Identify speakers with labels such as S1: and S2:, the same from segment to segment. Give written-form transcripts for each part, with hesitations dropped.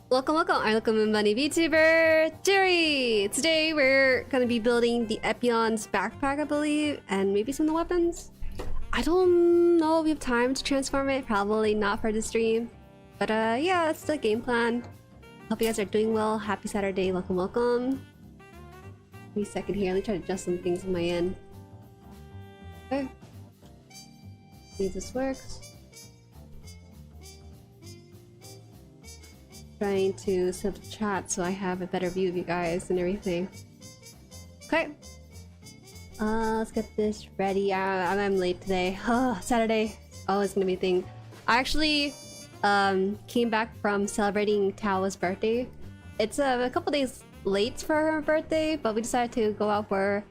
S1: Welcome, welcome, Bunny VTuber Jueri! Today we're gonna be building the Epyon's backpack, I believe, and maybe some of the weapons. I don't know if we have time to transform it, probably not for the stream. But yeah, that's the game plan. Hope you guys are doing well. Happy Saturday, welcome. Give me a second here, let me try to adjust some things on my end. Okay. See if this works. Trying to set up the chat so I have a better view of you guys and everything. Okay. Let's get this ready. I'm late today. Saturday. Oh, it's gonna be a thing. I actually came back from celebrating Tao's birthday. It's a couple days late for her birthday, but we decided to go out for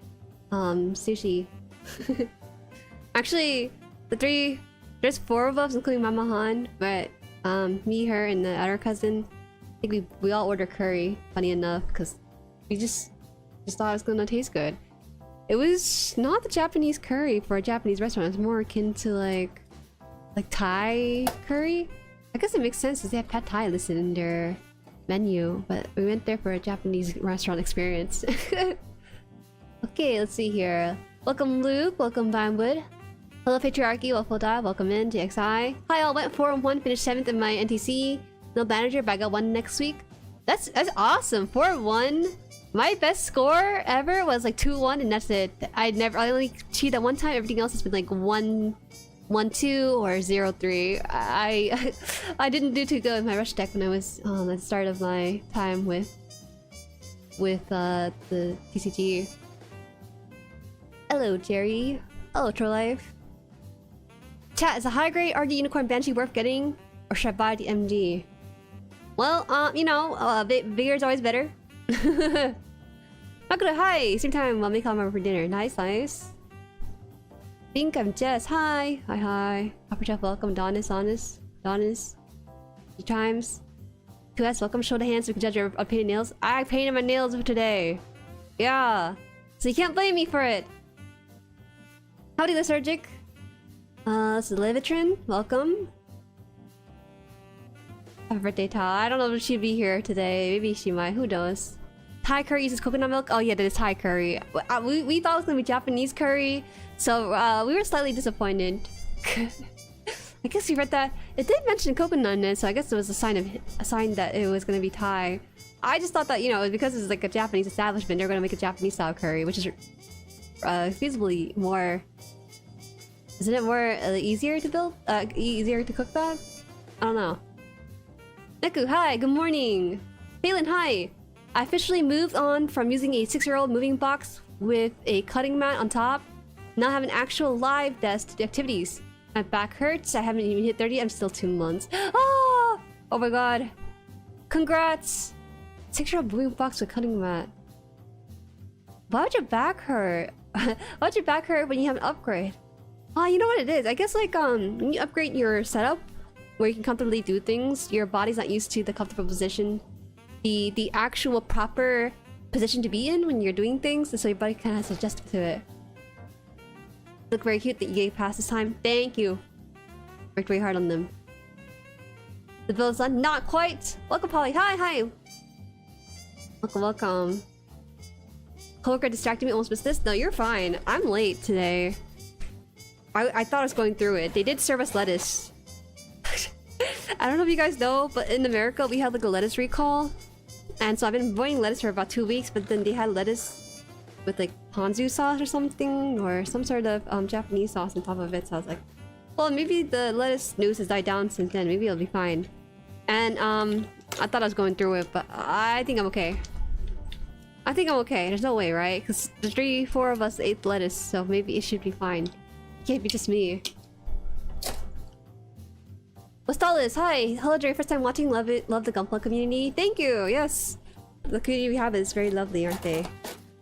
S1: sushi. Actually, there's 4 of us, including Mama Han, but me, her, and the other cousin, I think we all ordered curry, funny enough, because we just thought it was gonna taste good. It was not the Japanese curry for a Japanese restaurant. It's more akin to like Thai curry. I guess it makes sense because they have pad Thai listed in their menu, but we went there for a Japanese restaurant experience. Okay, let's see here. Welcome Luke, welcome Vinewood. Hello Patriarchy, welcome in, GXI. Hi all, went 4-1, finished 7th in my NTC. No manager, but I got 1 next week. That's awesome, 4-1. My best score ever was like 2-1 and that's it. I only cheated that one time, everything else has been like 1-2 or 0-3. I didn't do too good with my rush deck when I was at the start of my time with the TCG. Hello Jerry. Hello Trollife. Chat, is a high grade RD Unicorn Banshee worth getting, or should I buy the MG? Well, you know, bigger is always better. Not good. Hi, same time. I'll make all for dinner. Nice. Think I'm Jess. Hi. Upper Chef, welcome. Donis. Few times. 2S, welcome. Show the hands so we can judge your painted nails. I painted my nails today. Yeah. So you can't blame me for it. Howdy, Lysergic. This is Levitrin. Welcome. Happy birthday, Ta. I don't know if she'd be here today. Maybe she might. Who knows? Thai curry uses coconut milk. Oh yeah, that is Thai curry. We thought it was gonna be Japanese curry, so we were slightly disappointed. I guess you read that. It did mention coconut in it, so I guess it was a sign that it was gonna be Thai. I just thought that, you know, because it's like a Japanese establishment, they're gonna make a Japanese style curry, which is feasibly more. Isn't it more easier to build? Easier to cook that? I don't know. Neku, hi, good morning. Phelan, hi. I officially moved on from using a 6-year-old moving box with a cutting mat on top. Now I have an actual live desk to do activities. My back hurts. I haven't even hit 30. I'm still 2 months. Oh my god. Congrats. 6-year-old moving box with cutting mat. Why would your back hurt? Why would your back hurt when you have an upgrade? You know what it is? I guess like when you upgrade your setup where you can comfortably do things, your body's not used to the comfortable position, the actual proper position to be in when you're doing things, and so your body kind of has to adjust to it. Look very cute that you gave past this time. Thank you. Worked very hard on them. The build's done. Not quite. Welcome, Polly. Hi. Welcome. Coworker distracted me. Almost missed this. No, you're fine. I'm late today. I thought I was going through it. They did serve us lettuce. I don't know if you guys know, but in America we had like a lettuce recall, and so I've been avoiding lettuce for about 2 weeks. But then they had lettuce with like ponzu sauce or something, or some sort of Japanese sauce on top of it. So I was like, well, maybe the lettuce news has died down since then. Maybe it'll be fine. And I thought I was going through it, but I think I'm okay. There's no way, right? Because the 3-4 of us ate lettuce, so maybe it should be fine. It can't be just me. Wastalis, hi! Hello, Jerry. First time watching. Love it. Love the Gunpla community. Thank you. Yes, the community we have is very lovely, aren't they?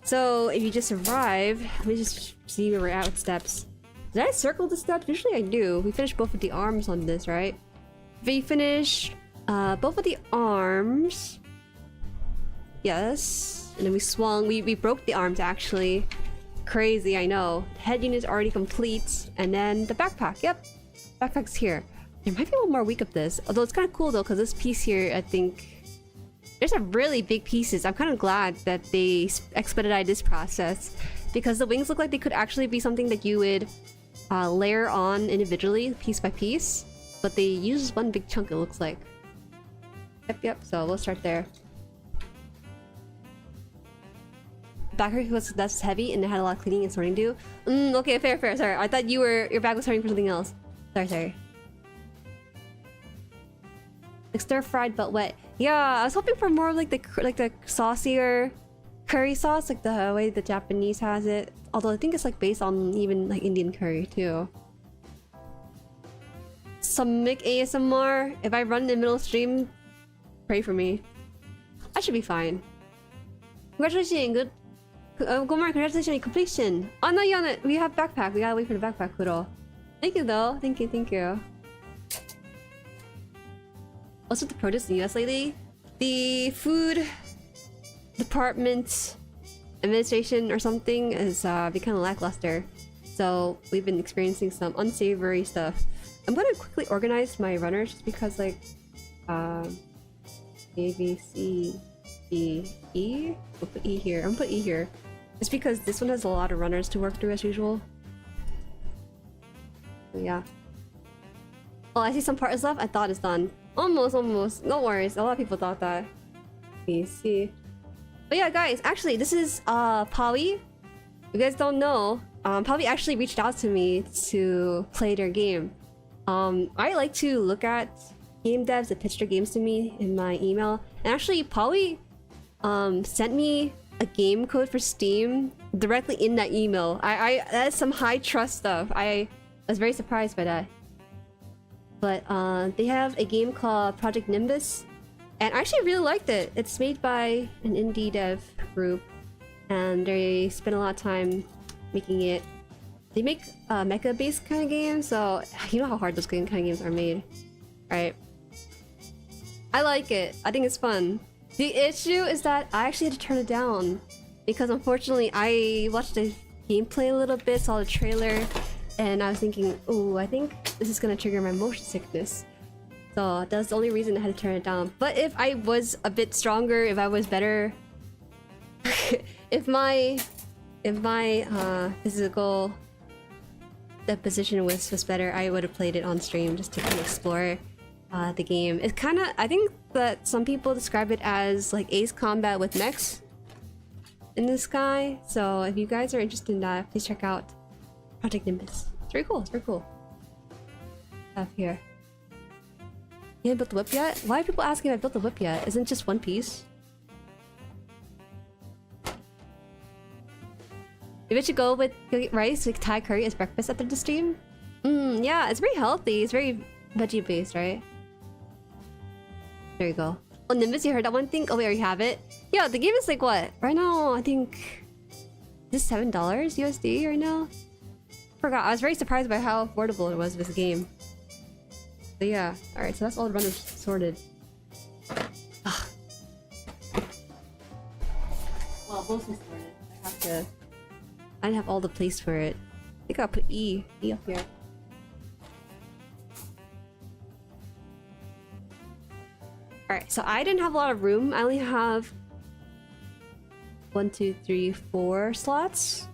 S1: So if you just arrive, let me just see where we're at with steps. Did I circle the steps? Usually I do. We finished both of the arms on this, right? We finished both of the arms. Yes, and then we swung. We broke the arms actually. Crazy, I know. The head unit is already complete, and then the backpack. Yep, backpack's here. There might be one more week of this. Although it's kind of cool though, because this piece here, I think, There's some really big pieces. I'm kind of glad that they expedited this process because the wings look like they could actually be something that you would layer on individually, piece by piece. But they use one big chunk, it looks like. Yep. So we'll start there. Backer was that's heavy and it had a lot of cleaning and sorting to do. Okay, fair. Sorry, I thought your bag was sorting for something else. Sorry. Like stir fried but wet. Yeah, I was hoping for more of like the saucier curry sauce, like the way the Japanese has it. Although I think it's like based on even like Indian curry too. Some Mick ASMR. If I run in the middle stream, pray for me. I should be fine. Congratulations, good. Gomar, congratulations on your completion. Oh no, Yana, we have backpack. We gotta wait for the backpack, Kuro. Thank you though. Thank you. What's with the protests in the US lately? The food department administration or something is become lackluster. So we've been experiencing some unsavory stuff. I'm gonna quickly organize my runners just because like A, B, C, D, E? We'll put E here. I'm gonna put E here. Just because this one has a lot of runners to work through as usual. So yeah. Oh, I see some part is left. I thought it's done. Almost. No worries. A lot of people thought that. Let me see. But yeah, guys, actually, this is Polly. You guys don't know. Polly actually reached out to me to play their game. I like to look at game devs that pitch their games to me in my email. And actually, Polly sent me a game code for Steam directly in that email. That's some high trust stuff. I was very surprised by that. But they have a game called Project Nimbus, and I actually really liked it. It's made by an indie dev group, and they spend a lot of time making it. They make mecha-based kind of games, so you know how hard those kind of games are made, right? I like it. I think it's fun. The issue is that I actually had to turn it down because unfortunately I watched the gameplay a little bit, saw the trailer, and I was thinking, ooh, I think this is gonna trigger my motion sickness. So that's the only reason I had to turn it down. But if I was a bit stronger, if I was better, if my physical position was better, I would have played it on stream just to kind of explore the game. It's kind of, I think that some people describe it as like Ace Combat with mechs in the sky. So if you guys are interested in that, please check out Project Nimbus. It's very cool. Up here. You haven't built the whip yet? Why are people asking if I built the whip yet? Isn't it just one piece? Maybe I should go with rice with Thai curry as breakfast after the stream? Yeah, it's very healthy. It's very veggie based, right? There you go. Oh, Nimbus, you heard that one thing? Oh wait, you have it? Yeah, the game is like what? Right now, I think... Is this $7 USD right now? Forgot. I was very surprised by how affordable it was, this game. But yeah, alright, so that's all the runners sorted. Ugh. Well, mostly sorted. I have to... I didn't have all the place for it. I think I'll put E up here. Alright, so I didn't have a lot of room. I only have 1, 2, 3, 4 slots.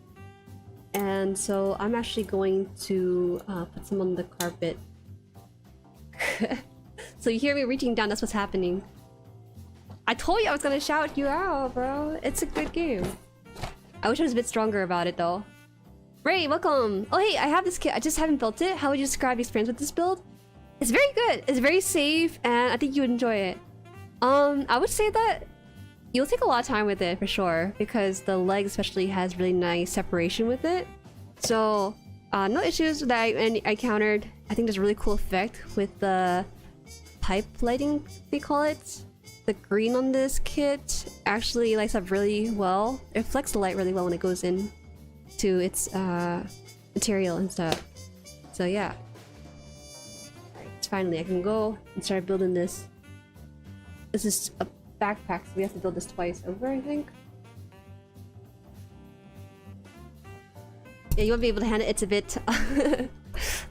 S1: And so I'm actually going to put some on the carpet. So you hear me reaching down, that's what's happening. I told you I was gonna shout you out, bro. It's a good game. I wish I was a bit stronger about it though. Ray, welcome! Oh hey, I have this kit. I just haven't built it. How would you describe your experience with this build? It's very good. It's very safe, and I think you would enjoy it. I would say that you'll take a lot of time with it for sure, because the leg especially has really nice separation with it. So, no issues that I encountered. I think there's a really cool effect with the pipe lighting, they call it. The green on this kit actually lights up really well. It reflects the light really well when it goes in to its material and stuff. So yeah. Alright, finally I can go and start building this. This is a backpack, so we have to build this twice over, I think. Yeah, you won't be able to hand it. It's a bit...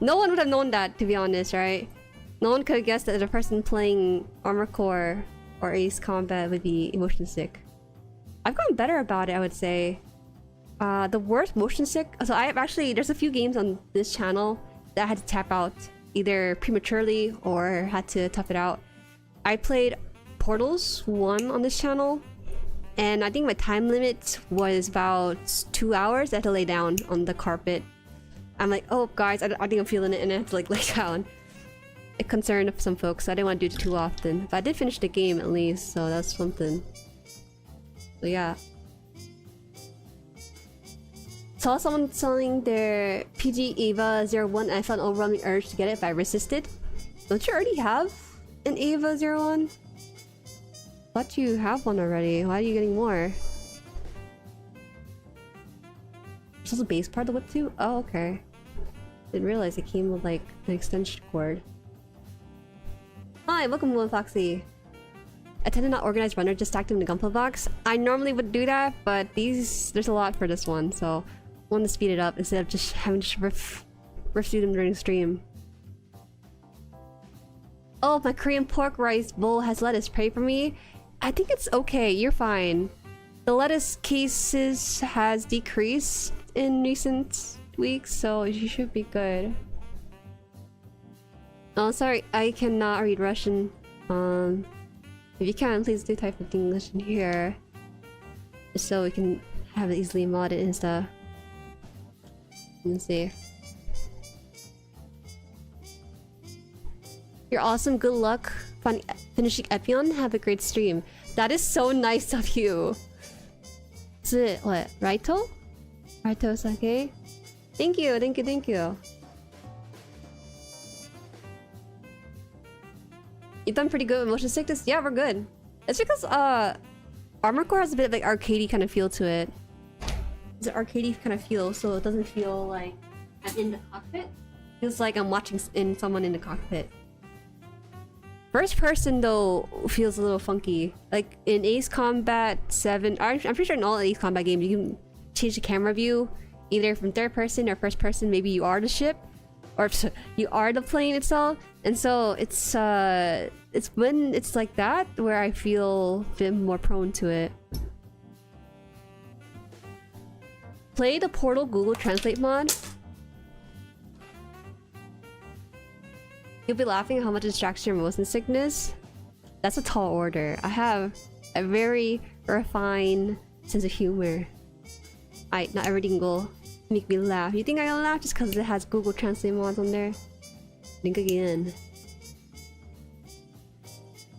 S1: No one would have known that, to be honest, right? No one could have guessed that the person playing Armor Core or Ace Combat would be motion sick. I've gotten better about it, I would say. The worst motion sick. So I have actually, there's a few games on this channel that I had to tap out either prematurely or had to tough it out. I played Portals 1 on this channel, and I think my time limit was about 2 hours. I had to lay down on the carpet. I'm like, oh guys, I think I'm feeling it, and I have to like lay down. It concerned some folks, so I didn't want to do it too often. But I did finish the game at least, so that's something. So yeah. Saw someone selling their PG Eva 01 and I felt an overwhelming urge to get it, but I resisted. Don't you already have an Eva 01? Thought you have one already. Why are you getting more? Is this a base part of the whip too? Oh, okay. Didn't realize it came with like an extension cord. Hi, welcome to Foxy. I tend to not organize runner, just stack them in the Gunpla box. I normally would do that, but there's a lot for this one, so I want to speed it up instead of just having to riff through them during the stream. Oh, my Korean pork rice bowl has lettuce. Pray for me. I think it's okay. You're fine. The lettuce cases has decreased in recent weeks, so you should be good. Oh, sorry, I cannot read Russian. If you can, please do type with English in here, so we can have it easily modded and stuff. Let's see. You're awesome. Good luck finishing Epyon. Have a great stream. That is so nice of you. Is it what? Raito? Raito-sake? Thank you, thank you, thank you. You've done pretty good with motion sickness? Yeah, we're good. It's because Armored Core has a bit of like arcadey kind of feel to it. It's an arcadey kind of feel, so it doesn't feel like I'm in the cockpit. It feels like I'm watching someone in the cockpit. First person though feels a little funky. Like in Ace Combat 7, I'm pretty sure in all Ace Combat games you can change the camera view either from third person or first person. Maybe you are the ship, or you are the plane itself. And so it's when it's like that where I feel a bit more prone to it. Play the Portal Google Translate mod. You'll be laughing at how much distracts your motion sickness. That's a tall order. I have a very refined sense of humor. Not everything will make me laugh. You think I'm gonna laugh just because it has Google Translate mods on there? Think again.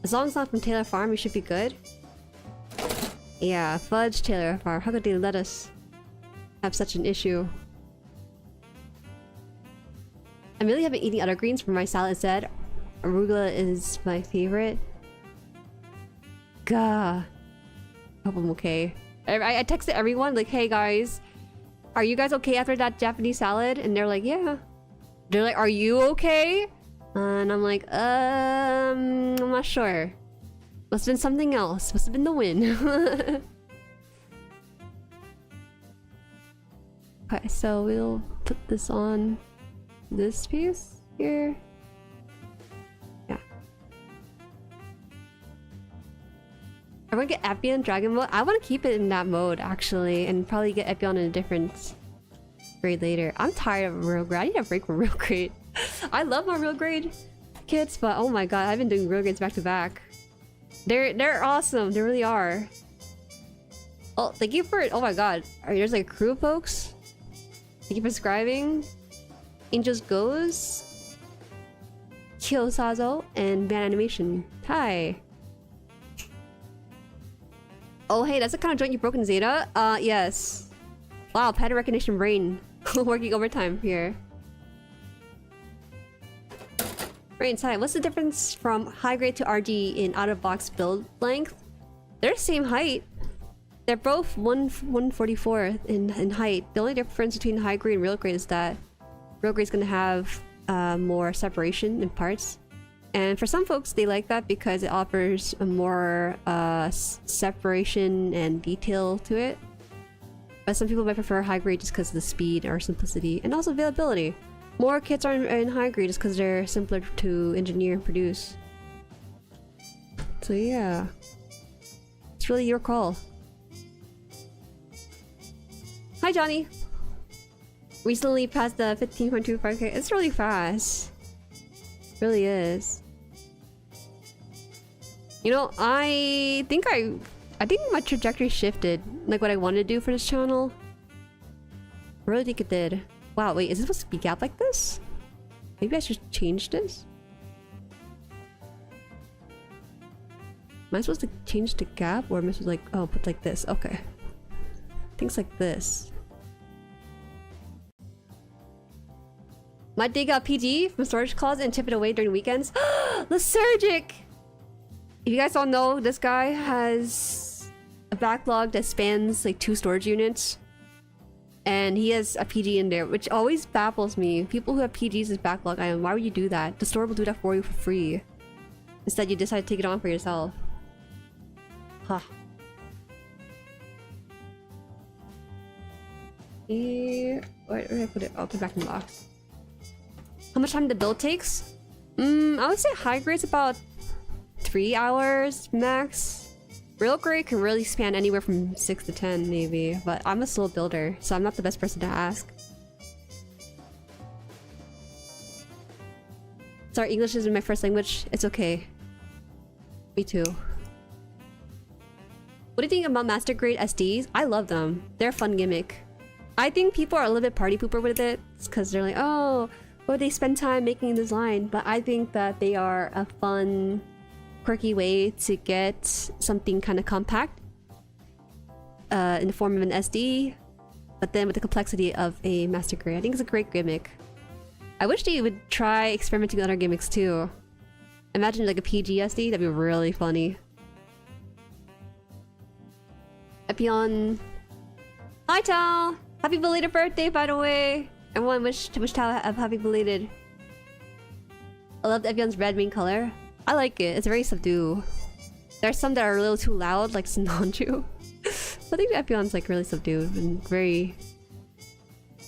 S1: As long as it's not from Taylor Farm, we should be good. Yeah, fudge Taylor Farm. How could they let us have such an issue? I really haven't eaten other greens for my salad instead. Arugula is my favorite. Gah. Hope I'm okay. I texted everyone like, hey guys, are you guys okay after that Japanese salad? And they're like, yeah. They're like, are you okay? And I'm like, I'm not sure. Must have been something else. Must have been the wind. Okay, so we'll put this on this piece here. Yeah. I want to get Epyon Dragon mode. I want to keep it in that mode actually, and probably get Epyon in a different grade later. I'm tired of real grade. I need a break from real grade. I love my real grade kits, but oh my god, I've been doing real grades back to back. They're awesome. They really are. Oh, thank you for it. Oh my god, there's like a crew of folks. Thank you for subscribing. Angels Goes, Kyosazo, and Band Animation. Hi. Oh hey, that's the kind of joint you broke in Zeta? Yes. Wow, pattern recognition brain. Working overtime here. Right inside. What's the difference from high grade to RG in out-of-box build length? They're the same height. They're both 144 in height. The only difference between high grade and real grade is that real grade is going to have more separation in parts. And for some folks, they like that because it offers a more separation and detail to it. But some people might prefer high grade just because of the speed or simplicity and also availability. More kits are in high grade just because they're simpler to engineer and produce. So yeah, it's really your call. Hi Johnny. Recently passed the 15.25k. It's really fast. Really is. You know, I think my trajectory shifted, like what I wanted to do for this channel. I really think it did. Wow, wait, is it supposed to be gap like this? Maybe I should change this? Am I supposed to change the gap, or am I supposed to like, oh, put like this? Okay. Things like this. My dig got PG from storage closet and tip it away during weekends. Lethargic! If you guys don't know, this guy has a backlog that spans like 2 storage units. And he has a PG in there, which always baffles me. People who have PGs as backlog item, why would you do that? The store will do that for you for free. Instead, you decide to take it on for yourself. Huh. Where did I put it? I'll put it back in the box. How much time the build takes? I would say high grade's about 3 hours max. Real grade can really span anywhere from 6 to 10 maybe, but I'm a slow builder, so I'm not the best person to ask. Sorry, English isn't my first language. It's okay. Me too. What do you think about master grade SDs? I love them. They're a fun gimmick. I think people are a little bit party pooper with it because they're like, oh, well, they spend time making a design, but I think that they are a fun, quirky way to get something kind of compact in the form of an SD, but then with the complexity of a master grade. I think it's a great gimmick. I wish they would try experimenting with other gimmicks too. Imagine like a PG SD, that'd be really funny. Epyon. Hi Tao! Happy belated birthday, by the way! Everyone wish Tao a happy belated. I love Epyon's red green color. I like it. It's very subdued. There's some that are a little too loud, like Sinanju. I think Epyon's like really subdued and very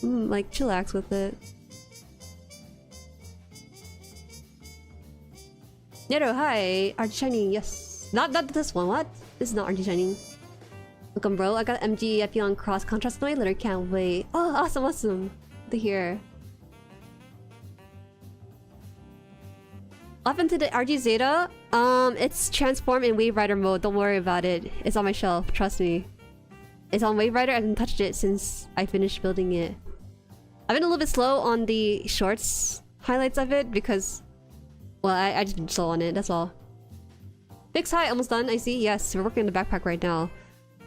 S1: like chillax with it. Nero, hi! RG Shining, yes. Not this one, what? This is not RG Shining. Welcome bro, I got MG Epyon cross contrast noise, literally can't wait. Oh, awesome. To hear. Up into the RG Zeta, it's transformed in Wave Rider mode. Don't worry about it. It's on my shelf. Trust me. It's on Wave Rider. I haven't touched it since I finished building it. I've been a little bit slow on the shorts highlights of it because, well, I just been slow on it. That's all. Fix high, almost done. I see. Yes, we're working on the backpack right now.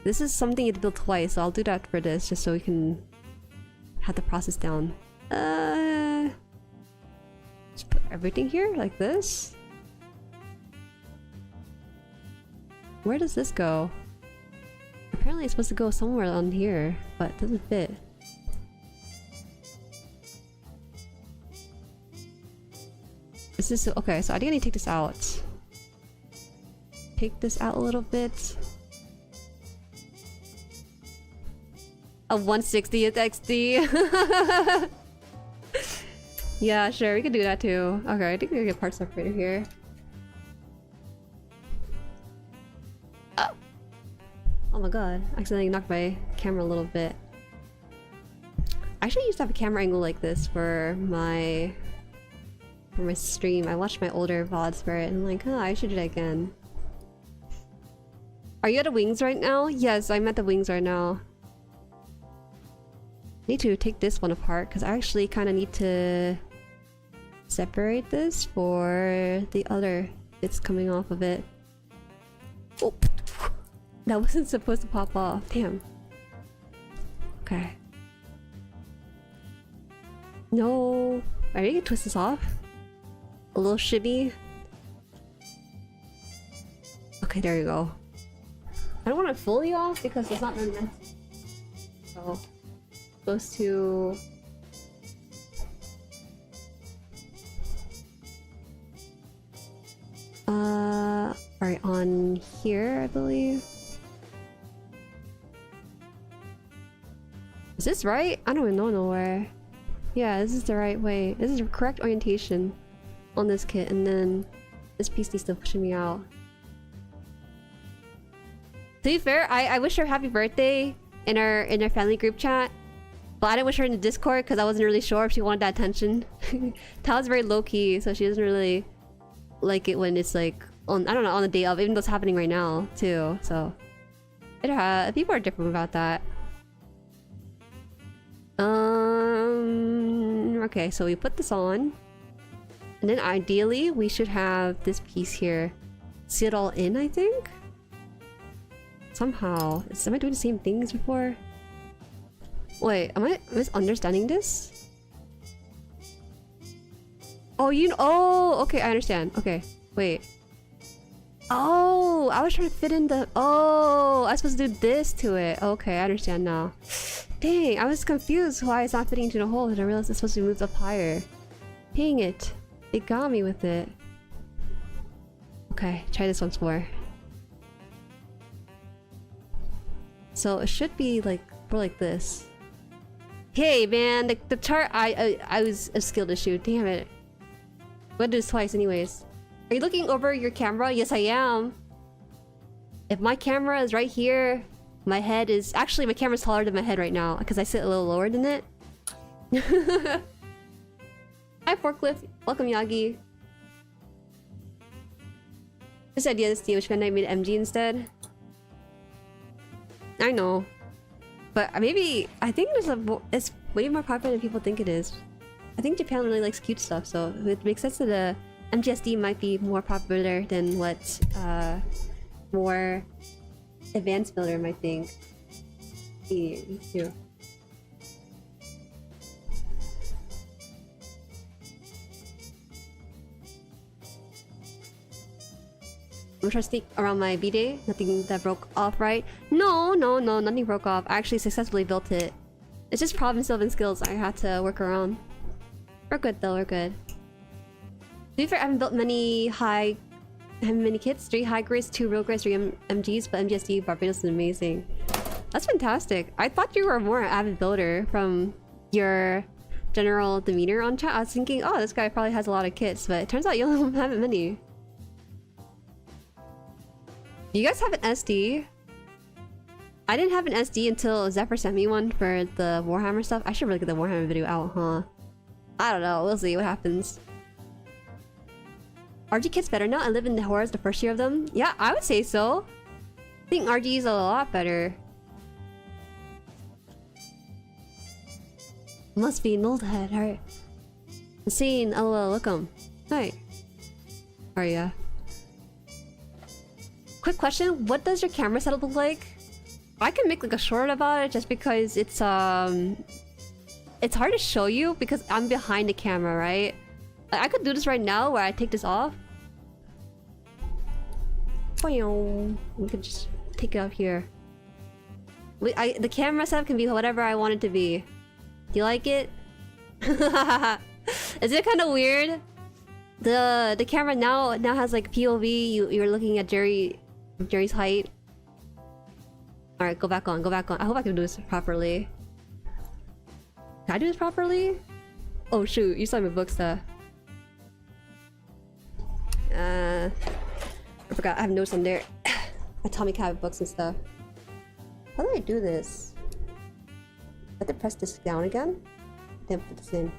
S1: This is something you have to build twice, so I'll do that for this just so we can have the process down. Just put everything here like this. Where does this go? Apparently it's supposed to go somewhere on here, but it doesn't fit. Is this okay? So I think I need to take this out. Take this out a little bit. A 160th XD. Yeah, sure, we can do that too. Okay, I think we can get part separator here. Oh my god, I accidentally knocked my camera a little bit. I actually used to have a camera angle like this for my stream. I watched my older VODs for it and I'm like, oh, I should do that again. Are you at the wings right now? Yes, I'm at the wings right now. I need to take this one apart because I actually kind of need to separate this for the other bits coming off of it. Oh, that wasn't supposed to pop off. Damn. Okay. No. Are you gonna twist this off? A little shimmy. Okay, there you go. I don't want it fully off because it's not really meant to. So, supposed to. Right on here, I believe. Is this right? I don't even know nowhere. Yeah, this is the right way. This is the correct orientation on this kit, and then this piece needs to push me out. be fair, I wished her happy birthday in our family group chat, but I didn't wish her in the Discord because I wasn't really sure if she wanted that attention. Tal's very low key, so she doesn't really like it when it's like on, I don't know, on the day of, even though it's happening right now too. So people are different about that. Okay, so we put this on, and then ideally we should have this piece here see it all in, I think. Somehow. Am I doing the same things before? Wait, am I misunderstanding this? Oh, oh, okay, I understand. Okay, wait. Oh, I was trying to fit in the... Oh, I was supposed to do this to it. Okay, I understand now. Dang, I was confused why it's not fitting into the hole, and I realized it's supposed to be moved up higher. Dang it. It got me with it. Okay, try this once more. So it should be like more like this. Hey man, the chart I was a skill issue. Damn it. I'm gonna do this twice anyways. Are you looking over your camera? Yes, I am. If my camera is right here, my head is... Actually, my camera's taller than my head right now because I sit a little lower than it. Hi, Forklift. Welcome, Yagi. This idea this team, which meant I made MG instead. I know. But maybe... I think it's way more popular than people think it is. I think Japan really likes cute stuff, so it makes sense that the MGSD might be more popular than what more advanced builder might think. Yeah, me too. I'm trying to sneak around my B-Day. Nothing that broke off, right? No, nothing broke off. I actually successfully built it. It's just problem-solving skills I had to work around. We're good though, we're good. To be fair, I haven't built many kits. 3 high grades, 2 real grades, 3 MGs, but MGSD Barbados is amazing. That's fantastic. I thought you were a more avid builder from your general demeanor on chat. I was thinking, oh, this guy probably has a lot of kits, but it turns out you only haven't many. You guys have an SD? I didn't have an SD until Zephyr sent me one for the Warhammer stuff. I should really get the Warhammer video out, huh? I don't know. We'll see what happens. RG kit's better now. I live in the horrors the first year of them. Yeah, I would say so. I think RG is a lot better. Must be an old head. Alright. Insane. LOL. Look 'em. Hi. Are ya? Quick question. What does your camera setup look like? I can make like a short about it just because it's hard to show you because I'm behind the camera, right? I could do this right now where I take this off. We could just take it up here. The camera setup can be whatever I want it to be. Do you like it? Is it kind of weird? The camera now has like POV. You're looking at Jerry's height. All right, go back on. I hope I can do this properly. Can I do this properly? Oh shoot, you saw my book stuff. I forgot, I have notes on there. Atomic Habit books and stuff. How do I do this? I have to press this down again? Then put this in.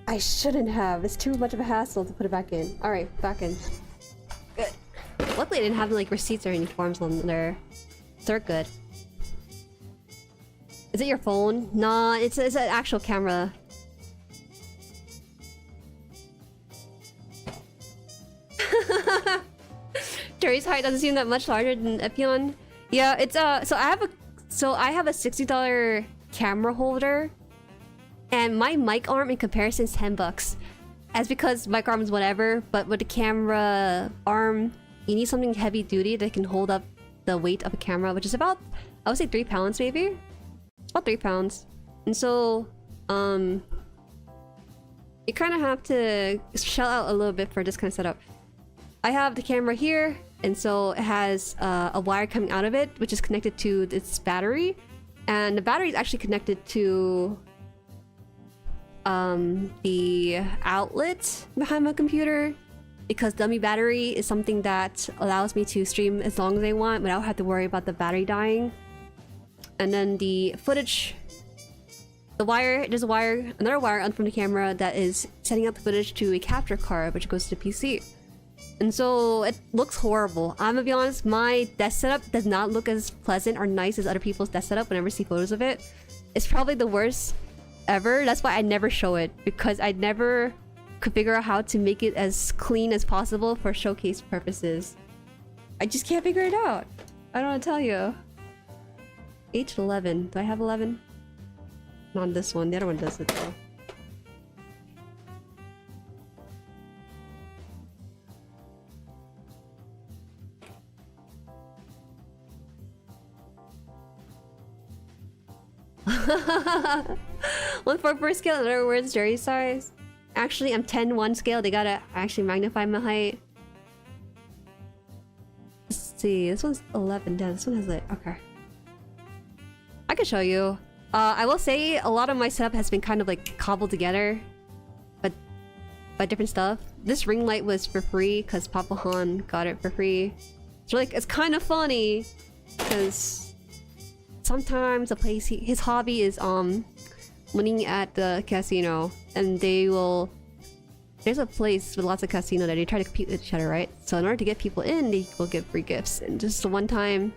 S1: I shouldn't have. It's too much of a hassle to put it back in. Alright, back in. Good. Luckily I didn't have like receipts or any forms on there. They're good. Is it your phone? Nah, it's an actual camera. Jerry's height doesn't seem that much larger than Epyon. Yeah, it's so I have a $60 camera holder, and my mic arm in comparison is $10. As because mic arm is whatever, but with the camera arm, you need something heavy duty that can hold up the weight of a camera, which is about, I would say 3 pounds maybe. It's about 3 pounds. And so, you kind of have to shell out a little bit for this kind of setup. I have the camera here, and so it has a wire coming out of it, which is connected to its battery. And the battery is actually connected to the outlet behind my computer. because dummy battery is something that allows me to stream as long as I want without having to worry about the battery dying. And then the footage, the wire, there's another wire from the camera that is sending out the footage to a capture card, which goes to the PC. And so it looks horrible. I'm gonna be honest, my desk setup does not look as pleasant or nice as other people's desk setup whenever I see photos of it. It's probably the worst ever. That's why I never show it, because I never could figure out how to make it as clean as possible for showcase purposes. I just can't figure it out. I don't want to tell you. H11. Do I have 11? Not on this one. The other one does it though. One for per scale, in other words, Jueri size. Actually, I'm 10-1 scale. They gotta actually magnify my height. Let's see. This one's 11. Yeah, this one has it. Okay. I can show you. I will say a lot of my setup has been kind of like cobbled together, but by different stuff. This ring light was for free because Papa Han got it for free. So like, it's kind of funny because sometimes a place his hobby is winning at the casino, and they will. There's a place with lots of casino that they try to compete with each other, right? So in order to get people in, they will give free gifts. And just the one time,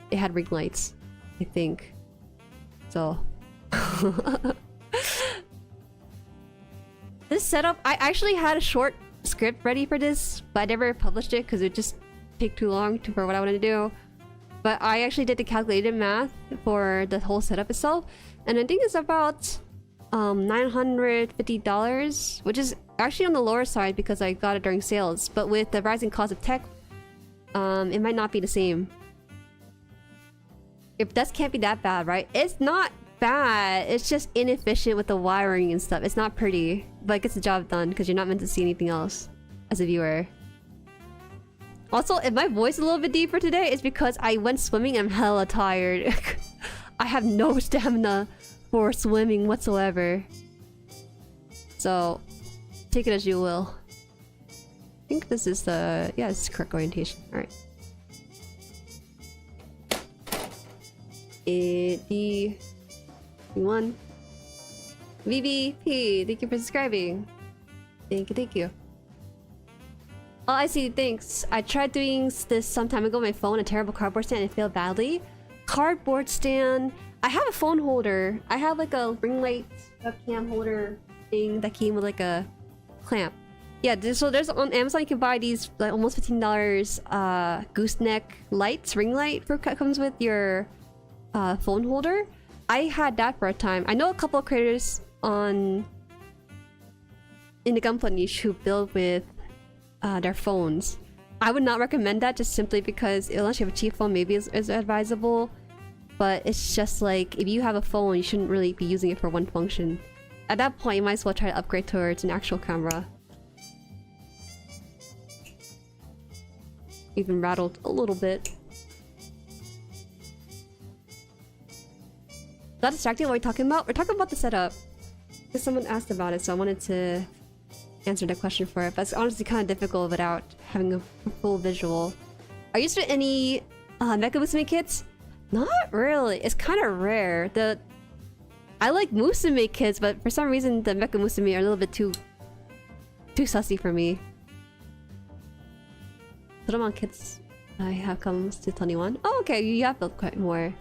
S1: they had ring lights, I think. So this setup, I actually had a short script ready for this, but I never published it because it just took too long for what I wanted to do. But I actually did the calculated math for the whole setup itself, and I think it's about $950, which is actually on the lower side because I got it during sales. But with the rising cost of tech, it might not be the same. If that can't be that bad, right? It's not bad. It's just inefficient with the wiring and stuff. It's not pretty, but it gets the job done because you're not meant to see anything else as a viewer. Also, if my voice is a little bit deeper today, it's because I went swimming and I'm hella tired. I have no stamina for swimming whatsoever. So, take it as you will. I think this is the... yeah, this is correct orientation. Alright. D1. VBP, thank you for subscribing. Thank you, thank you. Oh, I see, thanks. I tried doing this some time ago on my phone, a terrible cardboard stand, and it failed badly. Cardboard stand... I have a phone holder. I have like a ring light webcam holder thing that came with like a clamp. Yeah, so there's on Amazon you can buy these like almost $15 gooseneck lights, ring light for comes with your phone holder. I had that for a time. I know a couple of creators in the Gunpla niche who build with their phones. I would not recommend that just simply because unless you have a cheap phone, maybe it's advisable. But it's just like, if you have a phone, you shouldn't really be using it for one function. At that point, you might as well try to upgrade towards an actual camera. Even rattled a little bit. Is that distracting? What are we talking about? We're talking about the setup. Because someone asked about it, so I wanted to answer that question for it. But it's honestly kind of difficult without having a full visual. Are you used to any Mecha Musume kits? Not really. It's kind of rare. I like Musume kits, but for some reason the Mecha Musume are a little bit too sussy for me. Toramon kits I have comes to 21. Oh, okay. You have built quite more.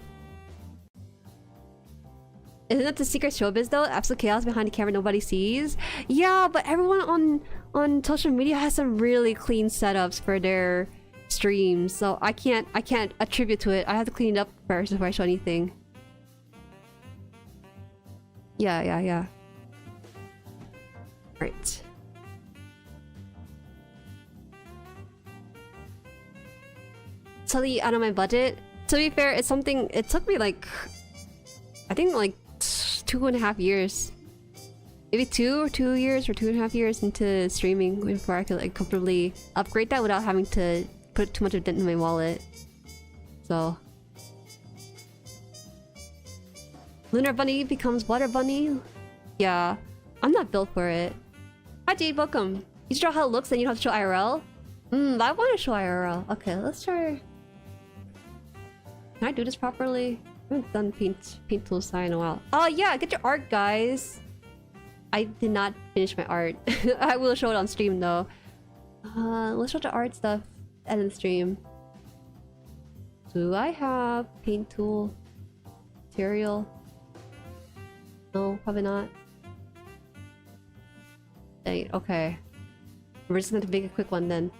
S1: Isn't that the secret showbiz though? Absolute chaos behind the camera nobody sees. Yeah, but everyone on social media has some really clean setups for their streams, so I can't attribute to it. I have to clean it up first before I show anything. Yeah. Right. Totally out of my budget. To be fair, it's something. It took me like, I think like 2.5 years, maybe 2 years or 2.5 years into streaming before I could like comfortably upgrade that without having to put too much of a dent in my wallet. So Lunar Bunny becomes Water Bunny. Yeah, I'm not built for it. Hi Jade, welcome. You should draw how it looks, then you don't have to show IRL? I want to show IRL. Okay, let's try... Can I do this properly? I haven't done paint tool sign in a while. Oh yeah, get your art, guys! I did not finish my art. I will show it on stream though. Let's show the art stuff and the stream. Do I have paint tool material? No, probably not. Dang it, okay. We're just gonna make a quick one then.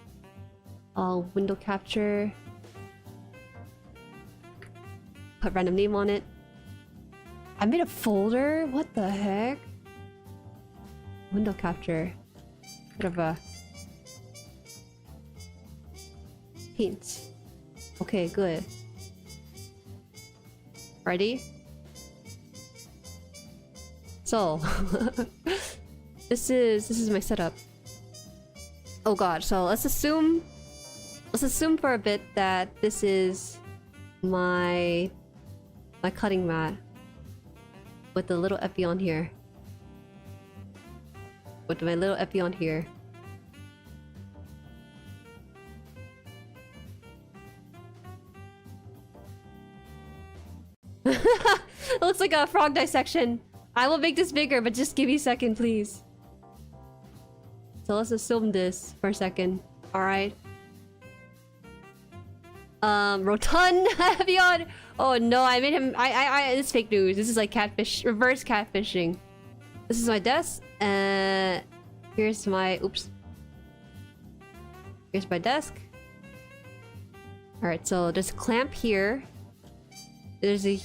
S1: Window capture. Put random name on it. I made a folder? What the heck? Window capture. Bit of a... Paint. Okay, good. Ready? So... This is my setup. Oh god, so let's assume for a bit that this is my cutting mat with the little Epyon here. With my little Epyon here. It looks like a frog dissection. I will make this bigger, but just give me a second, please. So let's assume this for a second. Alright. Rotund Epyon! Oh no, I made him... this is fake news. This is like catfish... reverse catfishing. This is my desk. Here's my... oops. Here's my desk. Alright, so there's a clamp here. There's a...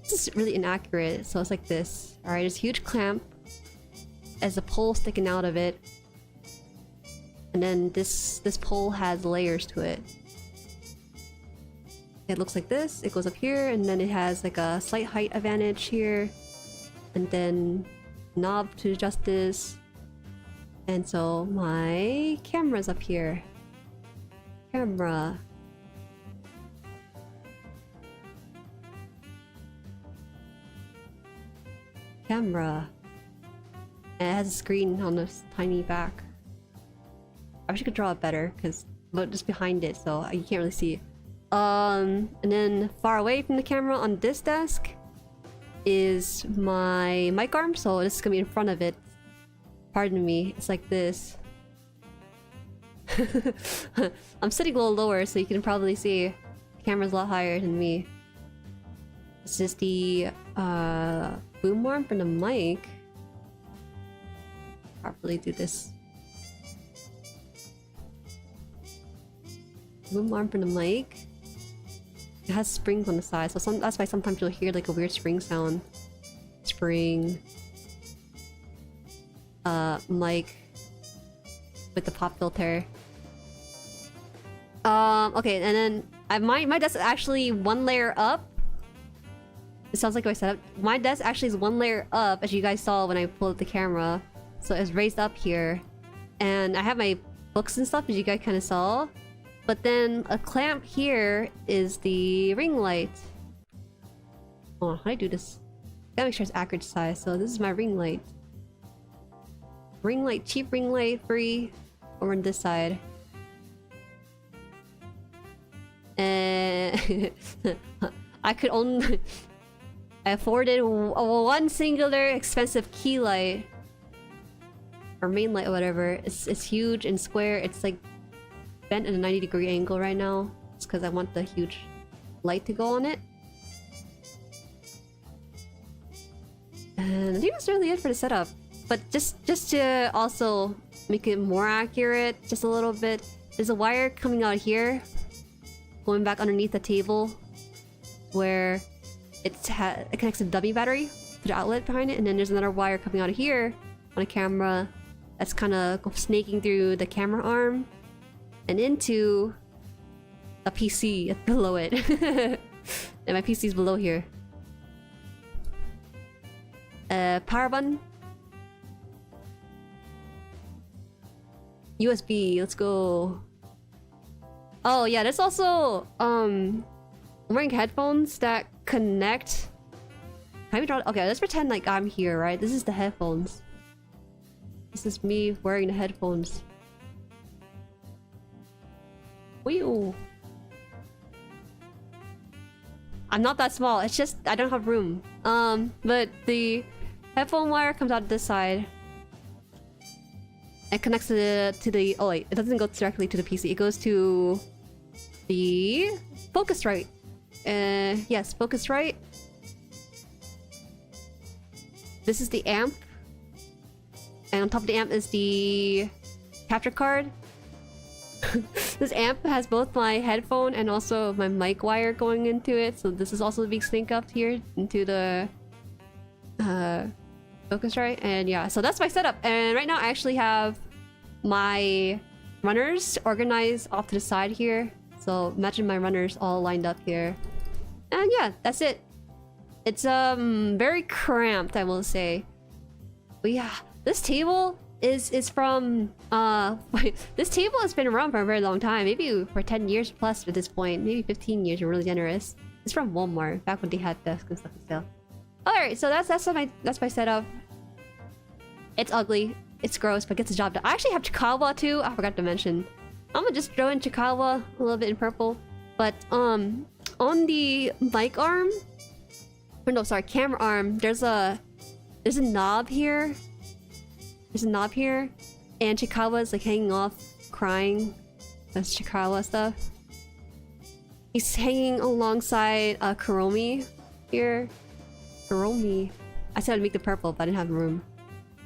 S1: This is really inaccurate, so it's like this. Alright, there's a huge clamp. There's a pole sticking out of it. And then this pole has layers to it. It looks like this. It goes up here, and then it has like a slight height advantage here. And then knob to adjust this. And so my camera's up here. Camera. Camera. And it has a screen on this tiny back. I wish I could draw it better, because just behind it, so you can't really see it. And then far away from the camera on this desk is my mic arm, so this is gonna be in front of it. Pardon me, it's like this. I'm sitting a little lower, so you can probably see the camera's a lot higher than me. This is the boom arm for the mic. Properly do this. Boom arm for the mic. It has springs on the side, so that's why sometimes you'll hear like a weird spring sound. Spring. Mic with the pop filter. Okay, and then my desk is actually one layer up. It sounds like my setup. My desk actually is one layer up, as you guys saw when I pulled up the camera. So it's raised up here, and I have my books and stuff, as you guys kind of saw. But then a clamp here is the ring light. Oh, how do I do this? Gotta make sure it's accurate size. So this is my ring light. Ring light, cheap ring light, free. Over on this side. And I could only... I afforded one singular expensive key light. Or main light or whatever. It's huge and square. It's like bent at a 90-degree angle right now. It's because I want the huge light to go on it. And I think that's really it for the setup. But just to also make it more accurate, just a little bit, there's a wire coming out here, going back underneath the table, where it connects to the dummy battery to the outlet behind it, and then there's another wire coming out of here on a camera that's kind of snaking through the camera arm and into a PC below it. And my PC's below here. Power button. USB, let's go. Oh yeah, there's also I'm wearing headphones that connect. Can I draw? Okay, let's pretend like I'm here, right? This is the headphones. This is me wearing the headphones. Wee-oo. I'm not that small. It's just I don't have room. But the headphone wire comes out this side. It connects to the oh wait, it doesn't go directly to the PC. It goes to the Focusrite. Yes, Focusrite. This is the amp. And on top of the amp is the capture card. This amp has both my headphone and also my mic wire going into it. So this is also being synced up here into the Focusrite. And yeah, so that's my setup. And right now I actually have my runners organized off to the side here. So imagine my runners all lined up here. And yeah, that's it. It's very cramped, I will say. But yeah, this table is from this table has been around for a very long time, maybe for 10 years plus at this point, maybe 15 years. You're really generous. It's from Walmart back when they had desks and stuff to sell. All right, so that's my setup. It's ugly, it's gross, but gets the job done. I actually have Chikawa too. I forgot to mention. I'm gonna just throw in Chikawa a little bit in purple, but on the mic arm, or no, sorry, camera arm. There's a knob here. There's a knob here, and Chikawa's like hanging off, crying. That's Chikawa stuff. He's hanging alongside Kuromi here. Kuromi. I said I'd make the purple, but I didn't have room.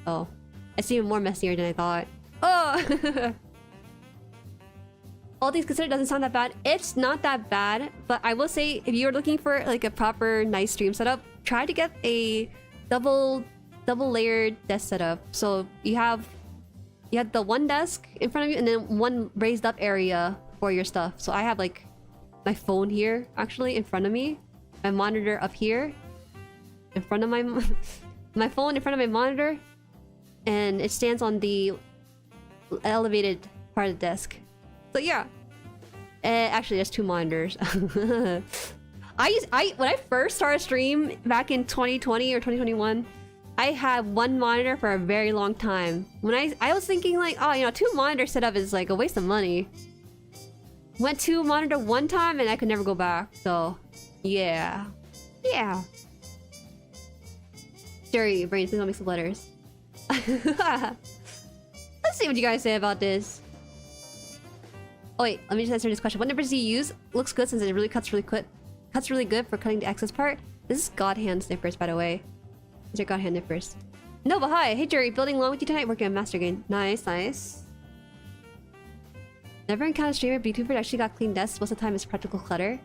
S1: Oh, it's even more messier than I thought. Oh! All things considered, doesn't sound that bad. It's not that bad, but I will say if you're looking for like a proper nice stream setup, try to get a double layered desk setup. So you have the one desk in front of you and then one raised up area for your stuff. So I have like my phone here actually in front of me, my monitor up here in front of my phone in front of my monitor, and it stands on the elevated part of the desk. So yeah, actually there's two monitors. When I first started stream back in 2020 or 2021, I had one monitor for a very long time. When I was thinking like, oh, you know, two monitor setup is like a waste of money. Went to monitor one time and I could never go back. So yeah. Jueri, brain, please don't mix the letters. Let's see what you guys say about this. Oh wait, let me just answer this question. What nippers do you use? Looks good since it really cuts really good for cutting the excess part. This is God hand snippers, by the way. These are God hand nippers. No, but hi. Hey Jueri, building along with you tonight, working on Master Game. Nice, nice. Never encountered a streamer VTuber that actually got clean desks. Most of the time it's practical clutter.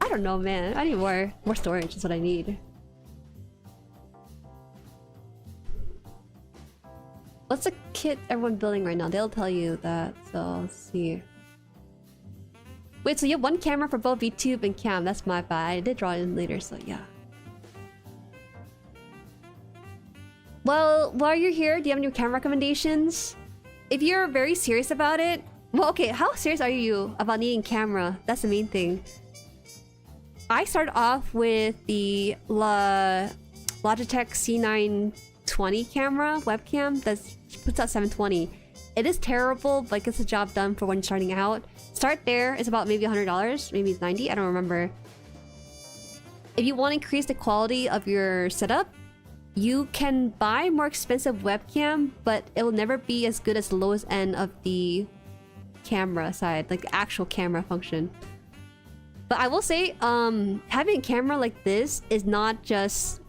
S1: I don't know, man. I need more storage is what I need. What's the kit everyone building right now? They'll tell you that, so let's see. Wait, so you have one camera for both VTube and cam. That's my bad. I did draw it in later, so yeah. Well, while you're here, do you have any camera recommendations? If you're very serious about it... Well, okay, how serious are you about needing camera? That's the main thing. I started off with the Logitech C920 camera, webcam, that puts out 720. It is terrible, but gets the job done for when you're starting out. Start there, it's about maybe $100, maybe it's 90, I don't remember. If you want to increase the quality of your setup, you can buy more expensive webcam, but it will never be as good as the lowest end of the camera side, like the actual camera function. But I will say, having a camera like this is not just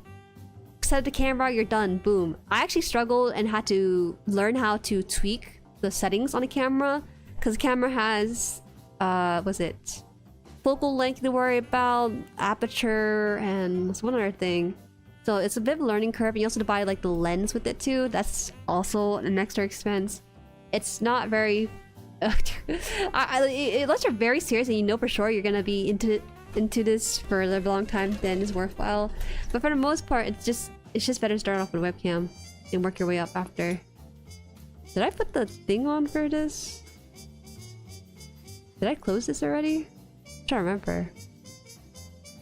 S1: set up the camera, you're done, boom. I actually struggled and had to learn how to tweak the settings on the camera, because the camera has, focal length to worry about, aperture, and what's one other thing. So it's a bit of a learning curve, and you also have to buy like the lens with it too. That's also an extra expense. It's not very... unless you're very serious and you know for sure you're gonna be into this for a long time, then it's worthwhile. But for the most part, it's just better to start off with a webcam and work your way up after. Did I put the thing on for this? Did I close this already? I'm trying to remember.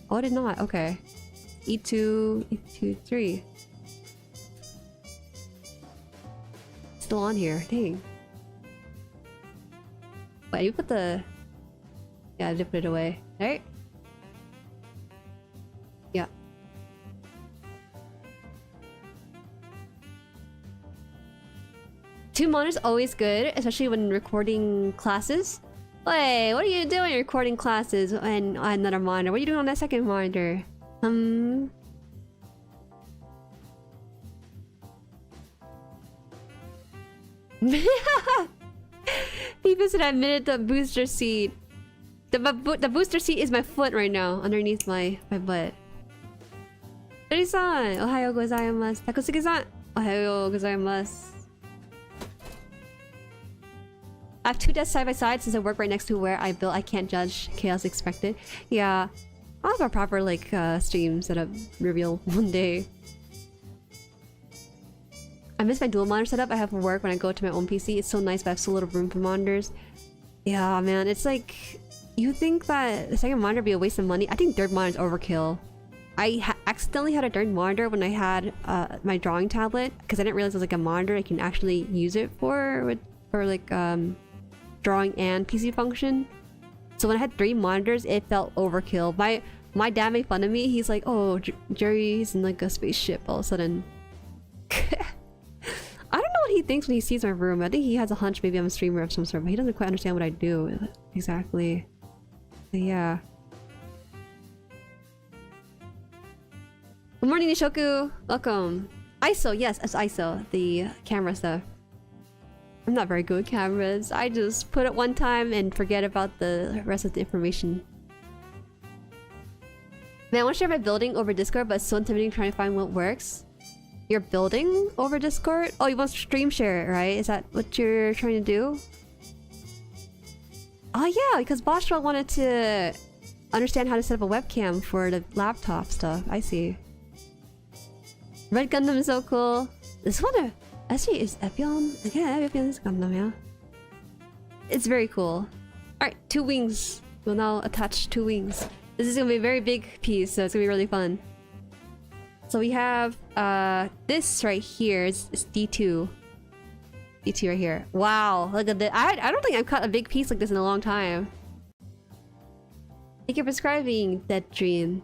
S1: Oh, I did not. Okay. E2, E2, 3. Still on here. Dang. But you put the... Yeah, I did put it away. Right? Yeah. Two monitors always good, especially when recording classes. Wait, what are you doing recording classes and on another monitor? What are you doing on that second monitor? He visited admitted the booster seat. The booster seat is my foot right now, underneath my butt. Jueri-san! Ohayou gozaimasu. Takusugi-san! Ohayou gozaimasu. I have two desks side by side since I work right next to where I built. I can't judge. Chaos expected. Yeah. I'll have a proper like stream setup reveal one day. I miss my dual monitor setup I have for work when I go to my own PC. It's so nice, but I have so little room for monitors. Yeah, man, it's like... You think that the second monitor would be a waste of money? I think third monitor's overkill. I accidentally had a third monitor when I had my drawing tablet, because I didn't realize it was like a monitor I can actually use it for like drawing and PC function. So when I had 3 monitors, it felt overkill. My dad made fun of me. He's like, "Oh, Jueri's in like a spaceship all of a sudden." I don't know what he thinks when he sees my room. I think he has a hunch maybe I'm a streamer of some sort, but he doesn't quite understand what I do exactly. But yeah. Good morning, Nishoku. Welcome. ISO, yes, it's ISO, the camera stuff. I'm not very good with cameras. I just put it one time and forget about the rest of the information. Man, I want to share my building over Discord, but it's so intimidating trying to find what works. You're building over Discord? Oh, you want to stream share it, right? Is that what you're trying to do? Oh yeah, because Boschwell wanted to understand how to set up a webcam for the laptop stuff. I see. Red Gundam is so cool. This one actually is Epyon. Yeah, Epyon is Gundam, yeah. It's very cool. Alright, 2 wings. We'll now attach 2 wings. This is gonna be a very big piece, so it's gonna be really fun. So we have this right here. It's D2. D2 right here. Wow, look at that. I don't think I've cut a big piece like this in a long time. Thank you for subscribing, Dead Dream.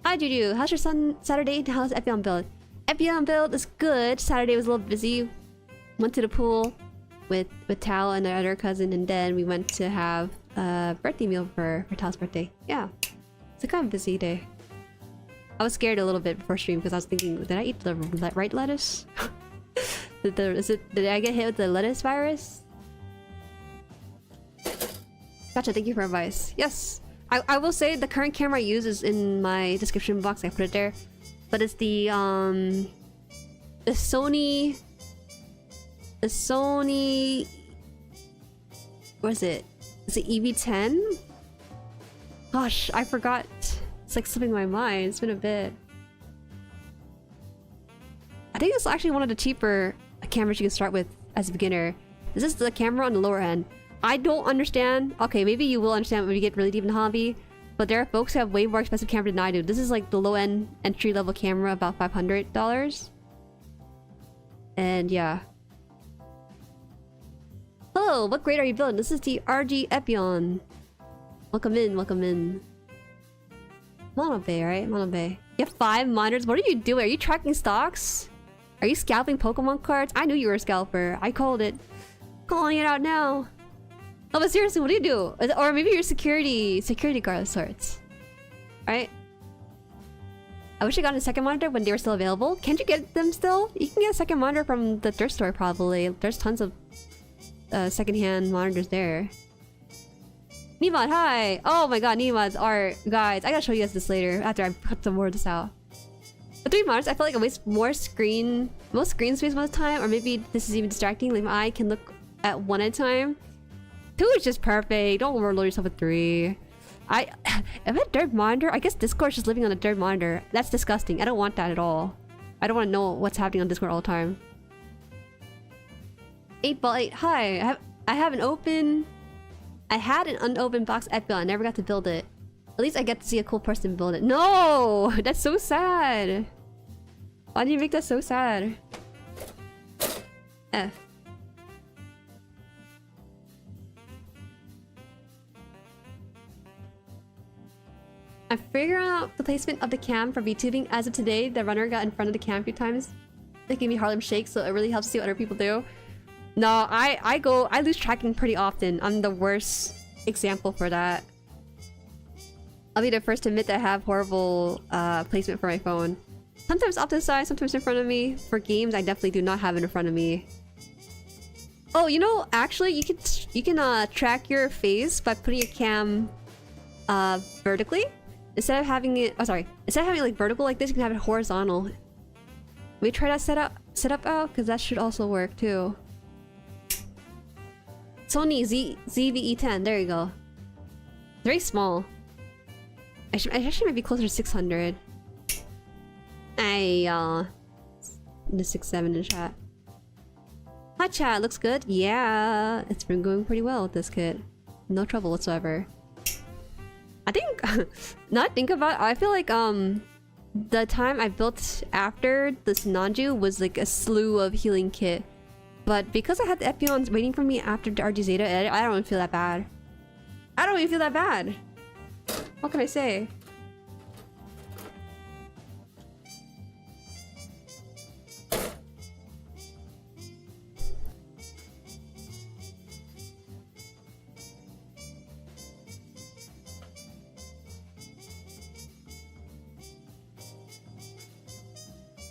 S1: Hi Juju, how's your Saturday? How's Epyon build? Epyon build is good. Saturday was a little busy. Went to the pool with Tao and our other cousin, and then we went to have a birthday meal for Tao's birthday. Yeah, it's a kind of busy day. I was scared a little bit before stream because I was thinking, did I eat the right lettuce? Did I get hit with the lettuce virus? Gotcha, thank you for advice. Yes, I will say the current camera I use is in my description box. I put it there, but it's the Sony. What is it? Is it EV10? Gosh, I forgot. It's like slipping my mind. It's been a bit. I think it's actually one of the cheaper cameras you can start with as a beginner. This is the camera on the lower end. I don't understand. Okay, maybe you will understand when you get really deep in the hobby, but there are folks who have way more expensive cameras than I do. This is like the low-end entry-level camera, about $500. And yeah. Hello, what grade are you building? This is the RG Epyon. Welcome in, welcome in. Mono Bay, right? Mono Bay. You have 5 monitors? What are you doing? Are you tracking stocks? Are you scalping Pokemon cards? I knew you were a scalper. I called it. Calling it out now. Oh, but seriously, what do you do? Or maybe you're security guard of sorts. Right? I wish I got a second monitor when they were still available. Can't you get them still? You can get a second monitor from the thrift store probably. There's tons of secondhand monitors there. Nimad, hi! Oh my god, Nimad's art. Guys, I gotta show you guys this later after I put some more of this out. With 3 monitors, I feel like I waste more screen space most of the time, or maybe this is even distracting. Like my eye can look at 1 at a time. 2 is just perfect. Don't overload yourself with 3. If I had a third monitor, I guess Discord's just living on a third monitor. That's disgusting. I don't want that at all. I don't want to know what's happening on Discord all the time. 8x8, hi. I have an open... I had an unopened box Epyon. I never got to build it. At least I get to see a cool person build it. No! That's so sad. Why did you make that so sad? F. I'm figuring out the placement of the cam for VTubing. As of today, the runner got in front of the cam a few times. It gave me Harlem Shake, so it really helps see what other people do. No, I lose tracking pretty often. I'm the worst example for that. I'll be the first to admit that I have horrible placement for my phone. Sometimes off to the side, sometimes in front of me. For games, I definitely do not have it in front of me. Oh, you know, actually, you can track your face by putting your cam vertically. Instead of having it, instead of having it like vertical like this, you can have it horizontal. Let me try that setup out, because that should also work too. Sony ZVE10, there you go. Very small. I actually might be closer to 600. Hey, the 6.7 in chat. Hi chat, looks good. Yeah, it's been going pretty well with this kit. No trouble whatsoever. I think, now I think about it, I feel like the time I built after this Nanju was like a slew of healing kit. But because I had the Epyons waiting for me after the RG Zeta, I don't even feel that bad. I don't even feel that bad. What can I say?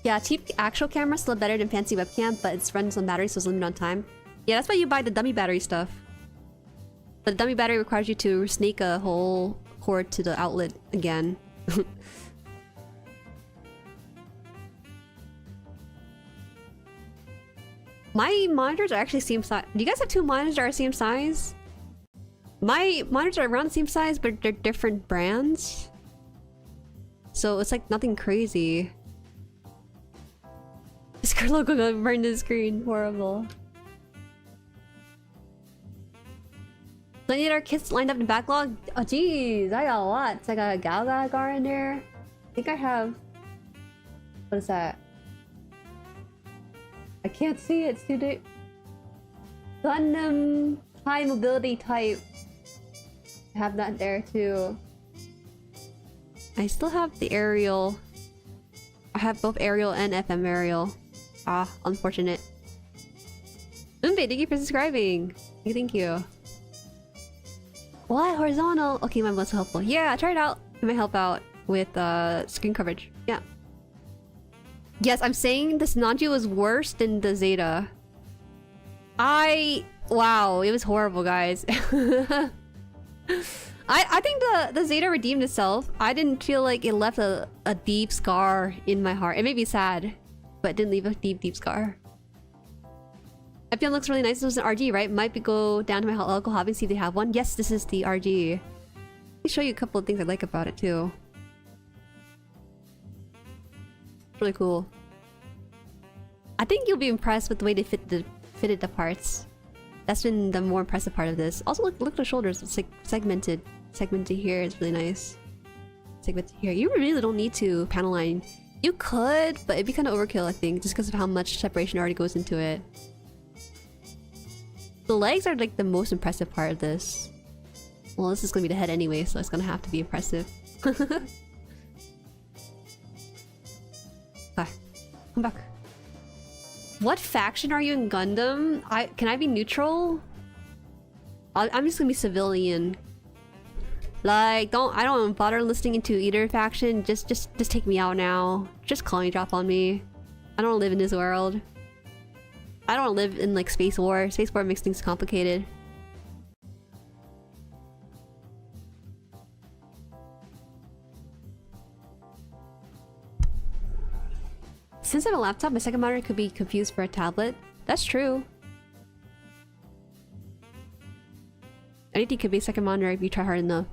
S1: Yeah, cheap actual camera still better than fancy webcam, but it's runs on battery, so it's limited on time. Yeah, that's why you buy the dummy battery stuff. But the dummy battery requires you to snake a whole cord to the outlet again. My monitors are actually same size. Do you guys have two monitors that are same size? My monitors are around the same size, but they're different brands. So it's like nothing crazy. This girl logo got burned the screen. Horrible. So I need our kits lined up in the backlog. Oh jeez, I got a lot. So I got a Galgagar in there. I think I have... What is that? I can't see it, it's too deep. Gundam high mobility type. I have that there too. I still have the aerial. I have both aerial and FM aerial. Ah, unfortunate. Umbe, thank you for subscribing. Thank you. What? Horizontal? Okay, my most helpful. Yeah, try it out. It might help out with screen coverage. Yeah. Yes, I'm saying this Nanju was worse than the Zeta. Wow, it was horrible, guys. I think the Zeta redeemed itself. I didn't feel like it left a deep scar in my heart. It made me sad, but it didn't leave a deep scar. Epyon looks really nice. This was an RG, right? Might go down to my local hobby and see if they have one. Yes, this is the RG. Let me show you a couple of things I like about it too. Really cool. I think you'll be impressed with the way they fitted the parts. That's been the more impressive part of this. Also, look at the shoulders. It's like segmented. Segmented here is really nice. Segmented here. You really don't need to panel line. You could, but it'd be kind of overkill, I think, just because of how much separation already goes into it. The legs are like the most impressive part of this. Well, this is gonna be the head anyway, so it's gonna have to be impressive. Ah, come back. What faction are you in Gundam? Can I be neutral? I'm just gonna be civilian. Like, I don't bother listening into either faction. Just take me out now. Just colony drop on me. I don't live in this world. I don't live in like Space War. Space War makes things complicated. Since I have a laptop, my second monitor could be confused for a tablet. That's true. Anything could be a second monitor if you try hard enough.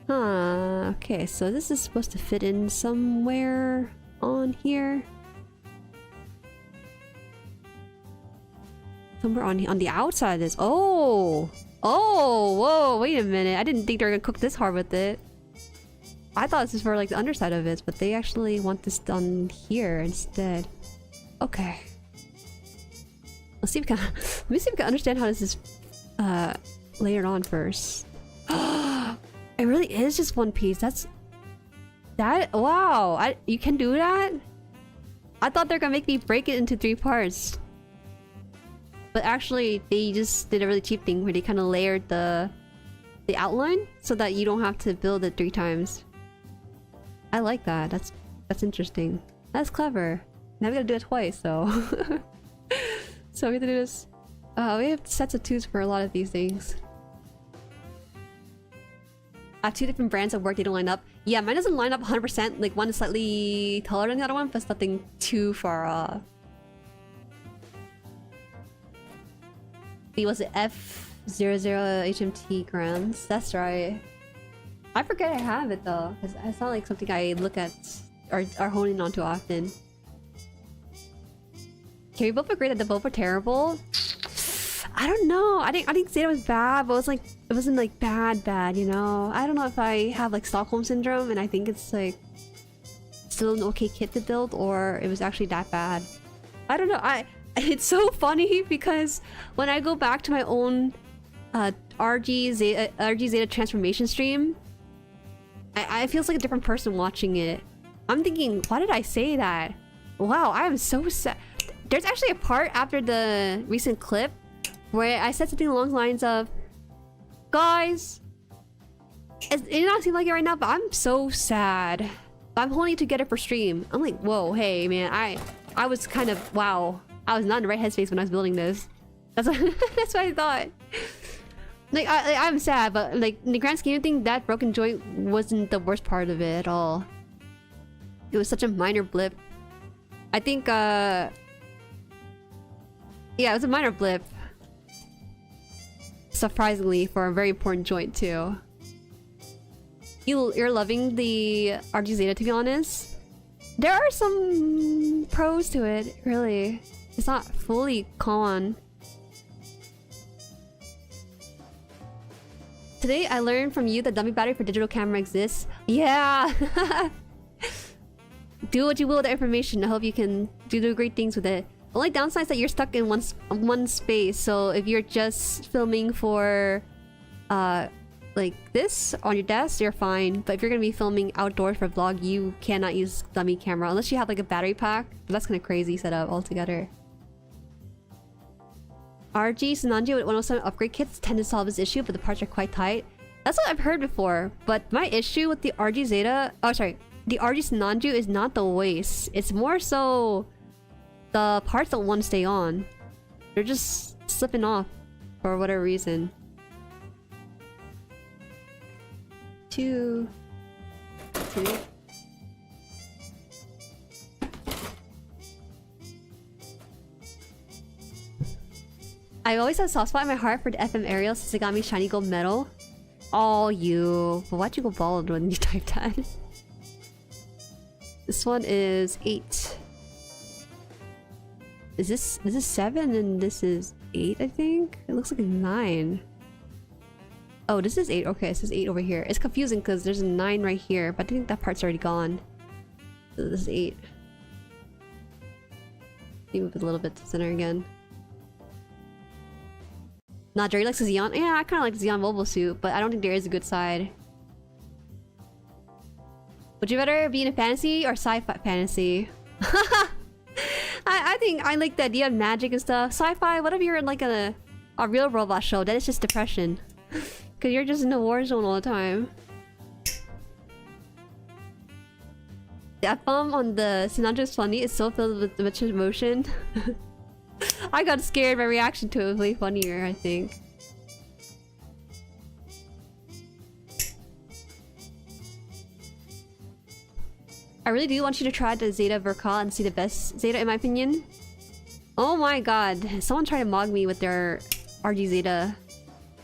S1: Okay, so this is supposed to fit in somewhere on here. Somewhere on the outside of this. Oh! Oh! Whoa! Wait a minute. I didn't think they were gonna cook this hard with it. I thought this was for like the underside of it, but they actually want this done here instead. Okay. Let's see if we can. Let me see if we can understand how this is layered on first. It really is just one piece. That's... That... Wow! You can do that? I thought they're gonna make me break it into 3 parts. But actually, they just did a really cheap thing where they kind of layered the outline so that you don't have to build it 3 times. I like that. That's interesting. That's clever. Now we gotta do it twice, so... So we have to do this... we have sets of 2s for a lot of these things. I have 2 different brands of work, they don't line up. Yeah, mine doesn't line up 100%. Like, one is slightly taller than the other one, but it's nothing too far It was the F00 HMT grams. That's right. I forget I have it though, because it's not like something I look at or are honing on too often. Can we both agree that the both were terrible? I don't know. I didn't say it was bad, but it was like it wasn't like bad, you know? I don't know if I have like Stockholm syndrome and I think it's like still an okay kit to build, or it was actually that bad. I don't know. It's so funny because when I go back to my own RG Zeta transformation stream, I feels like a different person watching it. I'm thinking, why did I say that? Wow, I am so sad. There's actually a part after the recent clip where I said something along the lines of, guys, it may not seem like it right now, but I'm so sad. I'm holding it together for stream. I'm like, whoa, hey man, I was kind of, wow. I was not in the right headspace when I was building this. That's what, that's what I thought. Like, I'm sad, but like in the grand scheme of things, that broken joint wasn't the worst part of it at all. It was such a minor blip. I think, yeah, it was a minor blip. Surprisingly, for a very important joint too. You're loving the RG Zeta, to be honest. There are some pros to it, really. It's not fully con. Today I learned from you that dummy battery for digital camera exists. Yeah! Do what you will with the information. I hope you can do great things with it. The only downside is that you're stuck in one space. So if you're just filming for like this on your desk, you're fine. But if you're gonna be filming outdoors for a vlog, you cannot use dummy camera unless you have like a battery pack. But that's kind of crazy setup altogether. RG Sinanji with 107 upgrade kits tend to solve this issue, but the parts are quite tight. That's what I've heard before. But my issue with the RG Zeta, oh sorry, the RG Sinanju is not the waist. It's more so the parts don't want to stay on. They're just slipping off for whatever reason. 2. I always had a soft spot in my heart for the FM Ariel since it got me shiny gold medal. Oh, you. But why'd you go bald when you typed that? This one is 8. Is this 7 and this is 8, I think? It looks like a 9. Oh, this is 8. Okay, it says 8 over here. It's confusing because there's a 9 right here, but I think that part's already gone. So this is 8. Let me move it a little bit to center again. Nah, Jueri likes the Xeon. Yeah, I kind of like the Xeon mobile suit, but I don't think there is a good side. Would you rather be in a fantasy or sci-fi fantasy? I think I like the idea of magic and stuff. Sci-fi, what if you're in like a real robot show? That is just depression. Because you're just in a war zone all the time. The F-bomb on the Sinanju is funny. It's so filled with much emotion. I got scared. My reaction to it was way funnier, I think. I really do want you to try the Zeta Verka and see the best Zeta in my opinion. Oh my god. Someone tried to mog me with their RG Zeta.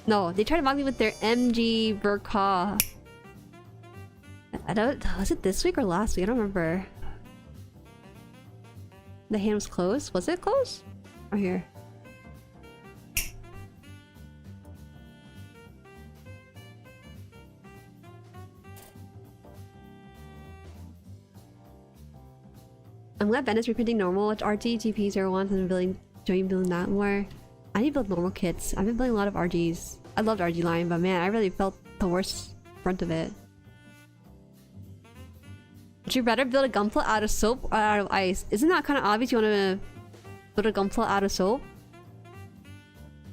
S1: No, they tried to mog me with their MG Verka. I don't... Was it this week or last week? I don't remember. The hand was closed? Was it closed? Or here? I'm glad Ben is reprinting normal. It's RG GP01 and I'm building that more. I need to build normal kits. I've been building a lot of RGs. I loved RG line, but man, I really felt the worst front of it. Would you rather build a Gunpla out of soap or out of ice? Isn't that kind of obvious you want to build a Gunpla out of soap?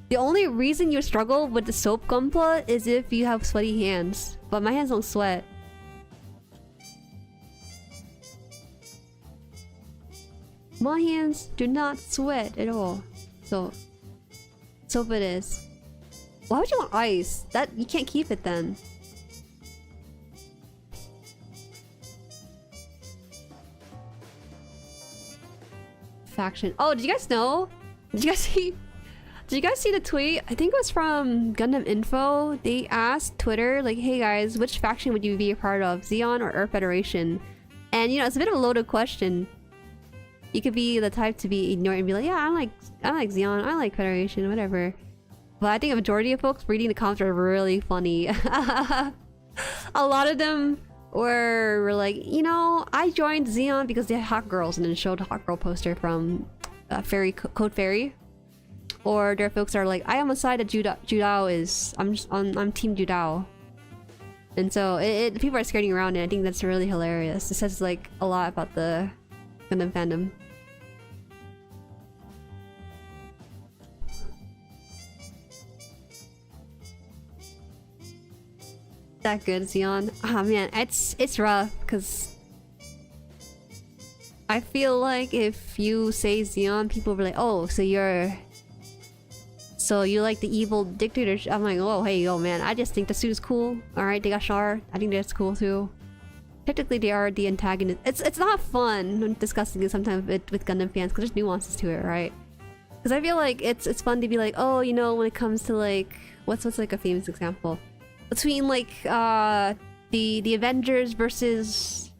S1: The only reason you struggle with the soap Gunpla is if you have sweaty hands. But my hands don't sweat. My hands do not sweat at all. So, soap it is. Why would you want ice? That you can't keep it then. Faction. Oh, did you guys know? Did you guys see? Did you guys see the tweet? I think it was from Gundam Info. They asked Twitter, like, "Hey guys, which faction would you be a part of, Zeon or Earth Federation?" And you know, it's a bit of a loaded question. You could be the type to be ignored and be like, "Yeah, I like Zeon, I like Federation, whatever." But I think a majority of folks reading the comments are really funny. A lot of them were like, you know, I joined Zeon because they had hot girls, and then showed a hot girl poster from Fairy Code Fairy. Or there are folks that are like, I am on side that Judao is. I'm Team Judao. And so people are skirting around it. I think that's really hilarious. It says like a lot about the Gundam fandom. That good, Zeon? Ah man, it's rough because I feel like if you say Zeon, people will be like, oh, so you like the evil dictatorship. I'm like, oh hey, yo man, I just think the suit is cool. Alright, they got Char. I think that's cool too. Technically they are the antagonist. It's not fun when discussing it sometimes with Gundam fans because there's nuances to it, right? Because I feel like it's fun to be like, oh, you know, when it comes to like what's like a famous example between like the Avengers versus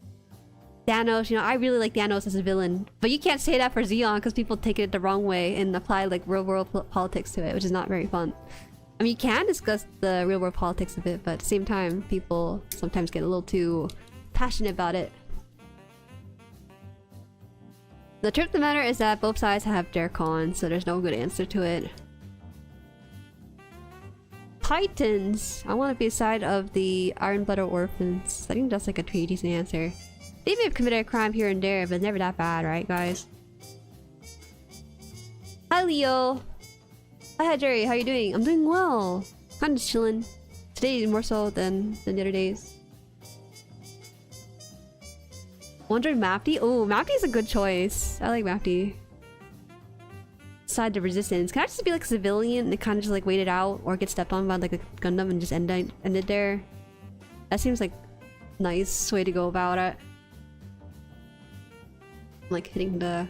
S1: Thanos. You know, I really like Thanos as a villain, but you can't say that for Zeon because people take it the wrong way and apply like real world politics to it, which is not very fun. I mean, you can discuss the real world politics of it, but at the same time, people sometimes get a little too passionate about it. The truth of the matter is that both sides have their cons, so there's no good answer to it. Titans! I want to be a side of the Iron-Blooded Orphans. I think that's like a pretty decent answer. They may have committed a crime here and there, but never that bad, right guys? Hi Leo! Hi Jueri, how you doing? I'm doing well! Kinda just chilling. Today more so than the other days. Wondering Mapti? Oh, Mapti is a good choice. I like Mapti. Side the resistance. Can I just be like a civilian and kind of just like wait it out or get stepped on by like a Gundam and just end it there? That seems like a nice way to go about it. Like hitting the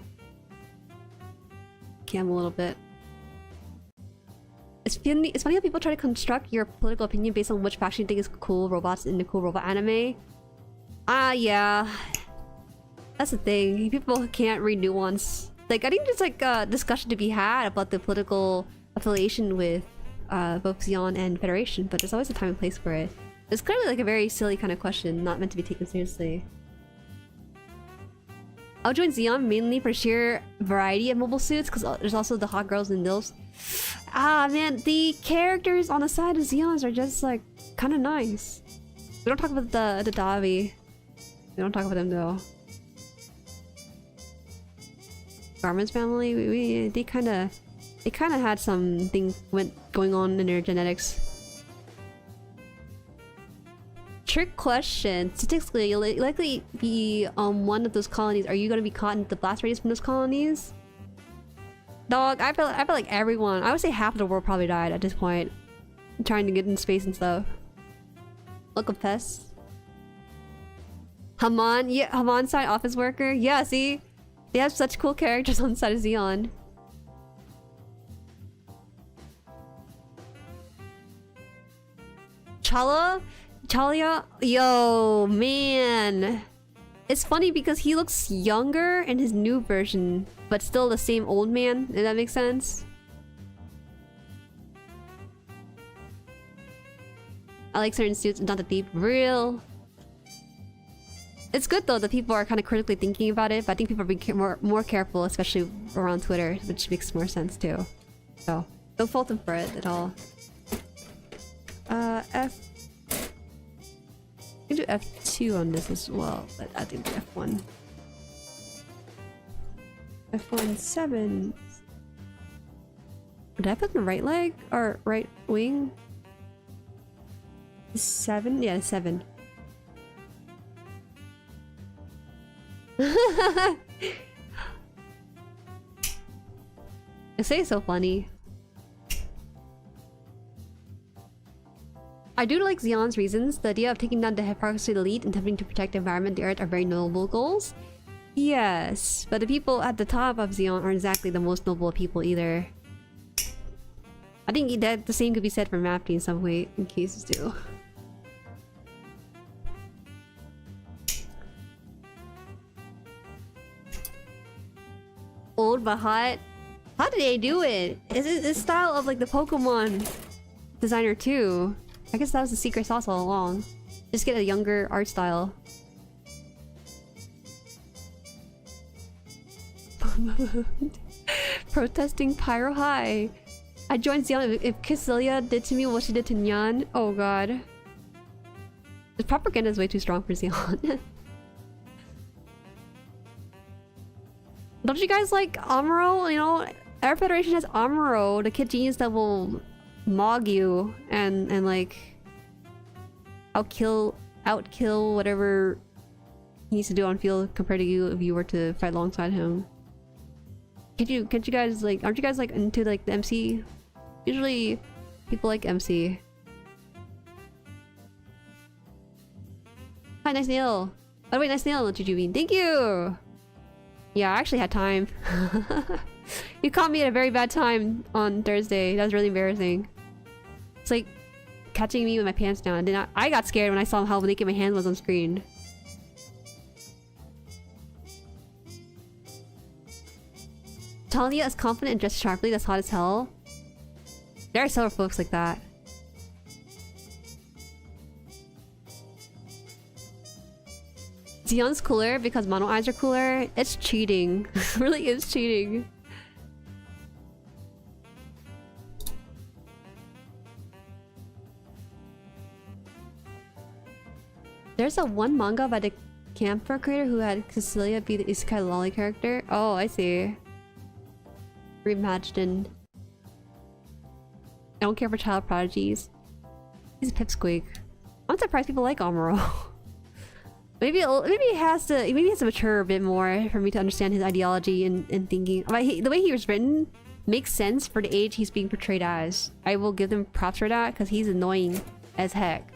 S1: cam a little bit. It's funny how people try to construct your political opinion based on which faction you think is cool robots in the cool robot anime. Yeah. That's the thing. People can't read nuance. Like, I think there's like a discussion to be had about the political affiliation with both Zeon and Federation, but there's always a time and place for it. It's clearly like a very silly kind of question, not meant to be taken seriously. I'll join Zeon mainly for sheer variety of mobile suits, because there's also the hot girls and dilfs. Ah man, the characters on the side of Zeons are just like kind of nice. We don't talk about the Davi. We don't talk about them though. Garment's family, they kind of had something going on in their genetics. Trick question. Statistically, you'll likely be on one of those colonies. Are you going to be caught in the blast radius from those colonies? Dog, I feel like everyone. I would say half of the world probably died at this point, trying to get in space and stuff. Welcome, Pest. Haman, yeah, Haman side office worker. Yeah, see. They have such cool characters on the side of Zeon. Chalia? Yo, man. It's funny because he looks younger in his new version, but still the same old man, if that makes sense. I like certain suits, not the deep. Real. It's good though that people are kind of critically thinking about it, but I think people are being more careful, especially around Twitter, which makes more sense too. So, don't fault them for it at all. can do F2 on this as well, but I think F1. F1 7. Did I put the right leg or right wing? 7? Yeah, 7. I say it's so funny. I do like Xeon's reasons. The idea of taking down the hypocrisy elite and attempting to protect the environment and the earth are very noble goals. Yes, but the people at the top of Xeon aren't exactly the most noble people either. I think that the same could be said for Mapty in some way, in cases too. Old but hot. How did they do it? Is it the style of like the Pokemon designer too? I guess that was the secret sauce all along. Just get a younger art style. Protesting Pyro High. I joined Xeon if Kycilia did to me what she did to Nyan. Oh god. The propaganda is way too strong for Xeon. Don't you guys like Amuro? You know, Air Federation has Amuro, the kid genius that will mog you and like outkill whatever he needs to do on field compared to you if you were to fight alongside him. Can't you guys like, aren't you guys like into like the MC? Usually people like MC. Hi, nice nail. Oh wait, nice nail, Jujubin. Thank you. Yeah, I actually had time. You caught me at a very bad time on Thursday. That was really embarrassing. It's like catching me with my pants down. I got scared when I saw how naked my hand was on screen. Talia is confident and dressed sharply. That's hot as hell. There are several folks like that. Xeon's cooler because mono eyes are cooler. It's cheating. It really is cheating. There's a one manga by the Camphor creator who had Kycilia be the Isekai Lolly character. Oh, I see. Reimagined. I don't care for child prodigies. He's a pipsqueak. I'm surprised people like Amuro. Maybe he has to mature a bit more for me to understand his ideology and thinking. The way he was written makes sense for the age he's being portrayed as. I will give them props for that because he's annoying as heck.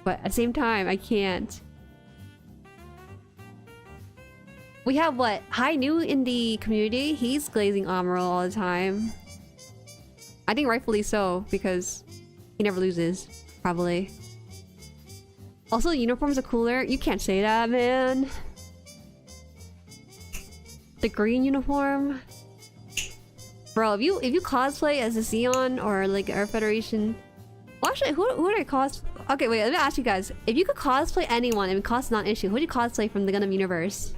S1: But at the same time, I can't. We have what? High New in the community. He's glazing Amuro all the time. I think rightfully so because he never loses, probably. Also, uniforms are cooler. You can't say that, man. The green uniform, bro. If you cosplay as a Xeon or like Air Federation, well, actually, who would I cos? Okay, wait. Let me ask you guys. If you could cosplay anyone and cost is not an issue, who would you cosplay from the Gundam universe?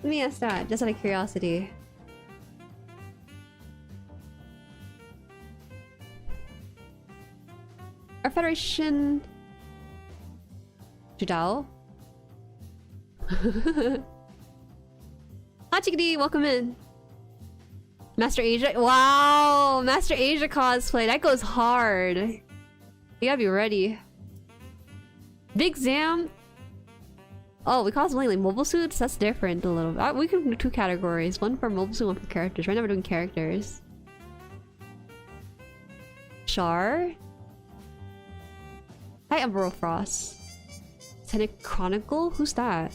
S1: Let me ask that, just out of curiosity. Air Federation. Judao? Hachikidi, welcome in. Master Asia? Wow! Master Asia cosplay. That goes hard. You gotta be ready. Big Zam? Oh, we cosplay like mobile suits? That's different a little bit. We can do two categories. One for mobile suit, one for characters. Right now we're doing characters. Char? Hi, Emperor Frost. Tenet Chronicle? Who's that?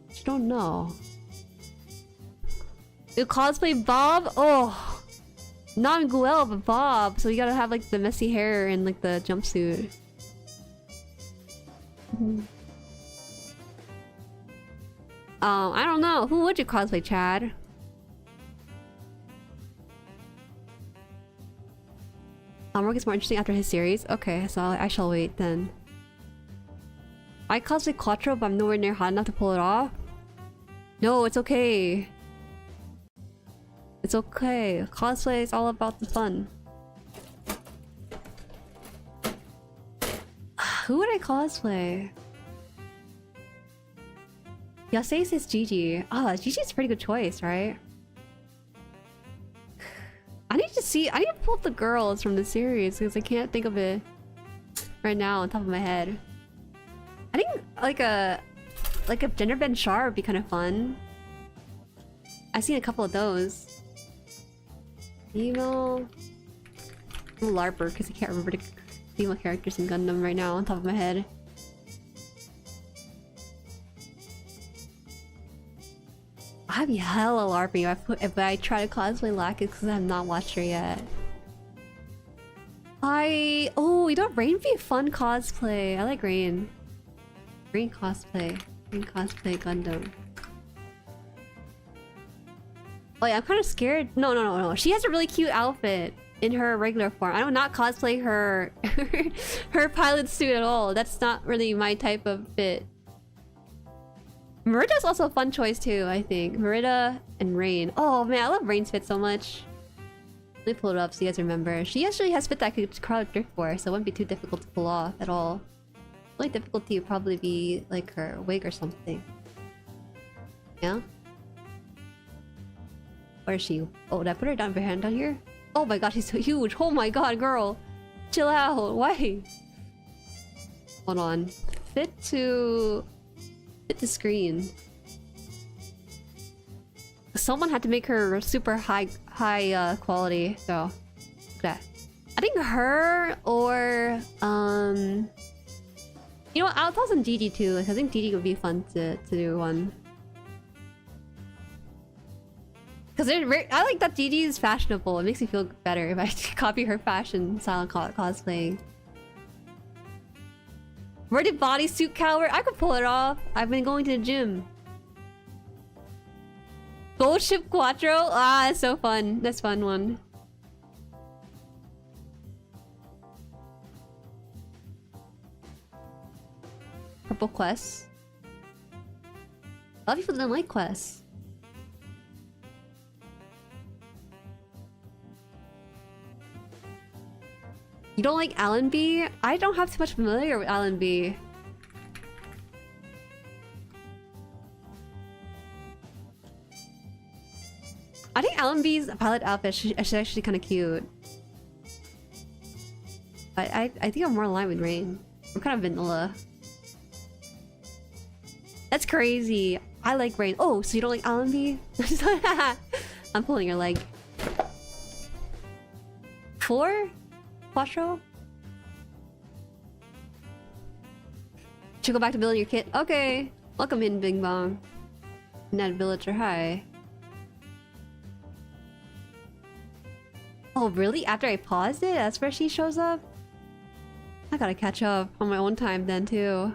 S1: I don't know. You cosplay Bob? Oh! Not Guel, but Bob. So you gotta have like the messy hair and like the jumpsuit. I don't know. Who would you cosplay, Chad? Amuro gets more interesting after his series. Okay, so I shall wait then. I cosplay Quattro, but I'm nowhere near hot enough to pull it off. No, it's okay. It's okay. Cosplay is all about the fun. Who would I cosplay? Yasei says Gigi. Oh, Gigi's a pretty good choice, right? I need to pull up the girls from the series because I can't think of it right now on top of my head. I think like a gender bend char would be kind of fun. I've seen a couple of those. Female... I'm a LARPer because I can't remember the female characters in Gundam right now on top of my head. I'd be hella LARPing if I try to cosplay Lacus because I have not watched her yet. Oh, you know, Rain would be a fun cosplay. I like Rain. Rain cosplay. Rain cosplay Gundam. Oh yeah, I'm kind of scared. No. She has a really cute outfit in her regular form. I would not cosplay her her pilot suit at all. That's not really my type of fit. Merida's also a fun choice too, I think. Merida and Rain. Oh man, I love Rain's fit so much. Let me pull it up so you guys remember. She actually has fit that I could crowd drift for, so it wouldn't be too difficult to pull off at all. The only difficulty would probably be like her wig or something. Yeah? Where is she? Oh, did I put her down with her hand down here? Oh my god, she's so huge. Oh my god, girl. Chill out. Why? Hold on. Fit to screen. Someone had to make her super high quality, so okay. I think her or you know what, I'll toss in Gigi too. Like, I think Gigi would be fun to do one. Cause I like that Gigi is fashionable. It makes me feel better if I copy her fashion style and cosplaying. Where did bodysuit cower? I could pull it off. I've been going to the gym. Gold Ship Quattro? Ah, that's so fun. That's fun one. Purple Quest. A lot of people didn't like Quest. You don't like Allenby? I don't have too much familiar with Allenby. I think Allenby's pilot outfit is actually kind of cute. But I think I'm more aligned with Rain. I'm kind of vanilla. That's crazy. I like Rain. Oh, so you don't like Allenby? I'm pulling your leg. 4? Quattro? Should go back to building your kit. Okay. Welcome in, Bing Bong. Net Villager, hi. Oh, really? After I paused it? That's where she shows up? I gotta catch up on my own time then, too.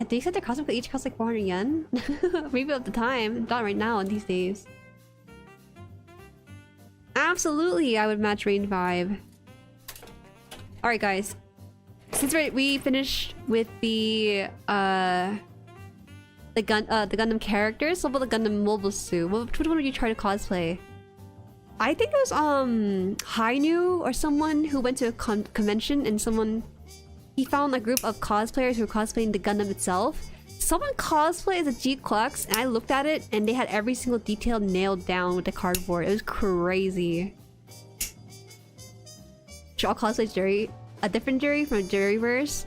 S1: And they said their costume could each cost like 400 yen? Maybe at the time. Not right now in these days. Absolutely, I would match Rain vibe. Alright, guys. Since we finished with the Gundam characters, what about the Gundam mobile suit? Which one would you try to cosplay? I think it was Hainu or someone who went to a convention and he found a group of cosplayers who were cosplaying the Gundam itself. Someone cosplayed as a G-Clux and I looked at it and they had every single detail nailed down with the cardboard. It was crazy. Should all cosplay Jueri? A different Jueri from Jueriverse?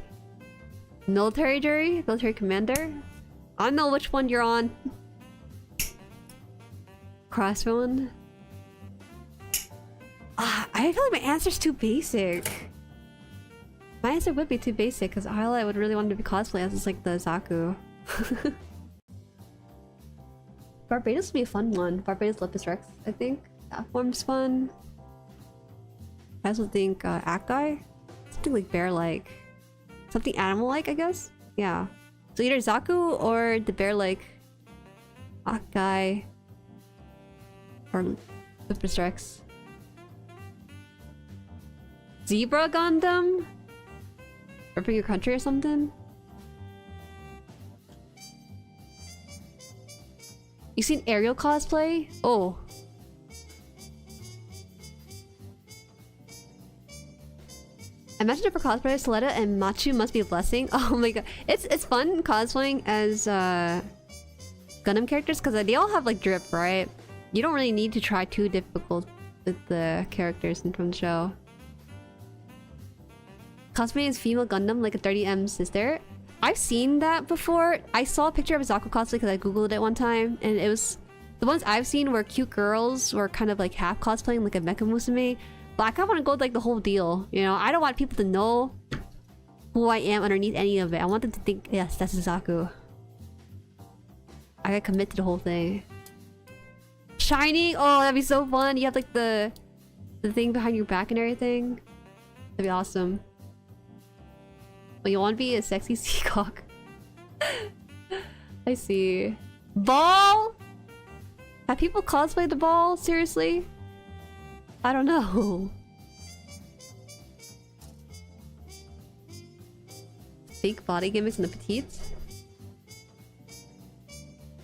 S1: Military Jueri? Military Commander? I don't know which one you're on. Crossbone? I feel like my answer's too basic. My answer would be too basic because all I would really want to be cosplay as is like the Zaku. Barbados would be a fun one. Barbados Lepus Rex, I think. That form's fun. I also think Akai? Something like bear-like. Something animal-like, I guess? Yeah. So either Zaku or the bear-like Akai or Lepus Rex. Zebra Gundam? Or for your country or something? You seen Ariel cosplay? Oh. Imagine if for cosplayer Soleta and Machu must be a blessing. Oh my god. It's fun cosplaying as Gundam characters because they all have like drip, right? You don't really need to try too difficult with the characters from the show. Cosplay as female Gundam like a 30M sister. I've seen that before. I saw a picture of a Zaku cosplay because I googled it one time, and it was the ones I've seen were cute girls were kind of like half cosplaying like a mecha musume. But I kind of want to go with like the whole deal, you know? I don't want people to know who I am underneath any of it. I want them to think, yes, that's Zaku. I gotta commit to the whole thing. Shining! Oh, that'd be so fun! You have like the thing behind your back and everything. That'd be awesome. But you want to be a sexy seacock. I see. Ball? Have people cosplayed the ball? Seriously? I don't know. Fake body gimmicks and the petites.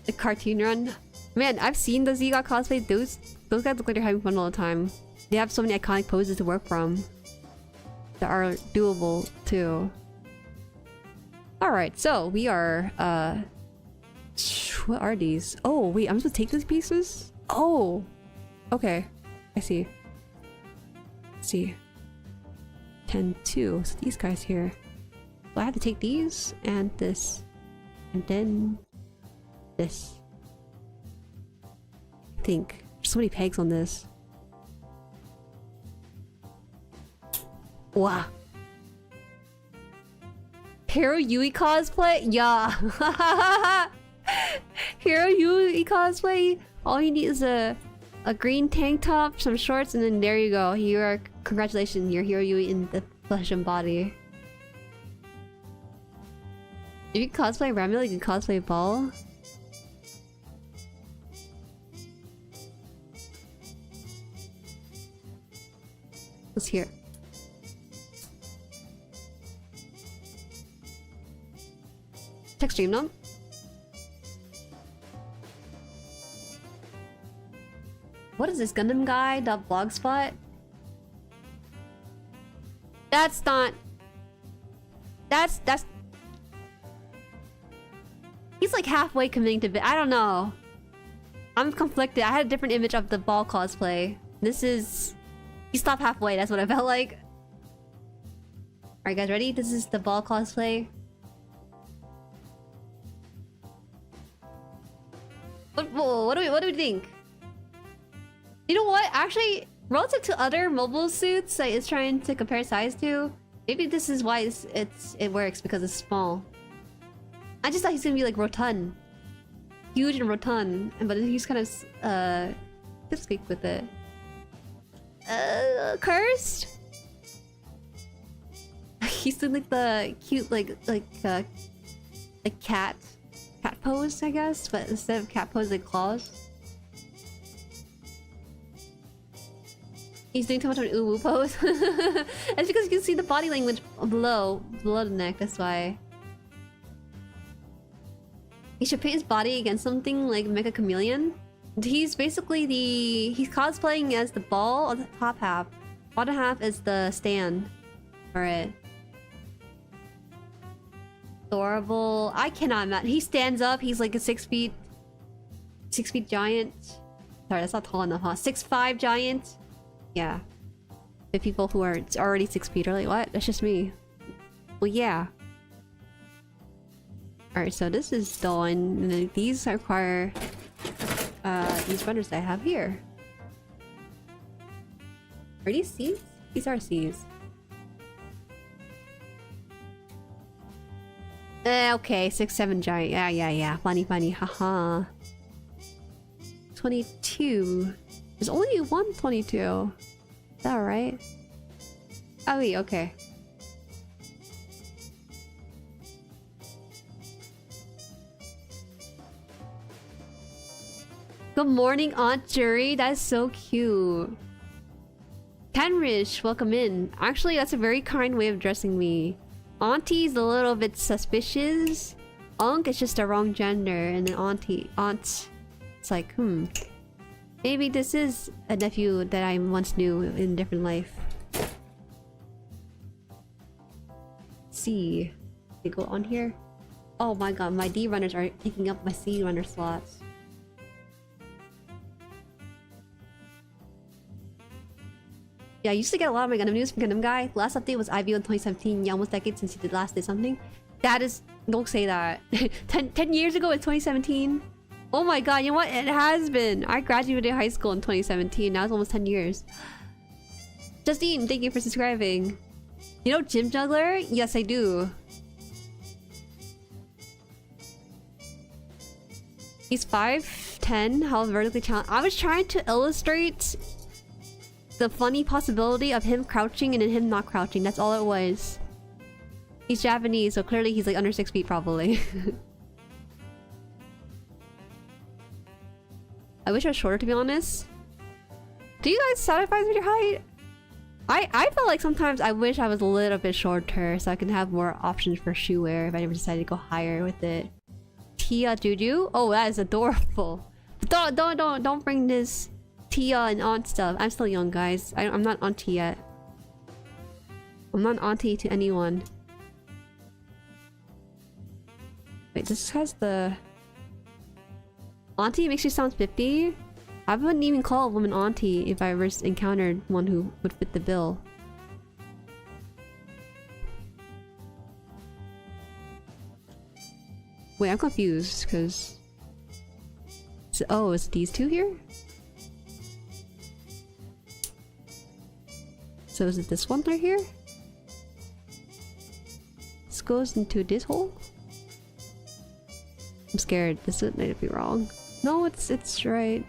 S1: The cartoon run. Man, I've seen the Ziga cosplay. Those guys look like they're having fun all the time. They have so many iconic poses to work from that are doable too. Alright, so we are what are these? Oh wait, I'm supposed to take these pieces? Oh, okay, I see. Let's see, 10-2. So these guys here. So I have to take these and this, and then this. I think there's so many pegs on this. Wow. Hero Yui cosplay? Yeah. Hero Yui cosplay? All you need is a green tank top, some shorts, and then there you go. You are, congratulations, you're Hero Yui in the flesh and body. If you can cosplay Ramil, you can cosplay Ball. What's here? Check stream them. What is this Gundam guy? .blogspot? That's not. That's. He's like halfway committing to I don't know. I'm conflicted. I had a different image of the Ball cosplay. This is. He stopped halfway. That's what I felt like. Alright, guys, ready? This is the Ball cosplay. What do we think? You know what? Actually, relative to other mobile suits that it's trying to compare size to, maybe this is why it works, because it's small. I just thought he's gonna be like rotund, huge and rotund, but he's kind of pipsqueak with it. Cursed. He's doing like the cute like cat pose, I guess, but instead of cat pose, like claws. He's doing too much of an uwu pose. That's because you can see the body language below the neck. That's why. He should paint his body against something like Mecha Chameleon. He's basically he's cosplaying as the ball on the top half. Bottom half is the stand for it. Adorable. I cannot imagine. He stands up. He's like a 6 feet giant. Sorry, that's not tall enough, huh? 6'5" giant. Yeah. The people who are already 6 feet are like, what? That's just me. Well, yeah. Alright, so this is done. And then these require these runners that I have here. Are these C's? These are C's. Okay, 6'7" giant. Yeah. Funny. Haha. 22. There's only one 22. Is that right? Oh, wait, okay. Good morning, Aunt Jueri. That's so cute. Kenrich, welcome in. Actually, that's a very kind way of addressing me. Auntie's a little bit suspicious. Unc is just the wrong gender, and then aunt. It's like, maybe this is a nephew that I once knew in a different life. see. They go on here. Oh my god, my D runners are taking up my C runner slots. Yeah, I used to get a lot of my Gundam news from Gundam Guy. Last update was IVO in 2017. Yeah, almost a decade since he did last did something. That is... Don't say that. 10 years ago in 2017? Oh my god, you know what? It has been. I graduated high school in 2017. Now it's almost 10 years. Justine, thank you for subscribing. You know Gym Juggler? Yes, I do. He's 5'10", how vertically challenged. I was trying to illustrate the funny possibility of him crouching and then him not crouching. That's all it was. He's Japanese, so clearly he's like under 6 feet probably. I wish I was shorter, to be honest. Do you guys satisfy with your height? I feel like sometimes I wish I was a little bit shorter so I can have more options for shoe wear if I ever decided to go higher with it. Tia Juju? Oh, that is adorable. Don't bring this Tia and aunt stuff. I'm still young, guys. I'm not auntie yet. I'm not auntie to anyone. Wait, this has the... Auntie makes you sound 50? I wouldn't even call a woman auntie if I ever encountered one who would fit the bill. Wait, I'm confused, because... Oh, is these two here? So is it this one right here? This goes into this hole? I'm scared. This might be wrong. No, it's right.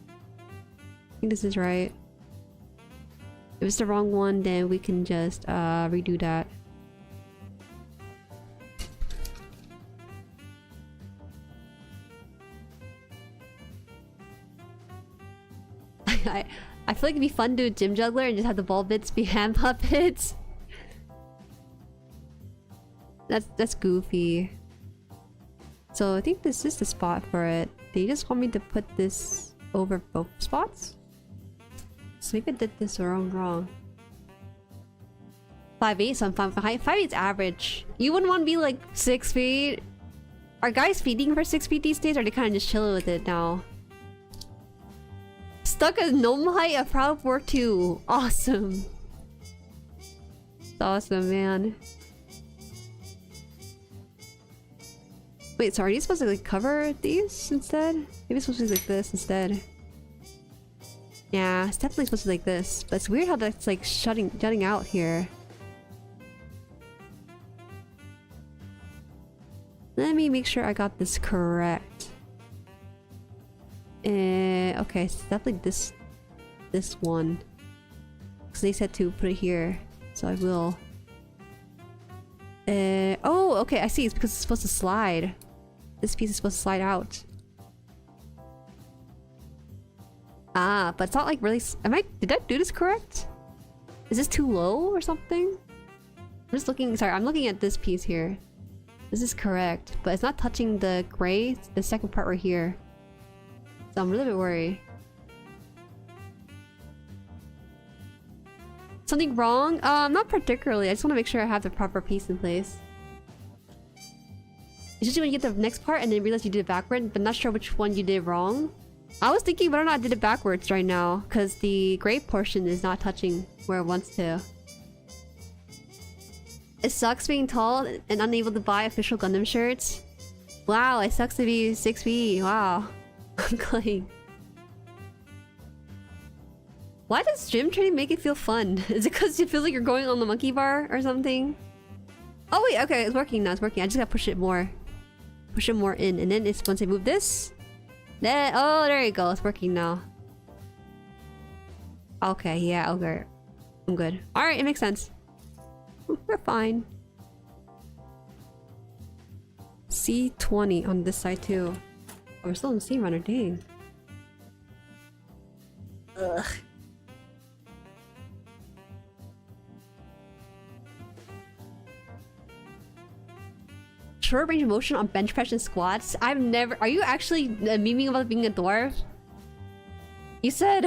S1: I think this is right. If it's the wrong one, then we can just redo that. I feel like it'd be fun to do a Gym Juggler and just have the ball bits be hand puppets. That's goofy. So I think this is the spot for it. They just want me to put this over both spots? So maybe I did this wrong. 5'8", so I'm fine with height. 5'8's average. You wouldn't want to be like 6 feet. Are guys feeding for 6 feet these days, or are they kind of just chilling with it now? Stuck as gnome height of Proud War 2. Awesome. It's awesome, man. Wait, so are you supposed to like cover these instead? Maybe it's supposed to be like this instead. Yeah, it's definitely supposed to be like this. But it's weird how that's like jutting out here. Let me make sure I got this correct. Okay, it's definitely this one. Because they said to put it here, so I will. Oh, okay, I see. It's because it's supposed to slide. This piece is supposed to slide out. Ah, but it's not like really. Did I do this correct? Is this too low or something? I'm just looking. Sorry, I'm looking at this piece here. This is correct, but it's not touching the gray, the second part right here. So I'm a little bit worried. Something wrong? Not particularly. I just want to make sure I have the proper piece in place. It's usually when you get the next part and then realize you did it backward, but not sure which one you did wrong. I was thinking whether or not I did it backwards right now, because the gray portion is not touching where it wants to. It sucks being tall and unable to buy official Gundam shirts. Wow, it sucks to be 6 feet. Wow. I'm going. Why does gym training make it feel fun? Is it because it feels like you're going on the monkey bar or something? Oh wait, okay, it's working now. It's working. I just gotta push it more. Push it more in, and then it's once I move this. Then oh, there you go. It's working now. Okay, yeah, okay. I'm good. All right, it makes sense. We're fine. C20 on this side too. Oh, we're still in the C runner, dang. Ugh. Short range motion on bench press and squats? I've never... Are you actually memeing about being a dwarf? You said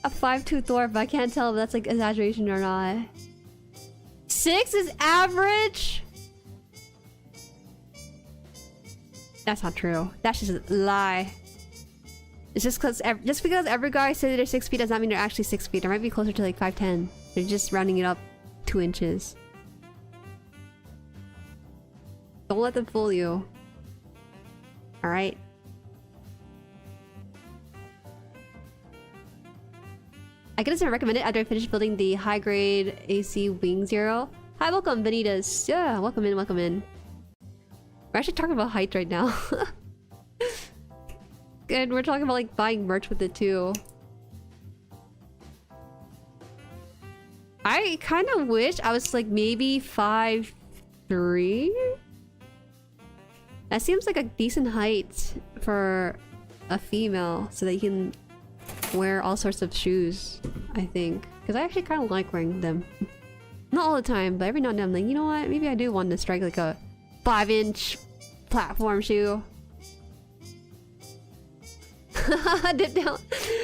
S1: a 5'2" dwarf, but I can't tell if that's like exaggeration or not. 6 is average? That's not true. That's just a lie. It's just because every guy says they're 6 feet does not mean they're actually 6 feet. They might be closer to like 5'10". They're just rounding it up 2 inches. Don't let them fool you. Alright. I could just recommend it after I finish building the high grade AC Wing Zero. Hi, welcome, Vanitas. Yeah, welcome in, welcome in. We're actually talking about height right now. And we're talking about like buying merch with it too. I kind of wish I was like maybe 5'3". That seems like a decent height for a female so that you can wear all sorts of shoes, I think. Because I actually kind of like wearing them. Not all the time, but every now and then I'm like, you know what? Maybe I do want to strike like a 5-inch platform shoe. Dip down.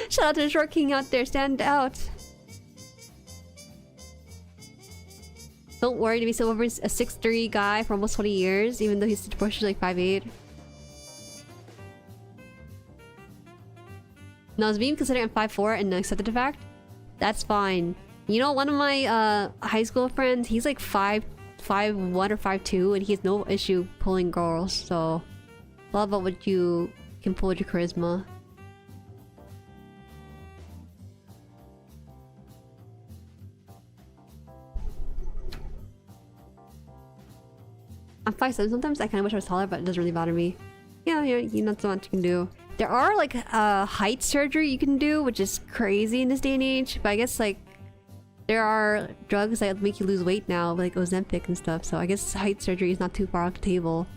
S1: Shout out to the short king out there. Stand out. Don't worry to be so over a 6'3" guy for almost 20 years, even though he's proportionally like 5'8". No, I was being considered I'm 5'4" and accepted the fact. That's fine. You know, one of my high school friends, he's like 5'1" or 5'2", and he has no issue pulling girls. So, it's all about what you can pull with your charisma. I'm 5'7". Sometimes I kind of wish I was taller, but it doesn't really bother me. Yeah, not so much you can do. There are like height surgery you can do, which is crazy in this day and age. But I guess like there are drugs that make you lose weight now, like Ozempic and stuff. So I guess height surgery is not too far off the table.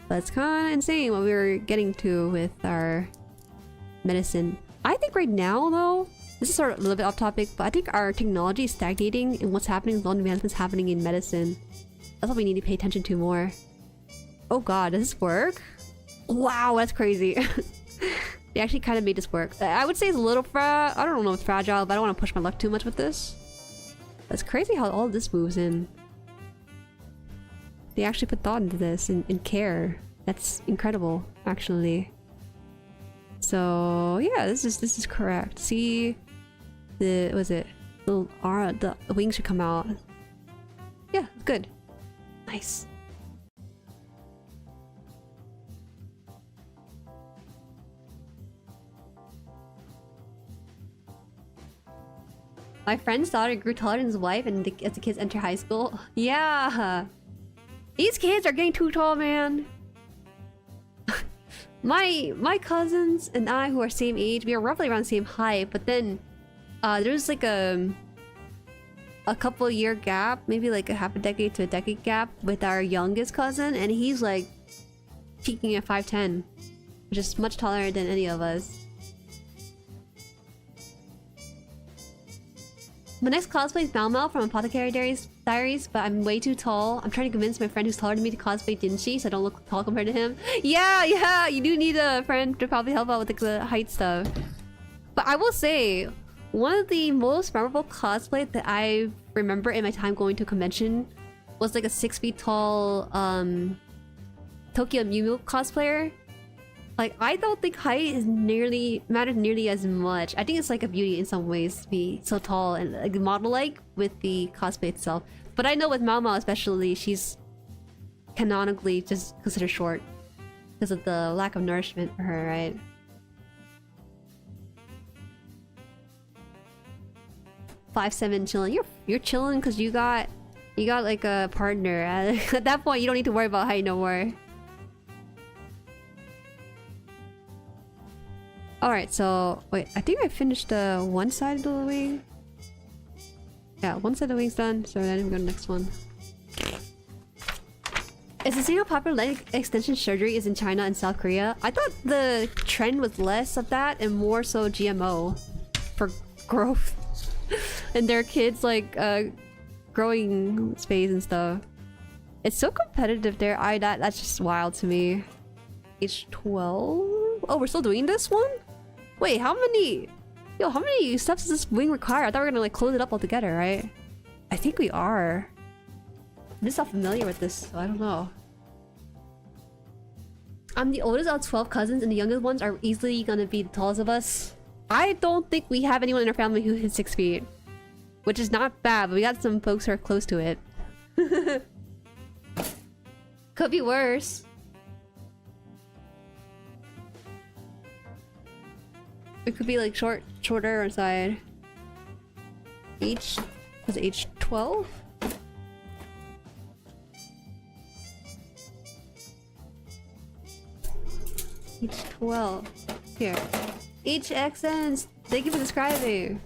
S1: But it's kind of insane what we were getting to with our medicine. I think right now though, this is sort of a little bit off topic, but I think our technology is stagnating in what's happening with all the advancements happening in medicine. That's what we need to pay attention to more. Oh god, does this work? Wow, that's crazy. They actually kind of made this work. I would say it's a little I don't know if it's fragile, but I don't want to push my luck too much with this. That's crazy how all this moves in. They actually put thought into this and care. That's incredible, actually. So yeah, this is correct. See, what was it? The wings should come out. Yeah, good. Nice. My friend's daughter grew taller than his wife, and as the kids enter high school. Yeah, these kids are getting too tall, man. my cousins and I, who are same age, we are roughly around the same height. But then there's like a couple year gap, maybe like a half a decade to a decade gap with our youngest cousin, and he's like peaking at 5'10", which is much taller than any of us. My next cosplay is Mal Mal from Apothecary Diaries, but I'm way too tall. I'm trying to convince my friend who's taller than me to cosplay Dinshi so I don't look tall compared to him. Yeah, you do need a friend to probably help out with the height stuff. But I will say, one of the most memorable cosplays that I remember in my time going to a convention was like a 6 feet tall Tokyo Mew Mew cosplayer. Like, I don't think height matters nearly as much. I think it's like a beauty in some ways to be so tall and like model-like with the cosplay itself. But I know with Mao Mao especially, she's canonically just considered short because of the lack of nourishment for her, right? "5'7" chilling. You're chilling because you got like a partner. At that point, you don't need to worry about height no more. Alright, so wait, I think I finished the one side of the wing. Yeah, one side of the wing's done, so then we go to the next one. Is the seeing how popular leg extension surgery is in China and South Korea? I thought the trend was less of that and more so GMO for growth. And their kids like growing space and stuff. It's so competitive there. That's just wild to me. Age 12? Oh, we're still doing this one? Wait, how many steps does this wing require? I thought we were gonna like close it up altogether, right? I think we are. just not familiar with this, so I don't know. I'm the oldest of 12 cousins, and the youngest ones are easily gonna be the tallest of us. I don't think we have anyone in our family who hits 6 feet. Which is not bad, but we got some folks who are close to it. Could be worse. It could be like shorter on side. Age was age 12? Age 12. Here. HXNs! Thank you for describing.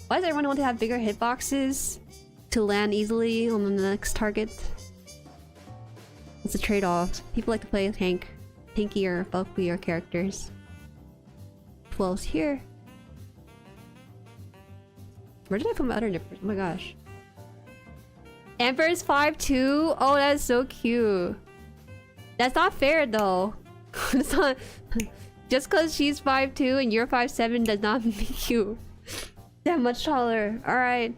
S1: Why does everyone want to have bigger hitboxes to land easily on the next target? It's a trade-off. People like to play tankier, bulkier characters. 12's here. Where did I put my other nippers? Oh my gosh. Emperor's 5'2". Oh, that is so cute. That's not fair though. It's not. Just because she's 5'2" and you're 5'7" does not make you that much taller. Alright.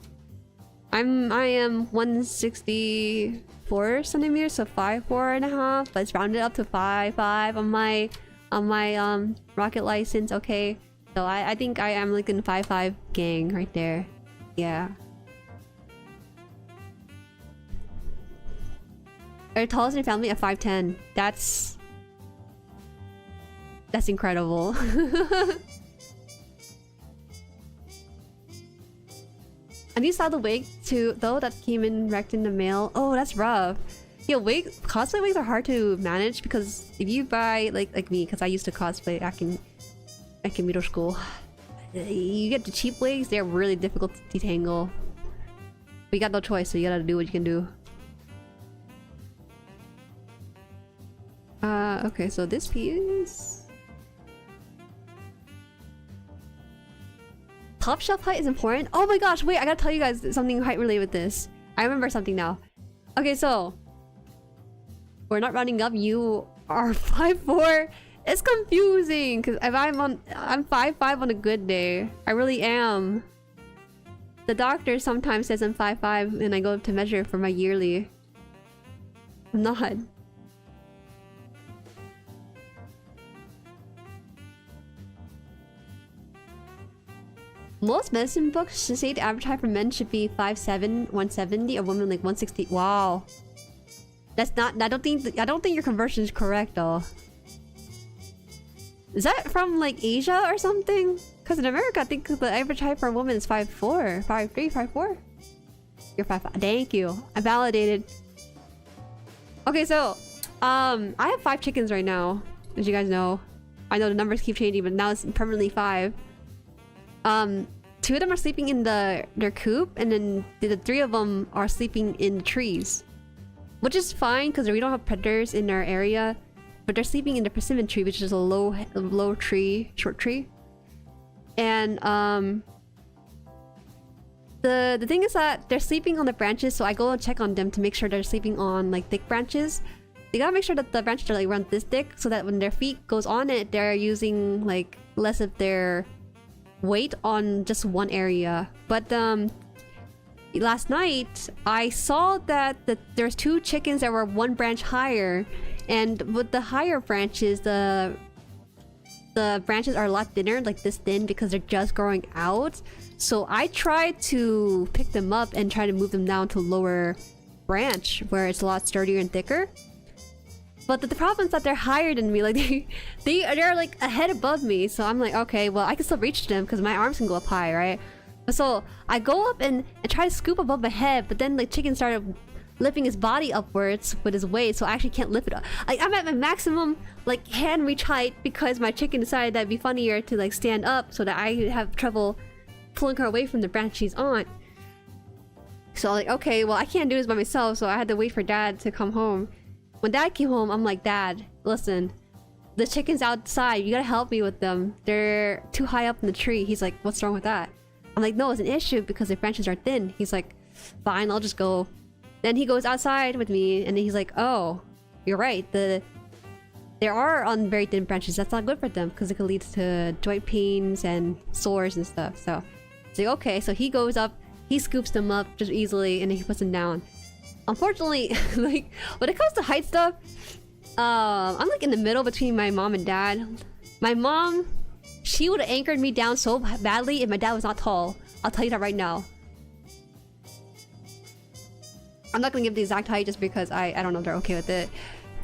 S1: I am 164 centimeters, so 5'4.5", but it's rounded up to 5'5" on my rocket license, okay? So I think I am like in 5'5" gang right there. Yeah. Our tallest in your family at 5'10". That's incredible. And you saw the wig too, though, that came in wrecked in the mail. Oh, that's rough. Yo, cosplay wigs are hard to manage because if you buy like me, because I used to cosplay back in middle school, you get the cheap wigs. They're really difficult to detangle. But you got no choice, so you gotta do what you can do. Okay, so this piece. Top shelf height is important. Oh my gosh, wait, I gotta tell you guys something height related with this. I remember something now. Okay, so we're not running up. You are 5'4". It's confusing because if I'm 5'5" on a good day. I really am. The doctor sometimes says I'm 5'5" and I go up to measure for my yearly. I'm not. Most medicine books say the average height for men should be 5'7", 170, or women like 160. Wow, that's not. I don't think your conversion is correct though. Is that from like Asia or something? Because in America, I think the average height for a woman is 5'4", 5'3", 5'4". You're 5'5". Thank you. I validated. Okay, so I have 5 chickens right now, as you guys know. I know the numbers keep changing, but now it's permanently 5. 2 of them are sleeping in their coop, and then the 3 of them are sleeping in the trees, which is fine because we don't have predators in our area. But they're sleeping in the persimmon tree, which is a low tree, short tree. And the thing is that they're sleeping on the branches, so I go and check on them to make sure they're sleeping on like thick branches. You gotta make sure that the branches are like around this thick, so that when their feet goes on it, they're using like less of their weight on just one area. But last night I saw that there's 2 chickens that were 1 branch higher, and with the higher branches, the branches are a lot thinner, like this thin, because they're just growing out. So I tried to pick them up and try to move them down to lower branch where it's a lot sturdier and thicker. But the problem is that they're higher than me. Like they're like a head above me. So I'm like, okay, well I can still reach them because my arms can go up high, right? So I go up and try to scoop above my head, but then the chicken started lifting his body upwards with his weight, so I actually can't lift it up. Like I'm at my maximum like hand reach height because my chicken decided that'd be funnier to like stand up so that I have trouble pulling her away from the branch she's on. So like, okay, well I can't do this by myself, so I had to wait for Dad to come home. When Dad came home, I'm like, Dad, listen, the chicken's outside, you gotta help me with them. They're too high up in the tree. He's like, what's wrong with that? I'm like, no, it's an issue because their branches are thin. He's like, fine, I'll just go. Then he goes outside with me and he's like, oh, you're right. They are on very thin branches. That's not good for them because it could lead to joint pains and sores and stuff. So it's like, okay. So he goes up he scoops them up just easily and then he puts them down. Unfortunately, like when it comes to height stuff, I'm like in the middle between my mom and dad. My mom, she would have anchored me down so badly if my dad was not tall. I'll tell you that right now. I'm not gonna give the exact height just because I don't know if they're okay with it.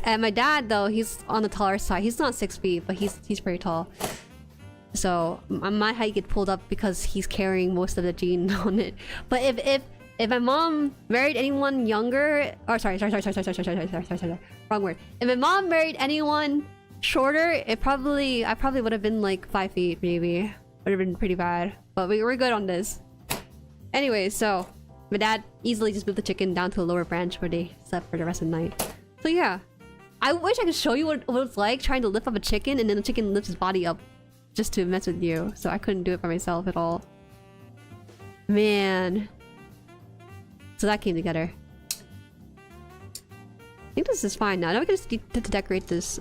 S1: And my dad though, he's on the taller side. He's not 6 feet, but he's pretty tall. So my height gets pulled up because he's carrying most of the gene on it. But if my mom married anyone younger, or sorry, wrong word. If my mom married anyone shorter, I probably would have been like 5 feet maybe. Would have been pretty bad. But we're good on this. Anyway, so my dad easily just moved the chicken down to a lower branch where they slept for the rest of the night. So yeah, I wish I could show you what it's like trying to lift up a chicken and then the chicken lifts his body up just to mess with you. So I couldn't do it by myself at all. Man. So that came together. I think this is fine now. Now we can just get to decorate this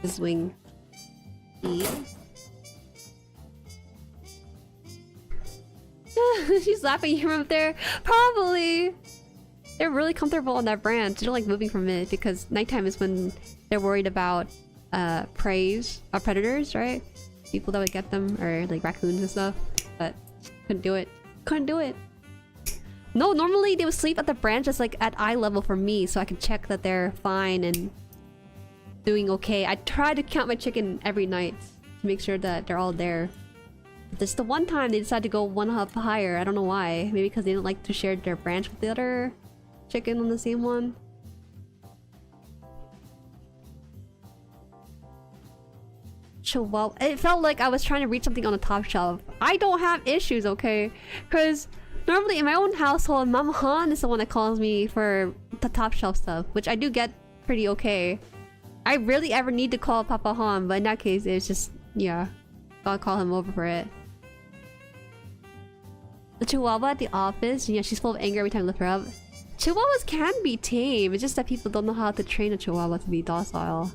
S1: this wing. She's laughing you from up there. Probably. They're really comfortable on that branch. They don't like moving from it because nighttime is when they're worried about predators, right? People that would get them, or like raccoons and stuff. But couldn't do it. Couldn't do it. No, normally they would sleep at the branch that's like at eye level for me, so I can check that they're fine and doing okay. I try to count my chicken every night to make sure that they're all there. But this is the one time they decided to go one up higher. I don't know why. Maybe because they didn't like to share their branch with the other chicken on the same one. Chihuahua. It felt like I was trying to reach something on the top shelf. I don't have issues, okay? Because normally in my own household, Mama Han is the one that calls me for the top shelf stuff, which I do get pretty okay. I rarely ever need to call Papa Han, but in that case, it's just, yeah. I'll call him over for it. The Chihuahua at the office, yeah, she's full of anger every time I lift her up. Chihuahuas can be tame, it's just that people don't know how to train a Chihuahua to be docile.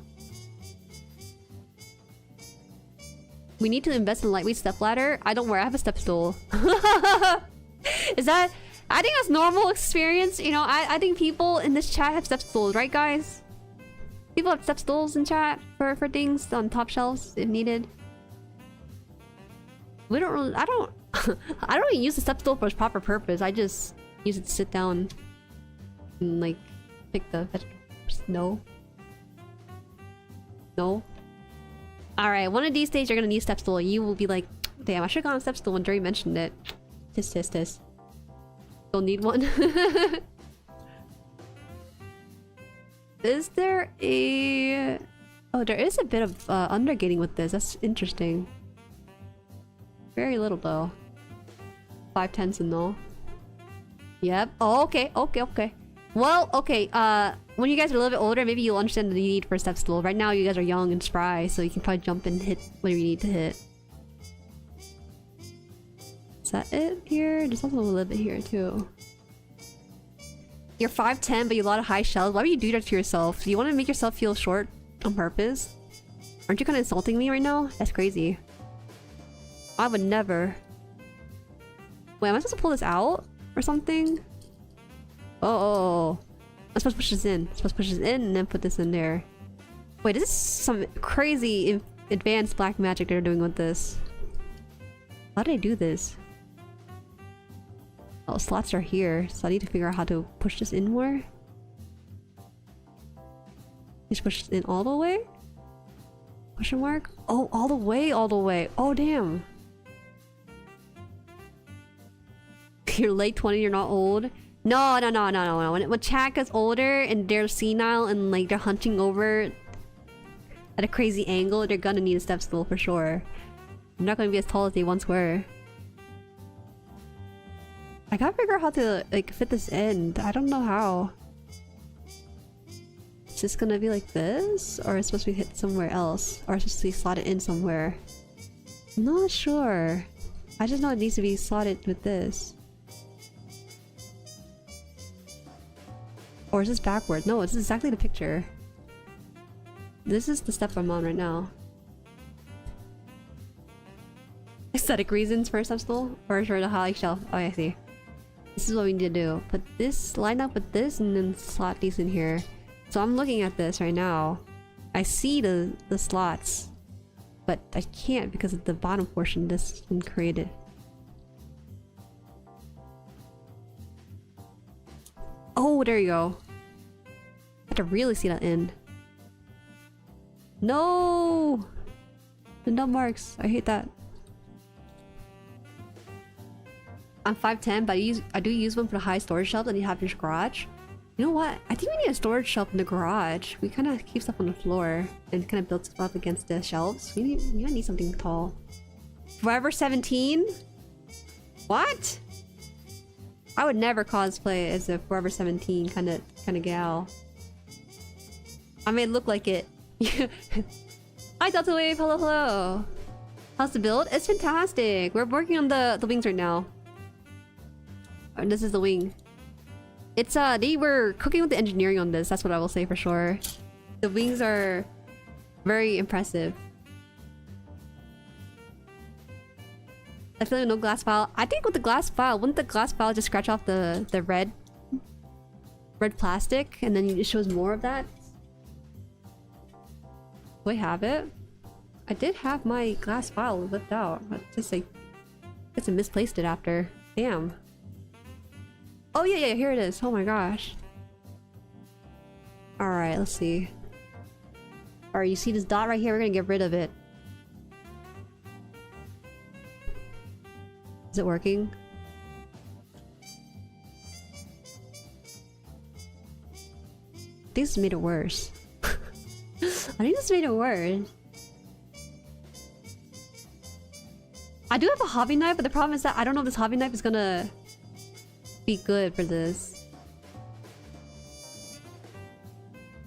S1: We need to invest in a lightweight stepladder. I don't worry, I have a step stool. Is that... I think that's normal experience, you know, I think people in this chat have step stools, right guys? People have step stools in chat for things on top shelves if needed. We don't really... I don't really use the step stool for its proper purpose. I just use it to sit down and like pick the vegetables. No. No. Alright, one of these days you're gonna need a step stool. You will be like, damn, I should've gotten a step stool when Jueri mentioned it. Tis. Don't need one. Is there a... Oh, there is a bit of undergating with this. That's interesting. Very little though. 5/10 and all. Yep. Oh, okay. Well, okay. When you guys are a little bit older, maybe you'll understand the need for a step stool. Right now, you guys are young and spry, so you can probably jump and hit whatever you need to hit. Is that it here? There's also a little bit here too. You're 5'10", but you have a lot of high shells. Why would you do that to yourself? Do you want to make yourself feel short on purpose? Aren't you kind of insulting me right now? That's crazy. I would never. Wait, am I supposed to pull this out or something? Oh. I'm supposed to push this in. And then put this in there. Wait, this is some crazy advanced black magic they're doing with this. How did I do this? Oh, slots are here, so I need to figure out how to push this in more. Just push it in all the way? Question mark? Oh, all the way. Oh, damn. You're late 20, you're not old. No. When chat gets older and they're senile and like they're hunching over at a crazy angle, they're gonna need a step stool for sure. I'm not gonna be as tall as they once were. I gotta figure out how to like fit this in. I don't know how. Is this gonna be like this? Or is it supposed to be hit somewhere else? Or is it supposed to be slotted in somewhere? I'm not sure. I just know it needs to be slotted with this. Or is this backwards? No, this is exactly the picture. This is the step I'm on right now. Aesthetic reasons for a step stool? Or for the high shelf? Oh, I see. This is what we need to do. Put this, line up with this, and then slot these in here. So I'm looking at this right now. I see the slots, but I can't because of the bottom portion this has been created. Oh, there you go. I have to really see that in. No! The nut marks. I hate that. I'm 5'10", but I do use one for the high storage shelf that you have in your garage. You know what? I think we need a storage shelf in the garage. We kind of keep stuff on the floor and kind of build stuff up against the shelves. We might need something tall. Forever 17? What? I would never cosplay as a Forever 17 kind of gal. I may look like it. Hi Delta Wave, hello, hello. How's the build? It's fantastic. We're working on the wings right now. And this is the wing. It's they were cooking with the engineering on this. That's what I will say for sure. The wings are very impressive. I feel like no glass file. I think with the glass file, wouldn't the glass file just scratch off the red plastic and then it shows more of that? Do I have it? I did have my glass file whipped out. I just like, I guess I misplaced it after. Damn. Oh yeah, here it is. Oh my gosh. Alright, let's see. Alright, you see this dot right here? We're gonna get rid of it. Is it working? I think this made it worse. I think this made it worse. I do have a hobby knife, but the problem is that I don't know if this hobby knife is gonna be good for this.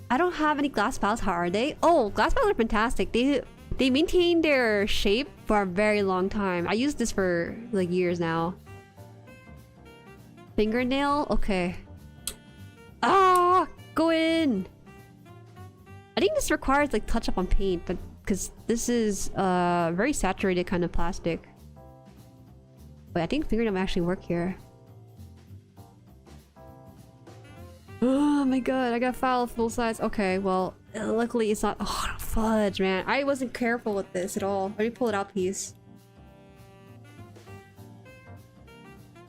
S1: I don't have any glass files. How are they? Oh, glass files are fantastic. They maintain their shape for a very long time. I use this for like years now. Fingernail? Okay. Ah! Go in! I think this requires like touch up on paint, but because this is very saturated kind of plastic. But I think fingernail might actually work here. Oh my god, I got file full size. Okay, well, luckily it's not. Oh, fudge, man. I wasn't careful with this at all. Let me pull it out, piece.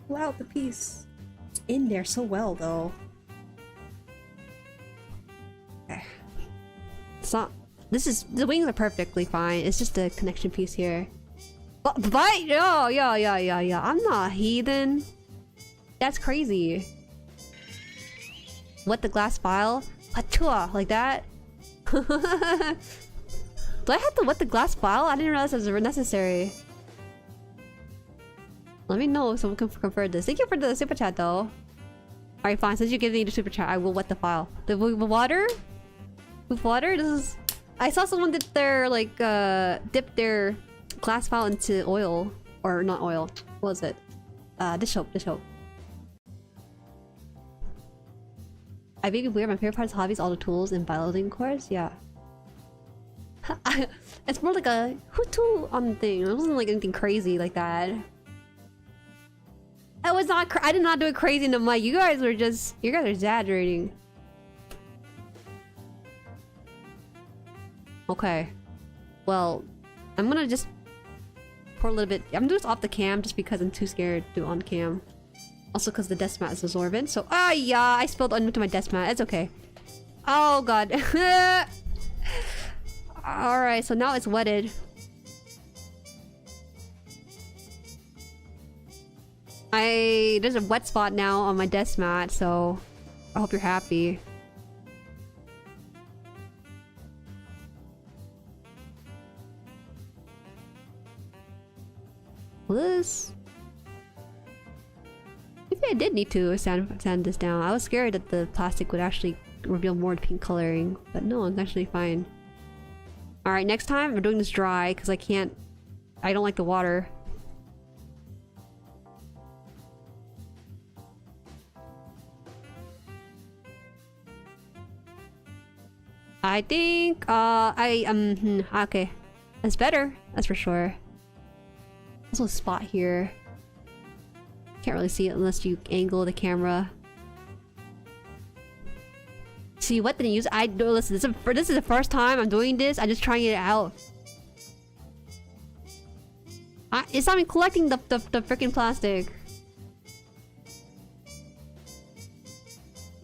S1: Pull out the piece. It's in there so well, though. Okay. It's not. This is. The wings are perfectly fine. It's just a connection piece here. Oh, bite! Yeah. I'm not a heathen. That's crazy. What, the glass file? Patua, like that? Do I have to wet the glass file? I didn't realize it was necessary. Let me know if someone can confirm this. Thank you for the super chat though. Alright, fine. Since you gave me the super chat, I will wet the file. The water? With water? This is... I saw someone dip their, like, dip their glass file into oil. Or not oil. What was it? Dish soap. I make it weird. My favorite part is hobbies, all the tools, and piloting course. Yeah. It's more like a tool on thing. It wasn't like anything crazy like that. I was not. I did not do it crazy in the mic. You guys were just. You guys are exaggerating. Okay. Well, I'm gonna just pour a little bit. I'm doing this off the cam just because I'm too scared to do on cam. Also because the desk mat is absorbent. So, yeah, I spilled onto my desk mat. It's okay. Oh god. Alright, so now it's wetted. There's a wet spot now on my desk mat, so I hope you're happy. This... Maybe I did need to sand this down. I was scared that the plastic would actually reveal more pink coloring, but no, it's actually fine. Alright, next time I'm doing this dry because I don't like the water. I think okay. That's better, that's for sure. Also a spot here. Can't really see it unless you angle the camera. See what didn't use? I do listen. This is the first time I'm doing this. I'm just trying it out. It's not even collecting the freaking plastic.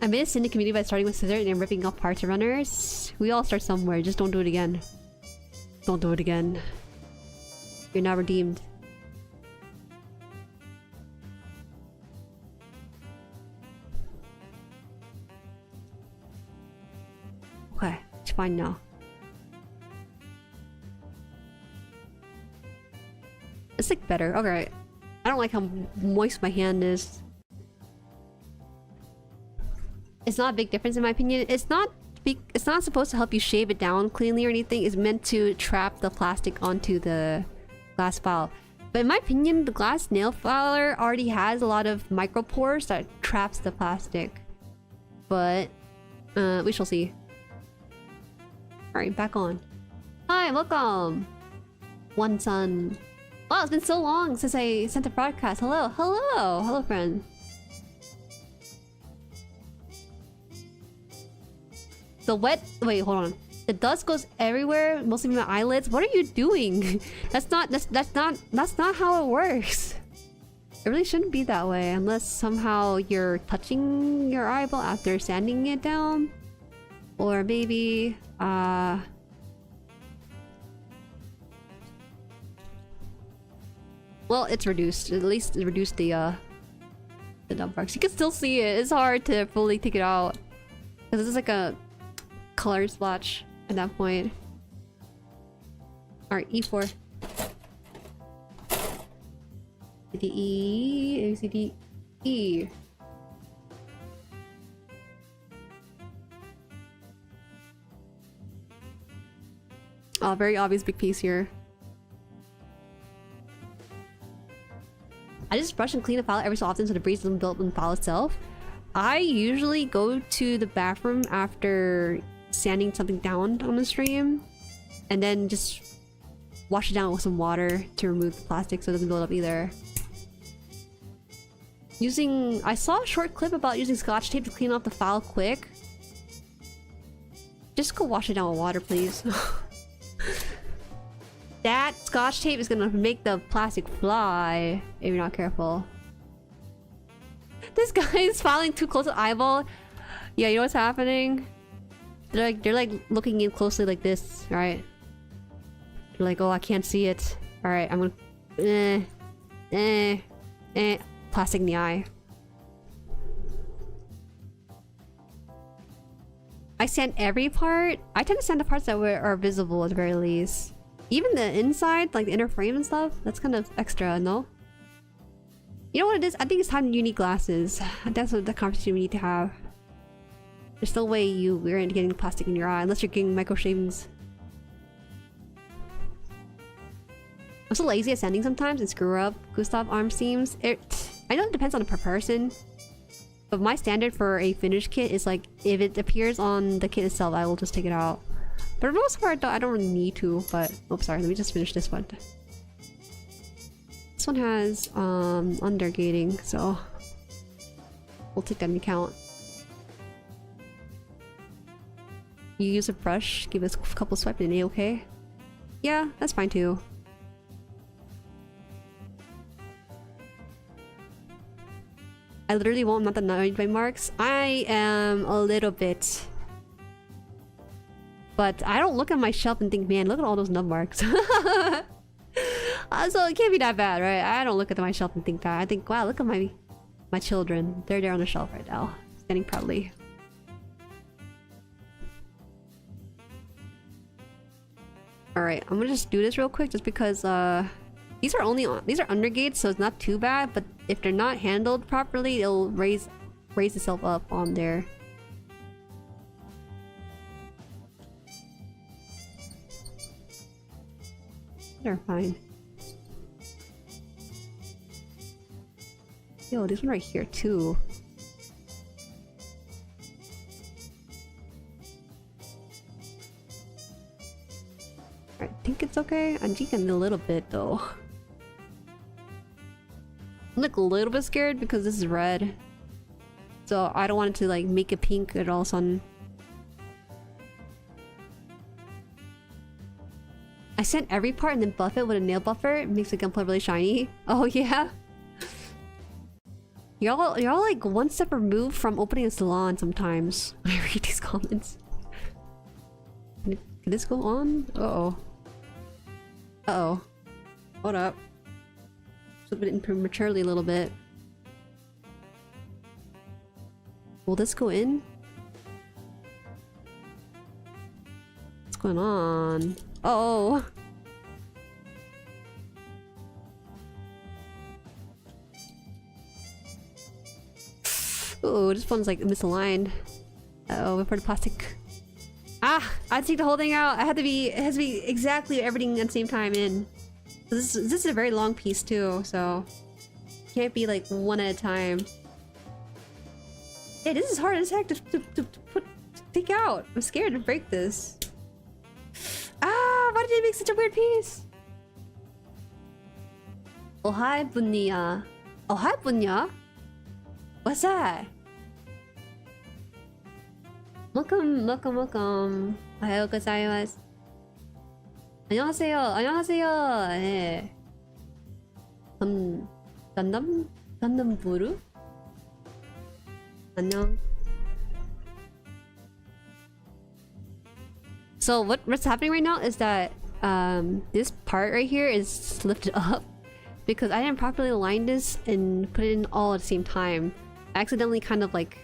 S1: I made a sin in the community by starting with scissors and ripping off parts of runners. We all start somewhere. Just don't do it again. Don't do it again. You're now redeemed. Okay, it's fine now. It's like better. Okay. I don't like how moist my hand is. It's not a big difference in my opinion. It's not supposed to help you shave it down cleanly or anything. It's meant to trap the plastic onto the glass file. But in my opinion, the glass nail filer already has a lot of micro pores that traps the plastic. But we shall see. Alright, back on. Hi, welcome! One Sun. Wow, it's been so long since I sent a broadcast. Hello, hello! Hello, friend. The wet... Wait, hold on. The dust goes everywhere, mostly in my eyelids. What are you doing? That's not how it works. It really shouldn't be that way unless somehow you're touching your eyeball after sanding it down. Or maybe... Well, it's reduced. At least it reduced the dump marks. You can still see it. It's hard to fully take it out. Because this is like a color splotch at that point. Alright, E4. E, A, C, D, E. Oh, very obvious big piece here. I just brush and clean the file every so often so the breeze doesn't build up in the file itself. I usually go to the bathroom after sanding something down on the stream and then just wash it down with some water to remove the plastic so it doesn't build up either. I saw a short clip about using scotch tape to clean off the file quick. Just go wash it down with water, please. That scotch tape is gonna make the plastic fly if you're not careful. This guy is filing too close to the eyeball. Yeah, you know what's happening? They're like looking in closely like this, right? They're like, oh, I can't see it. Alright, I'm gonna... Plastic in the eye. I sand every part. I tend to sand the parts that are visible at the very least. Even the inside, like the inner frame and stuff, that's kind of extra, no? You know what it is? I think it's time you need glasses. That's what the conversation we need to have. There's no way we're into getting plastic in your eye unless you're getting micro shavings. I'm so lazy at sanding sometimes and screw up Gustav arm seams. I know it depends on the per person, but my standard for a finished kit is like if it appears on the kit itself, I will just take it out. But for the most part, though, I don't really need to. But oops, sorry. Let me just finish this one. This one has undergating, so we'll take that into account. You use a brush, give us a couple swipes, and okay? Yeah, that's fine too. I literally won't. I'm not annoyed by marks. I am a little bit. But I don't look at my shelf and think, man, look at all those nub marks. So it can't be that bad, right? I don't look at my shelf and think that. I think, wow, look at my children. They're there on the shelf right now, standing proudly. Alright, I'm gonna just do this real quick just because these are undergates, so it's not too bad, but if they're not handled properly, it'll raise itself up on there. They're fine. Yo, this one right here too. I think it's okay. I'm jigging a little bit though. I'm like a little bit scared because this is red. So I don't want it to like make it pink at all of a sudden. I sand every part and then buff it with a nail buffer. It makes the Gunpla really shiny. Oh yeah? Y'all like one step removed from opening a salon sometimes. I read these comments. Can this go on? Uh-oh. Uh-oh. Hold up. Flip it in prematurely a little bit. Will this go in? What's going on? Oh. Ooh, this one's like misaligned. Uh-oh, we put plastic. Ah! I had to take the whole thing out. It has to be exactly everything at the same time in. This is a very long piece too, so can't be like one at a time. Hey, this is hard as heck to take out. I'm scared to break this. Ah! Why did they make such a weird piece? Oh hi, Bunya. Oh hi, Bunya. What's that? Welcome. Ohayou gozaimasu. 안녕하세요. 안녕하세요. 예. Gundam 부루? 안녕. So what's happening right now is that this part right here is lifted up because I didn't properly align this and put it in all at the same time. I accidentally kind of like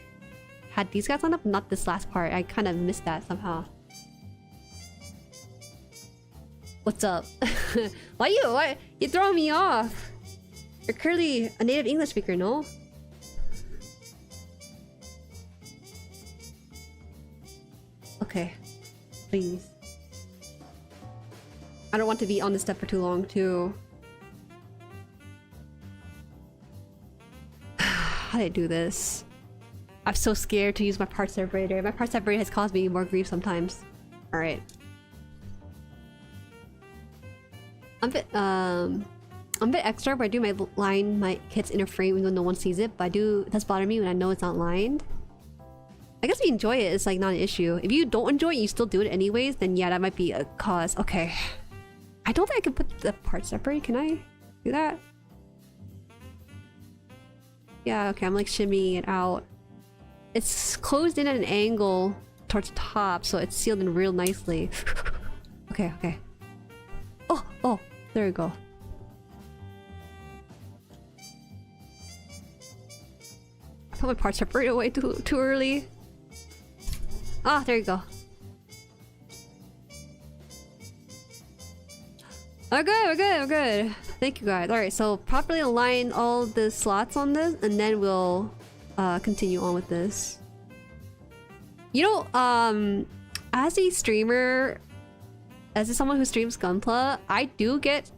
S1: had these guys on up, not this last part. I kind of missed that somehow. What's up? Why you throwing me off? You're clearly a native English speaker, no? Okay, please. I don't want to be on this step for too long, too. How did I do this? I'm so scared to use my part separator. My part separator has caused me more grief sometimes. Alright. I'm a bit extra where I do line my kit's inner frame even though no one sees it, but it does bother me when I know it's not lined. I guess if you enjoy it, it's like not an issue. If you don't enjoy it, you still do it anyways, then yeah, that might be a cause. Okay. I don't think I can put the part separate. Can I do that? Yeah, okay, I'm like shimmying it out. It's closed in at an angle towards the top, so it's sealed in real nicely. Okay. Oh, there we go. I put my part separated away too early. Ah, there you go. We're good. Thank you guys. Alright, so properly align all the slots on this and then we'll continue on with this. You know, as a streamer, as someone who streams Gunpla, I do get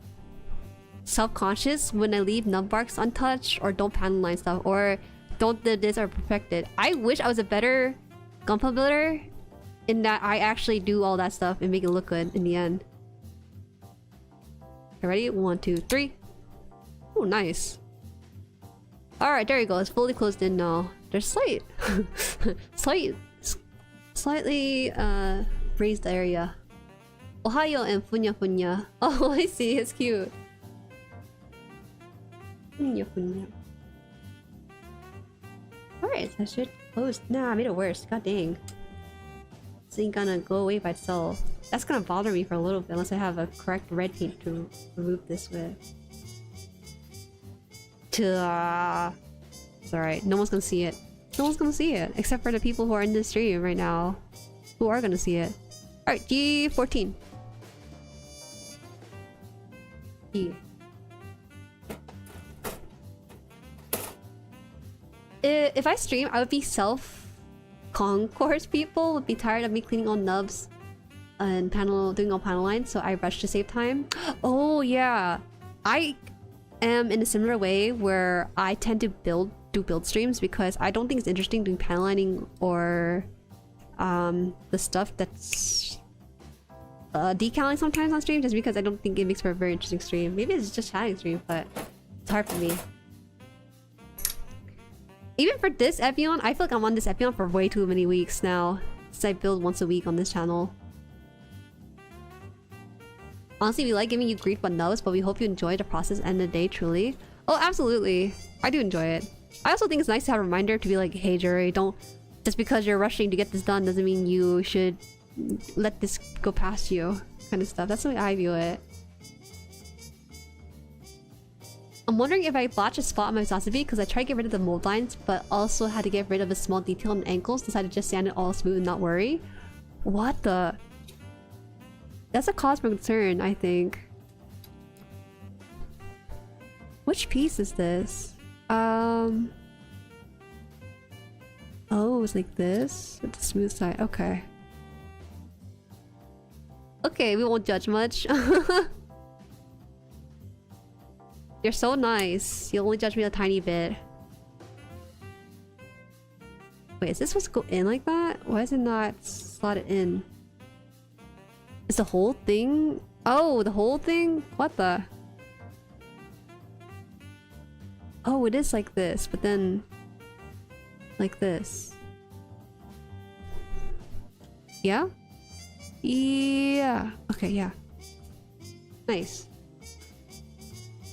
S1: self-conscious when I leave nub marks untouched or don't panel line stuff or don't do this or perfected. I wish I was a better Gunpla builder in that I actually do all that stuff and make it look good in the end. Okay, ready? 1, 2, 3. Oh, nice. Alright, there you go. It's fully closed in now. There's slightly raised area. Ohio and funya. Oh, I see. It's cute. Funya. Alright, that should close. Nah, I made it worse. God dang. This ain't gonna go away by itself. That's gonna bother me for a little bit unless I have a correct red paint to remove this with. It's alright. No one's gonna see it. No one's gonna see it. Except for the people who are in the stream right now. Who are gonna see it. Alright, G14. G. If I stream, I would be concourse people would be tired of me cleaning all nubs and doing all panel lines, so I rush to save time. Oh yeah, I am in a similar way where I tend to do build streams because I don't think it's interesting doing panel lining or the stuff that's decaling sometimes on stream, just because I don't think it makes for a very interesting stream. Maybe it's just chatting stream, but it's hard for me. Even for this Epyon, I feel like I'm on this Epyon for way too many weeks now. Since I build once a week on this channel. Honestly, we like giving you grief but knows, but we hope you enjoy the process and the day truly. Oh, absolutely. I do enjoy it. I also think it's nice to have a reminder to be like, hey Jueri, don't... Just because you're rushing to get this done doesn't mean you should let this go past you. Kind of stuff. That's the way I view it. I'm wondering if I botched a spot on my Sasabi because I tried to get rid of the mold lines, but also had to get rid of a small detail on the ankles. Decided to just sand it all smooth and not worry. What the... That's a cause for concern, I think. Which piece is this? Oh, it's like this? With the smooth side. Okay. Okay, we won't judge much. You're so nice. You only judge me a tiny bit. Wait, is this supposed to go in like that? Why is it not slotted in? Is the whole thing? Oh, the whole thing? What the? Oh, it is like this, but then... like this. Yeah? Yeah. Okay, yeah. Nice.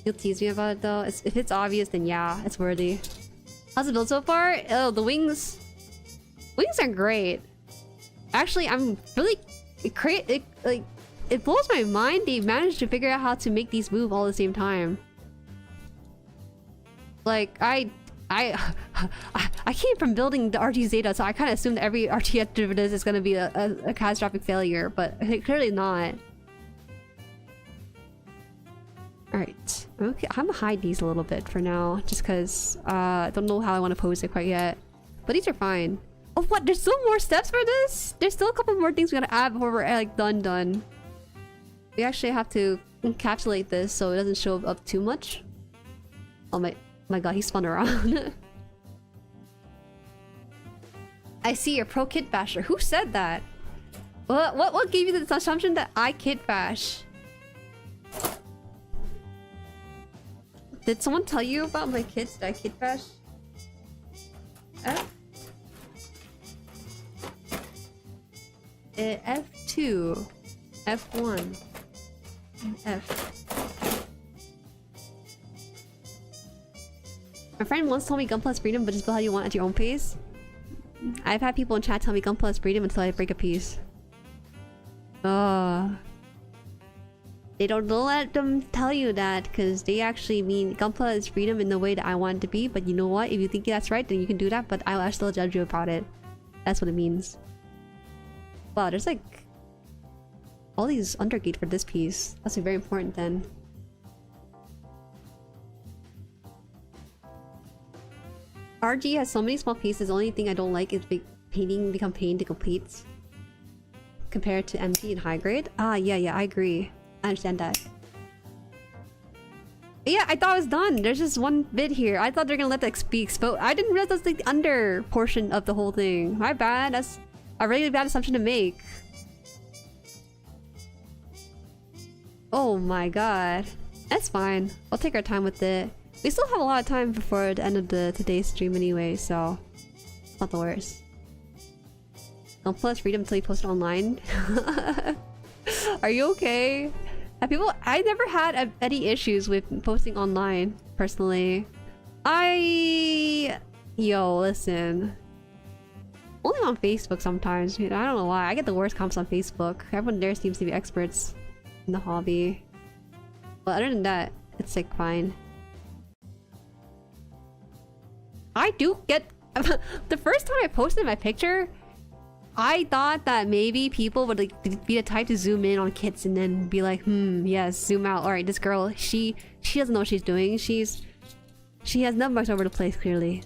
S1: You'll tease me about it though. If it's obvious, then yeah, it's worthy. How's it built so far? Oh, the wings... Wings are great. Actually, I'm really... It blows my mind they managed to figure out how to make these move all at the same time. Like, I came from building the RT Zeta, so I kind of assumed every RT derivative is going to be a catastrophic failure, but clearly not. Alright. Okay, I'm gonna hide these a little bit for now, just because I don't know how I want to pose it quite yet. But these are fine. Oh, what? There's still more steps for this? There's still a couple more things we gotta add before we're like done. We actually have to encapsulate this so it doesn't show up too much. Oh my god, he spun around. I see you're pro kit basher. Who said that? What gave you the assumption that I kit bash? Did someone tell you about my kits that I kit bash? F2, F1, and F. My friend once told me Gunpla is freedom, but just build how you want at your own pace. I've had people in chat tell me Gunpla is freedom until I break a piece. They don't let them tell you that, because they actually mean Gunpla is freedom in the way that I want it to be. But you know what? If you think that's right, then you can do that. But I'll still judge you about it. That's what it means. Wow, there's like all these undergate for this piece. That's very important then. RG has so many small pieces. The only thing I don't like is painting become pain to complete compared to empty and high grade. Ah, yeah, I agree. I understand that. Yeah, I thought it was done. There's just one bit here. I thought they're gonna let that be exposed. I didn't realize that's like the under portion of the whole thing. My bad. That's a really bad assumption to make. Oh my god. That's fine. I'll take our time with it. We still have a lot of time before the end of today's stream anyway, so it's not the worst. Don't plus freedom until you post it online. Are you okay? I never had any issues with posting online, personally. Yo, listen. Only on Facebook sometimes. I don't know why. I get the worst comments on Facebook. Everyone there seems to be experts in the hobby. But other than that, it's like fine. I do get... The first time I posted my picture, I thought that maybe people would like be the type to zoom in on kits and then be like, yes, zoom out. Alright, this girl, she doesn't know what she's doing. She has numbers over the place, clearly.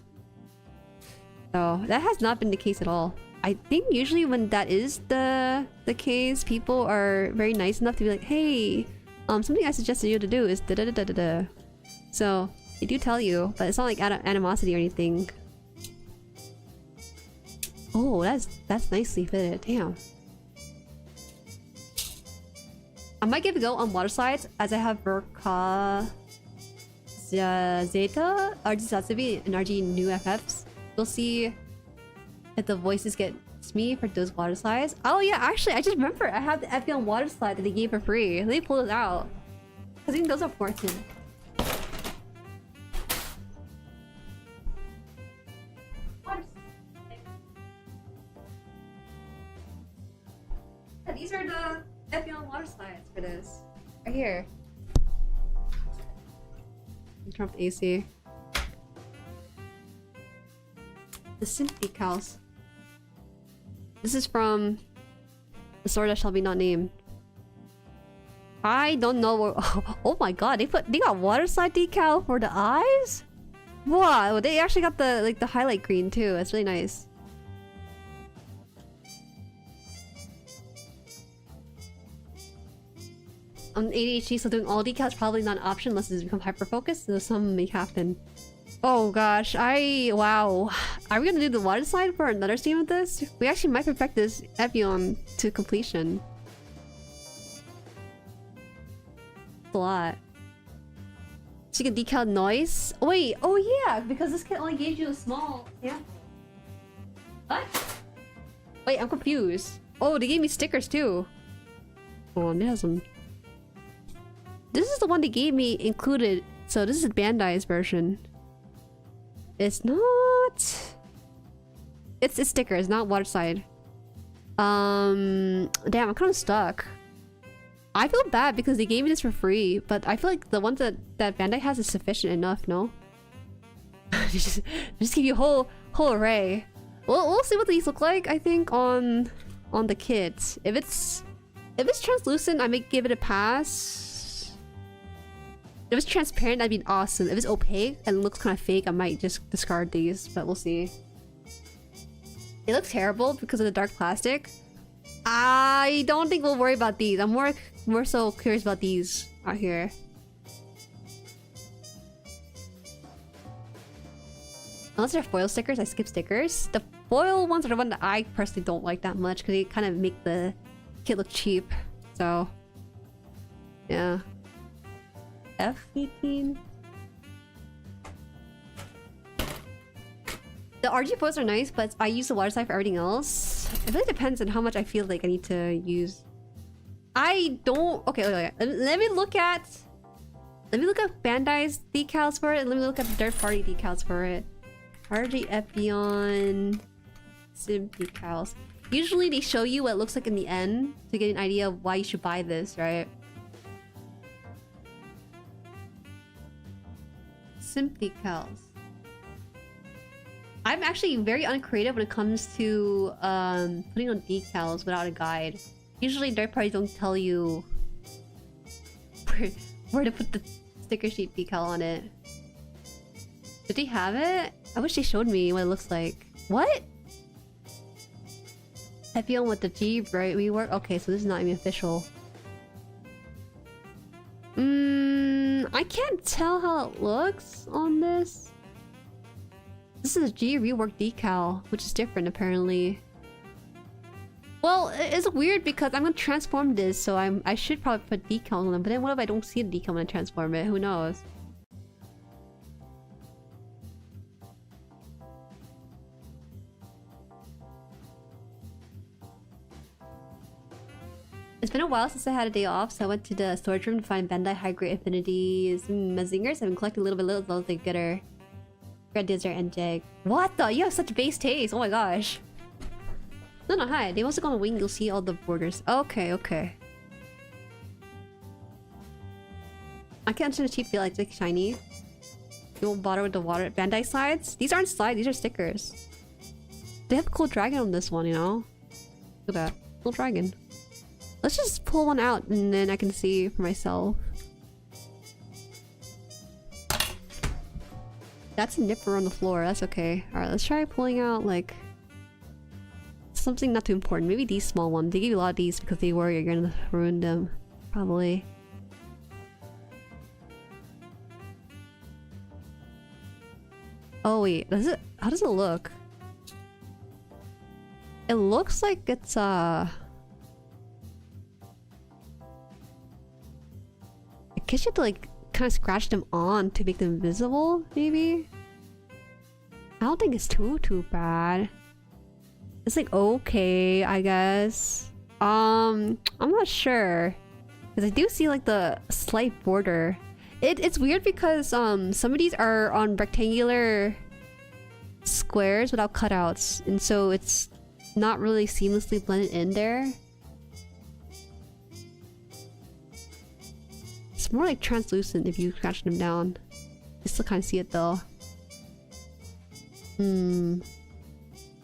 S1: So, that has not been the case at all. I think usually when that is the case, people are very nice enough to be like, hey, something I suggested you to do is da-da-da-da-da-da. So, they do tell you, but it's not like animosity or anything. Oh, that's nicely fitted. Damn. I might give it a go on water slides as I have Verka Zeta, RG Satsubi, and RG new FFs. We'll see if the voices get me for those water slides. Oh yeah, actually, I just remember I have the Epyon water slide that they gave for free. Let me pull it out. I think those are important. Yeah, these are the Epyon water slides for this. Right here. Turn off the AC. The synth decals. This is from the store that shall be not named. I don't know where. Oh my god, they got water slide decal for the eyes? Wow, they actually got the the highlight green too. That's really nice. On ADHD, so doing all decals probably not an option unless it's become hyper focused, so some may happen. Oh gosh, wow. Are we gonna do the water slide for another stream of this? We actually might perfect this Epyon to completion. That's a lot. So you can decal noise? Wait, oh yeah, because this kit only gave you a small sample. What? Wait, I'm confused. Oh, they gave me stickers too. Oh, and it has some. This is the one they gave me included, so this is Bandai's version. It's not. It's stickers, not water slide. Damn, I'm kind of stuck. I feel bad because they gave me this for free, but I feel like the ones that Bandai has is sufficient enough. No, just give you a whole array. We'll see what these look like. I think on the kit. If it's translucent, I may give it a pass. If it's transparent, that'd be awesome. If it's opaque and looks kind of fake, I might just discard these, but we'll see. It looks terrible because of the dark plastic. I don't think we'll worry about these. I'm more so curious about these out here. Unless they're foil stickers, I skip stickers. The foil ones are the one that I personally don't like that much because they kind of make the kit look cheap. So, yeah. F18. The RG foils are nice, but I use the water slide for everything else. It really depends on how much I feel like I need to use. I don't. Okay. Let me look at Bandai's decals for it, and let me look at the third-party decals for it. RG Epyon Sim decals. Usually they show you what it looks like in the end to get an idea of why you should buy this, right? Sim decals. I'm actually very uncreative when it comes to putting on decals without a guide. Usually third parties don't tell you where to put the sticker sheet decal on it. Did they have it? I wish they showed me what it looks like. What? Epyon with the G right rework? Okay, so this is not even official. I can't tell how it looks on this. This is a G rework decal, which is different apparently. Well, it's weird because I'm gonna transform this, so I should probably put decals on them. But then what if I don't see the decal when I transform it? Who knows? It's been a while since I had a day off, so I went to the storage room to find Bandai High Grade Affinities and Mazingers. I've been collecting a little bit of they getter. Red Desert and Jag. What the? You have such base taste. Oh my gosh. No, hi. They must have gone on wing. You'll see all the borders. Okay. I can't understand the cheap feel like it's shiny. You won't bother with the water. Bandai slides? These aren't slides, these are stickers. They have a cool dragon on this one, you know? Look at that. Cool dragon. Let's just pull one out and then I can see for myself. That's a nipper on the floor. That's okay. Alright, let's try pulling out like something not too important. Maybe these small ones. They give you a lot of these because they worry you're gonna ruin them. Probably. Oh wait, how does it look? It looks like it's I guess you have to like kind of scratch them on to make them visible, maybe? I don't think it's too bad. It's like okay, I guess. I'm not sure. Because I do see like the slight border. It's weird because some of these are on rectangular squares without cutouts, and so it's not really seamlessly blended in there. It's more like translucent if you scratch them down. You still kind of see it though.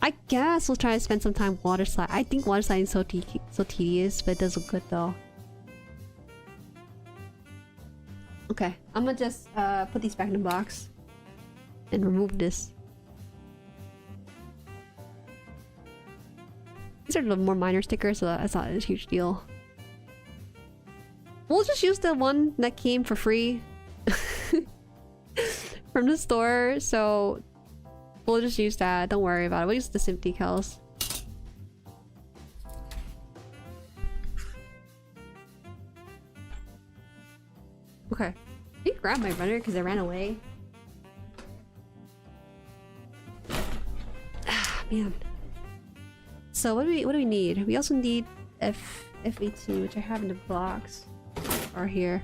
S1: I guess we'll try to spend some time water slide. I think water sliding is so tedious, but it does look good though. Okay, I'm gonna just put these back in the box and remove this. These are the more minor stickers, so that's not a huge deal. We'll just use the one that came for free from the store, so we'll just use that. Don't worry about it. We'll use the simp decals. Okay. Let me grab my runner because I ran away. Ah, man. So what do we need? We also need F18, which I have in the box. Or here.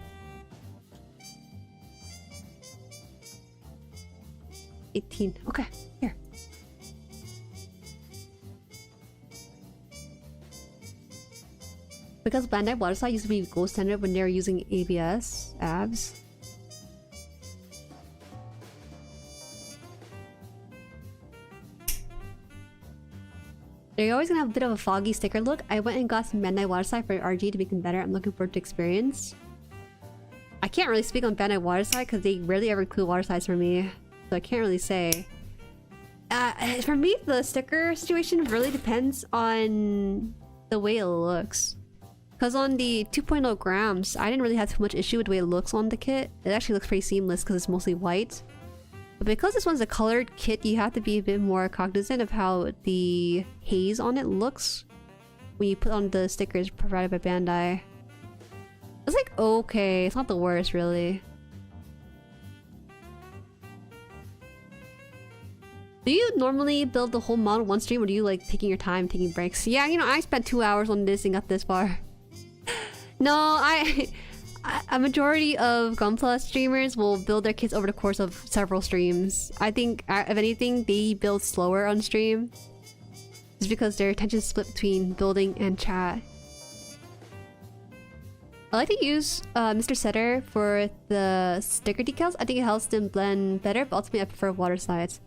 S1: 18. Okay, here. Because Bandai Waterslide used to be gold standard when they were using ABS abs. They're always gonna have a bit of a foggy sticker look. I went and got some Bandai Waterslide for RG to make them better. I'm looking forward to experience. I can't really speak on Bandai Waterslide because they rarely ever include water slides for me. So I can't really say. For me, the sticker situation really depends on the way it looks. Because on the 2.0 grams, I didn't really have too much issue with the way it looks on the kit. It actually looks pretty seamless because it's mostly white. But because this one's a colored kit, you have to be a bit more cognizant of how the haze on it looks when you put on the stickers provided by Bandai. It's like okay, it's not the worst really. Do you normally build the whole model one stream, or do you like taking your time, taking breaks? Yeah, you know, I spent 2 hours on this and got this far. No, a majority of Gunpla streamers will build their kits over the course of several streams. I think, if anything, they build slower on stream. Just because their attention is split between building and chat. I like to use Mr. Setter for the sticker decals. I think it helps them blend better, but ultimately I prefer water slides.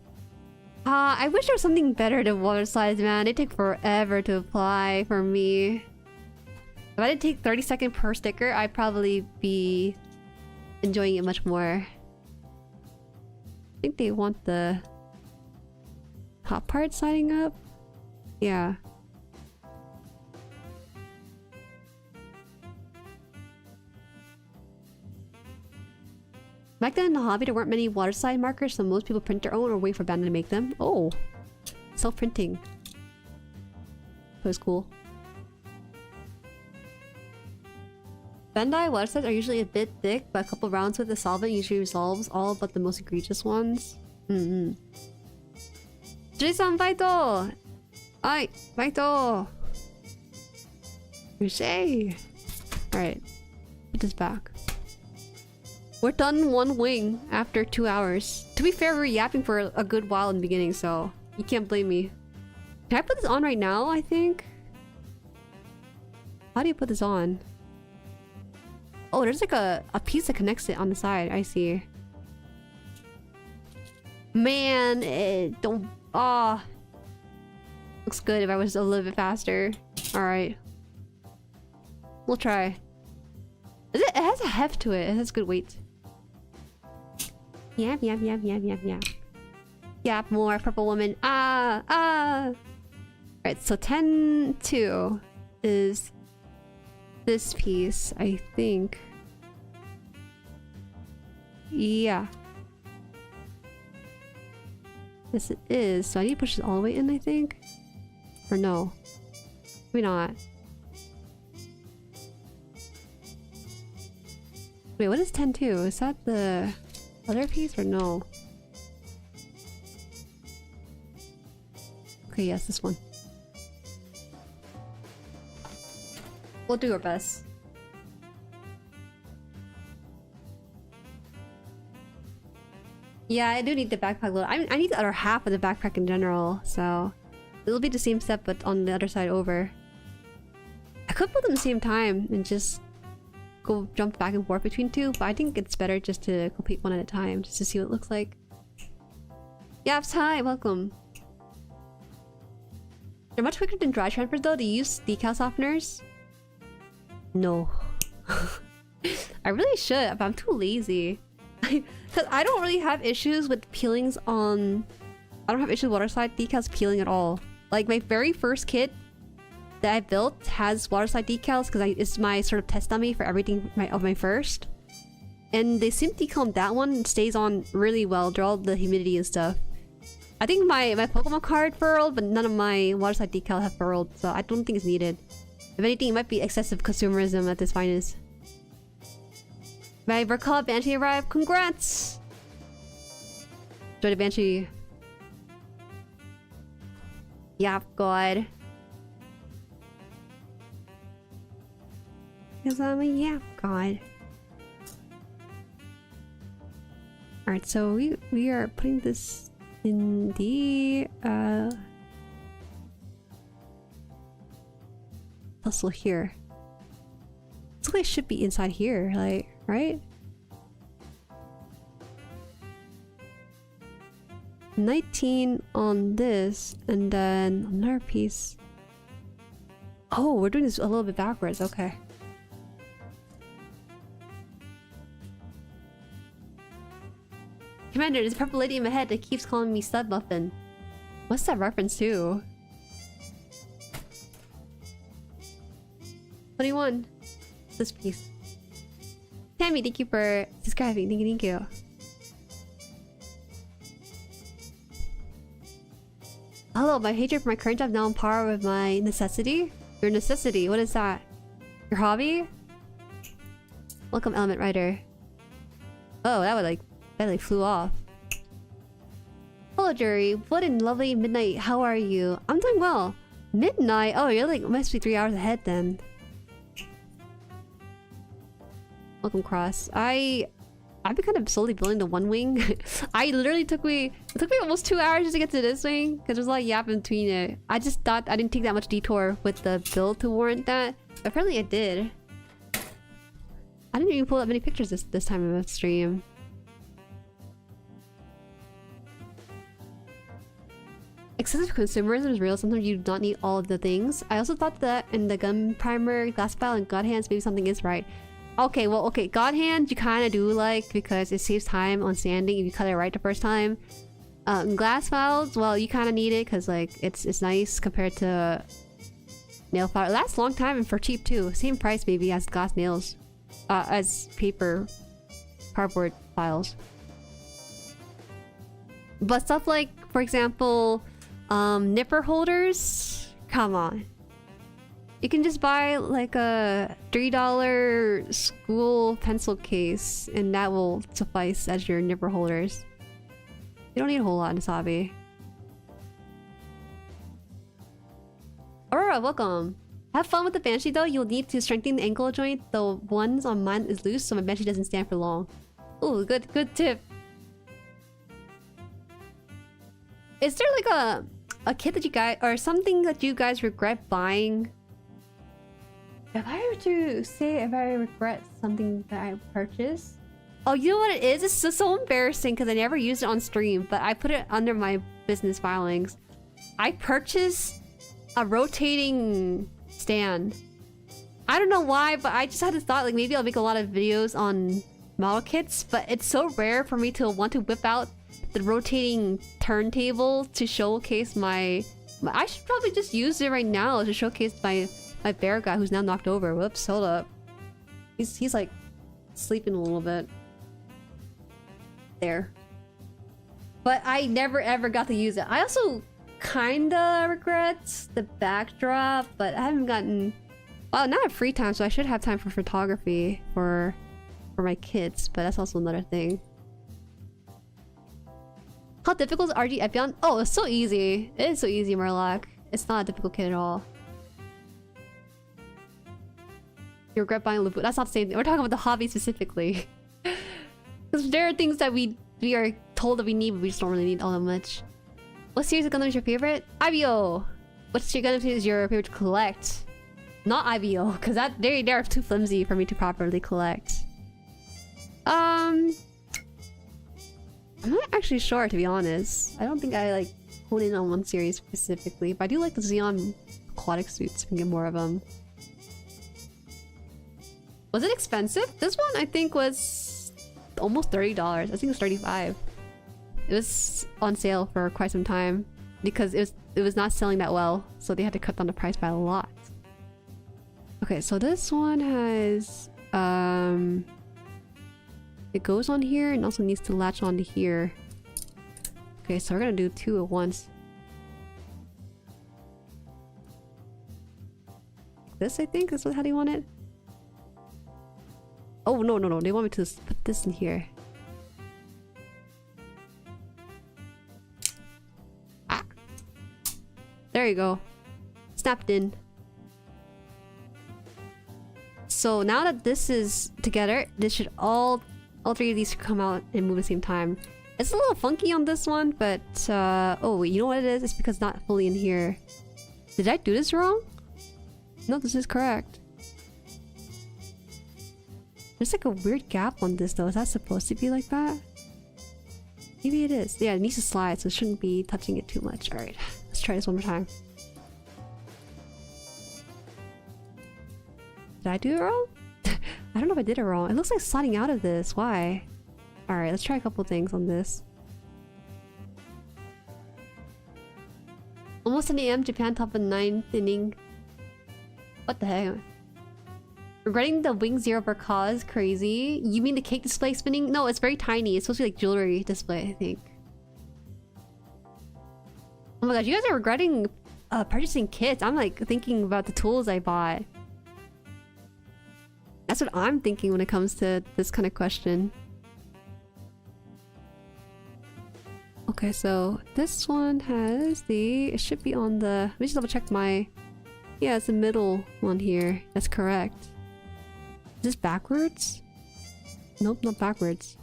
S1: I wish there was something better than water slides, man. They take forever to apply for me. If I didn't take 30 seconds per sticker, I'd probably be enjoying it much more. I think they want the top part sliding up. Yeah. Back then in the hobby, there weren't many water slide markers, so most people print their own or wait for Bandai to make them. Oh, self-printing. That was cool. Bandai water slides are usually a bit thick, but a couple rounds with the solvent usually resolves all but the most egregious ones. Jueri-san, Baito! Ai, Baito! Touché! Alright, put this back. We're done one wing after 2 hours. To be fair, we were yapping for a good while in the beginning, so you can't blame me. Can I put this on right now, I think? How do you put this on? Oh, there's like a piece that connects it on the side. I see. Man, it don't... Ah. Looks good if I was a little bit faster. Alright. We'll try. It has a heft to it. It has good weight. Yap, yap, yap, yap, yap, yap. Yap more, purple woman. Ah, ah. Alright, so 10-2 is this piece, I think. Yeah. Yes, it is. So I need to push it all the way in, I think? Or no? Maybe not. Wait, what is 10-2? Is that the other piece or no? Okay, yes, this one. We'll do our best. Yeah, I do need the backpack load. I need the other half of the backpack in general, so it'll be the same step but on the other side over. I could put them at the same time and just go jump back and forth between two, but I think it's better just to complete one at a time just to see what it looks like. Yaps, hi, welcome. They're much quicker than dry transfers though. Do you use decal softeners? No. I really should, but I'm too lazy. Because I don't really have issues with peelings on... I don't have issues with waterslide decals peeling at all. Like my very first kit that I built has waterslide decals because it's my sort of test dummy for everything of my first. And the Sim decal on that one stays on really well through all the humidity and stuff. I think my Pokemon card furrowed, but none of my waterslide decal have furrowed, so I don't think it's needed. If anything, it might be excessive consumerism at its finest. My Verkala Banshee arrived. Congrats! Enjoy the Banshee. Yeah, God. Because I'm a yap god. Alright, so we are putting this in the puzzle here. Looks like it should be inside here, like, right? 19 on this, and then another piece. Oh, we're doing this a little bit backwards, okay. Commander, there's a purple lady in my head that keeps calling me Stud Muffin. What's that reference to? 21. This piece. Tammy, thank you for subscribing. Thank you, thank you. Hello, my hatred for my current job now on par with my necessity? Your necessity? What is that? Your hobby? Welcome, Element Rider. Oh, that flew off. Hello, Jueri. What a lovely midnight. How are you? I'm doing well. Midnight? Oh, you're like must be 3 hours ahead then. Welcome, Cross. I've been kind of slowly building the one wing. It took me almost 2 hours just to get to this wing because there's a lot of yap in between it. I just thought I didn't take that much detour with the build to warrant that. Apparently I did. I didn't even pull up many pictures this time of the stream. Excessive consumerism is real. Sometimes you do not need all of the things. I also thought that in the gun primer, glass file, and god hands, maybe something is right. Okay, well, okay, god hands you kind of do like because it saves time on sanding if you cut it right the first time. Glass files, well, you kind of need it because like it's nice compared to nail file. It lasts a long time and for cheap too. Same price maybe as glass nails, as paper, cardboard files. But stuff like, for example, nipper holders, come on. You can just buy like a $3 school pencil case and that will suffice as your nipper holders. You don't need a whole lot in this hobby. Aurora, welcome. Have fun with the Banshee though. You'll need to strengthen the ankle joint. The ones on mine is loose so my Banshee doesn't stand for long. Ooh, good tip. Is there like a kit that you guys, or something that you guys regret buying? If I were to say if I regret something that I purchased... Oh, you know what it is? It's just so embarrassing because I never used it on stream, but I put it under my business filings. I purchased a rotating stand. I don't know why, but I just had this thought like maybe I'll make a lot of videos on model kits, but it's so rare for me to want to whip out the rotating turntable to showcase my I should probably just use it right now to showcase my bear guy who's now knocked over. Whoops, hold up. He's like sleeping a little bit. There. But I never ever got to use it. I also kinda regret the backdrop, but I haven't gotten... Well, now I have free time, so I should have time for photography for my kids, but that's also another thing. How difficult is RG Epyon? Oh, it's so easy. It is so easy, Murloc. It's not a difficult kit at all. You regret buying Lubu. That's not the same thing. We're talking about the hobby specifically. Because there are things that we are told that we need, but we just don't really need all that much. What series of Gundam is your favorite? IBO! What Gundam series is your favorite to collect? Not IBO, because they are too flimsy for me to properly collect. I'm not actually sure, to be honest. I don't think I like hone in on one series specifically, but I do like the Xeon aquatic suits. We can get more of them. Was it expensive? This one I think was almost $30. I think it was $35. It was on sale for quite some time because it was not selling that well, so they had to cut down the price by a lot. Okay, so this one has it goes on here and also needs to latch onto here. Okay, so we're gonna do two at once. This, I think, is how do you want it? Oh, no, they want me to put this in here. Ah. There you go. Snapped in. So now that this is together, this should all three of these should come out and move at the same time. It's a little funky on this one, but oh wait, you know what it is? It's because it's not fully in here. Did I do this wrong? No, this is correct. There's like a weird gap on this though. Is that supposed to be like that? Maybe it is. Yeah, it needs to slide, so it shouldn't be touching it too much. Alright, let's try this one more time. Did I do it wrong? I don't know if I did it wrong. It looks like sliding out of this. Why? Alright, let's try a couple things on this. Almost 10 AM, Japan top of 9th inning. What the heck? Regretting the wing zero per cause, crazy. You mean the cake display spinning? No, it's very tiny. It's supposed to be like jewelry display, I think. Oh my god, you guys are regretting purchasing kits. I'm like thinking about the tools I bought. That's what I'm thinking when it comes to this kind of question. Okay, so this one has the... It should be on the... Let me just double check my... Yeah, it's the middle one here. That's correct. Is this backwards? Nope, not backwards.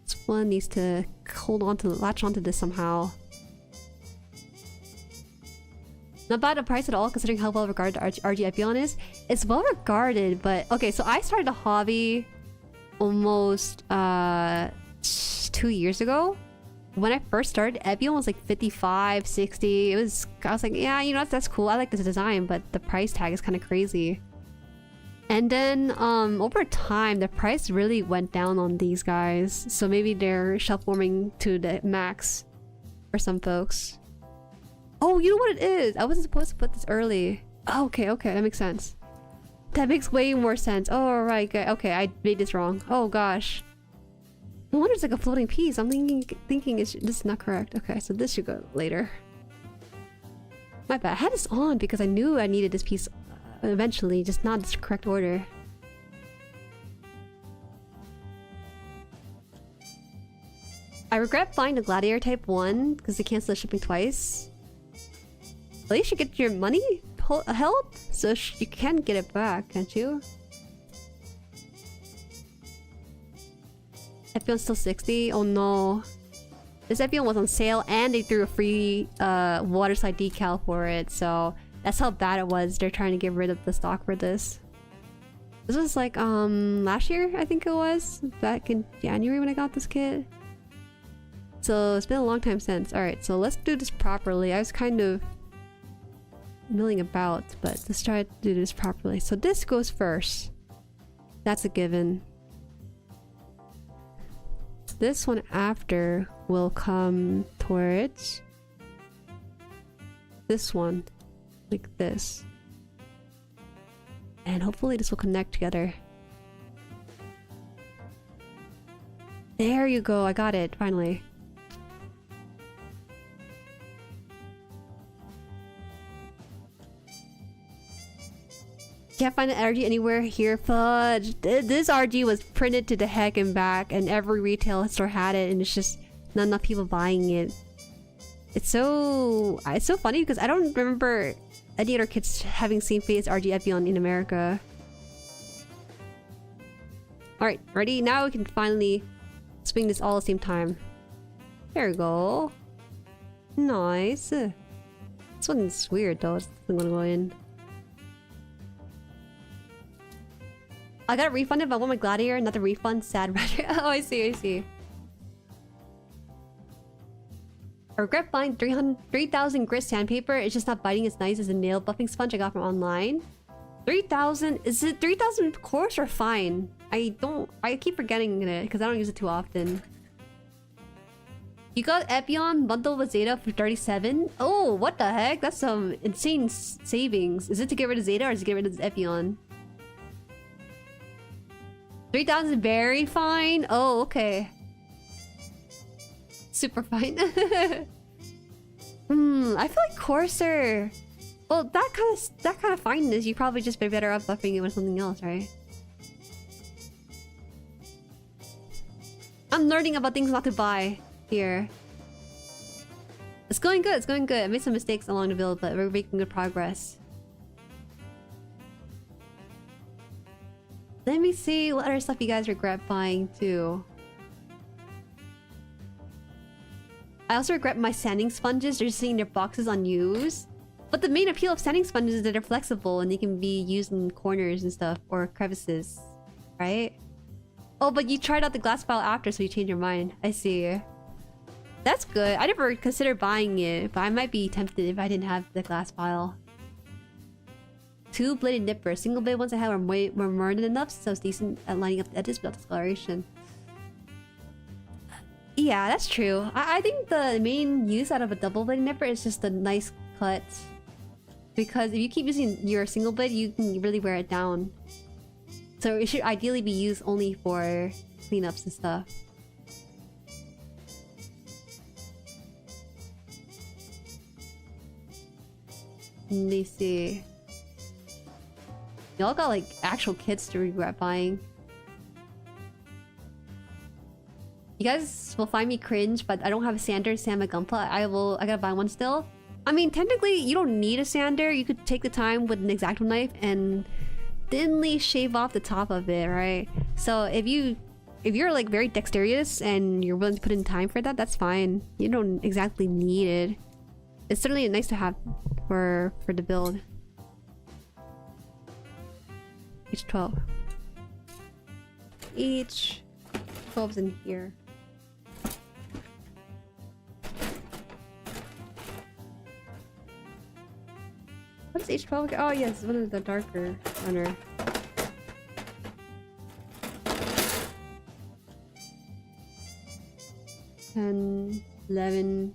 S1: This one needs to hold on to... latch onto this somehow. Not bad at price at all, considering how well regarded RG Epyon is. It's well regarded, but... Okay, so I started a hobby almost 2 years ago. When I first started, Epyon was like 55, 60. I was like, yeah, you know, that's cool. I like this design, but the price tag is kind of crazy. And then over time, the price really went down on these guys. So maybe they're shelf warming to the max for some folks. Oh, you know what it is? I wasn't supposed to put this early. Oh, okay, that makes sense. That makes way more sense. Oh, right, okay, I made this wrong. Oh gosh. No wonder it's like a floating piece. I'm thinking this is not correct. Okay, so this should go later. My bad. I had this on because I knew I needed this piece eventually, just not in the correct order. I regret buying the Gladiator Type 1 because they canceled the shipping twice. At least you get your money held, so you can get it back, can't you? Epyon's still 60? Oh no. This Epyon was on sale and they threw a free waterside decal for it, so that's how bad it was. They're trying to get rid of the stock for this. This was like last year, I think it was, back in January when I got this kit. So it's been a long time since. Alright, so let's do this properly. I was kind of milling about, but let's try to do this properly. So this goes first. That's a given. This one after will come towards this one, like this. And hopefully this will connect together. There you go, I got it, finally. can't find an RG anywhere here. Fudge. This RG was printed to the heck and back, and every retail store had it, and it's just not enough people buying it. It's so funny because I don't remember any other kids having seen face RG Epyon in America. Alright, ready? Now we can finally swing this all at the same time. There we go. Nice. This one's weird though. It's gonna go in. I got refunded, but I want my gladiator, not the refund. Sad. Oh, I see, I see. I regret buying 3,000 grit sandpaper. It's just not biting as nice as a nail buffing sponge I got from online. 3,000? Is it 3,000 coarse or fine? I keep forgetting it because I don't use it too often. You got Epyon bundled with Zeta for 37? Oh, what the heck? That's some insane savings. Is it to get rid of Zeta or is it to get rid of this Epyon? 3,000 very fine? Oh, okay. Super fine. I feel like coarser. Well, that kind of fineness, you probably just be better off buffing it with something else, right? I'm learning about things not to buy here. It's going good, it's going good. I made some mistakes along the build, but we're making good progress. Let me see what other stuff you guys regret buying too. I also regret my sanding sponges. They're just sitting in their boxes unused. But the main appeal of sanding sponges is that they're flexible and they can be used in corners and stuff, or crevices, right? Oh, but you tried out the glass file after, so you changed your mind. I see. That's good. I never considered buying it, but I might be tempted if I didn't have the glass file. Two-bladed nipper. Single blade ones I had were more than enough, so I was decent at lining up the edges without discoloration. Yeah, that's true. I think the main use out of a double-bladed nipper is just a nice cut. Because if you keep using your single blade, you can really wear it down. So it should ideally be used only for cleanups and stuff. Let me see. Y'all got like actual kits to regret buying. You guys will find me cringe, but I don't have a sander to sand my Gunpla. I gotta buy one still. I mean, technically, you don't need a sander. You could take the time with an X-Acto knife and thinly shave off the top of it, right? So if you're like very dexterous and you're willing to put in time for that, that's fine. You don't exactly need it. It's certainly nice to have for the build. H12. H12's in here. What's H12? Oh yes, one of the darker runner. $10, $11,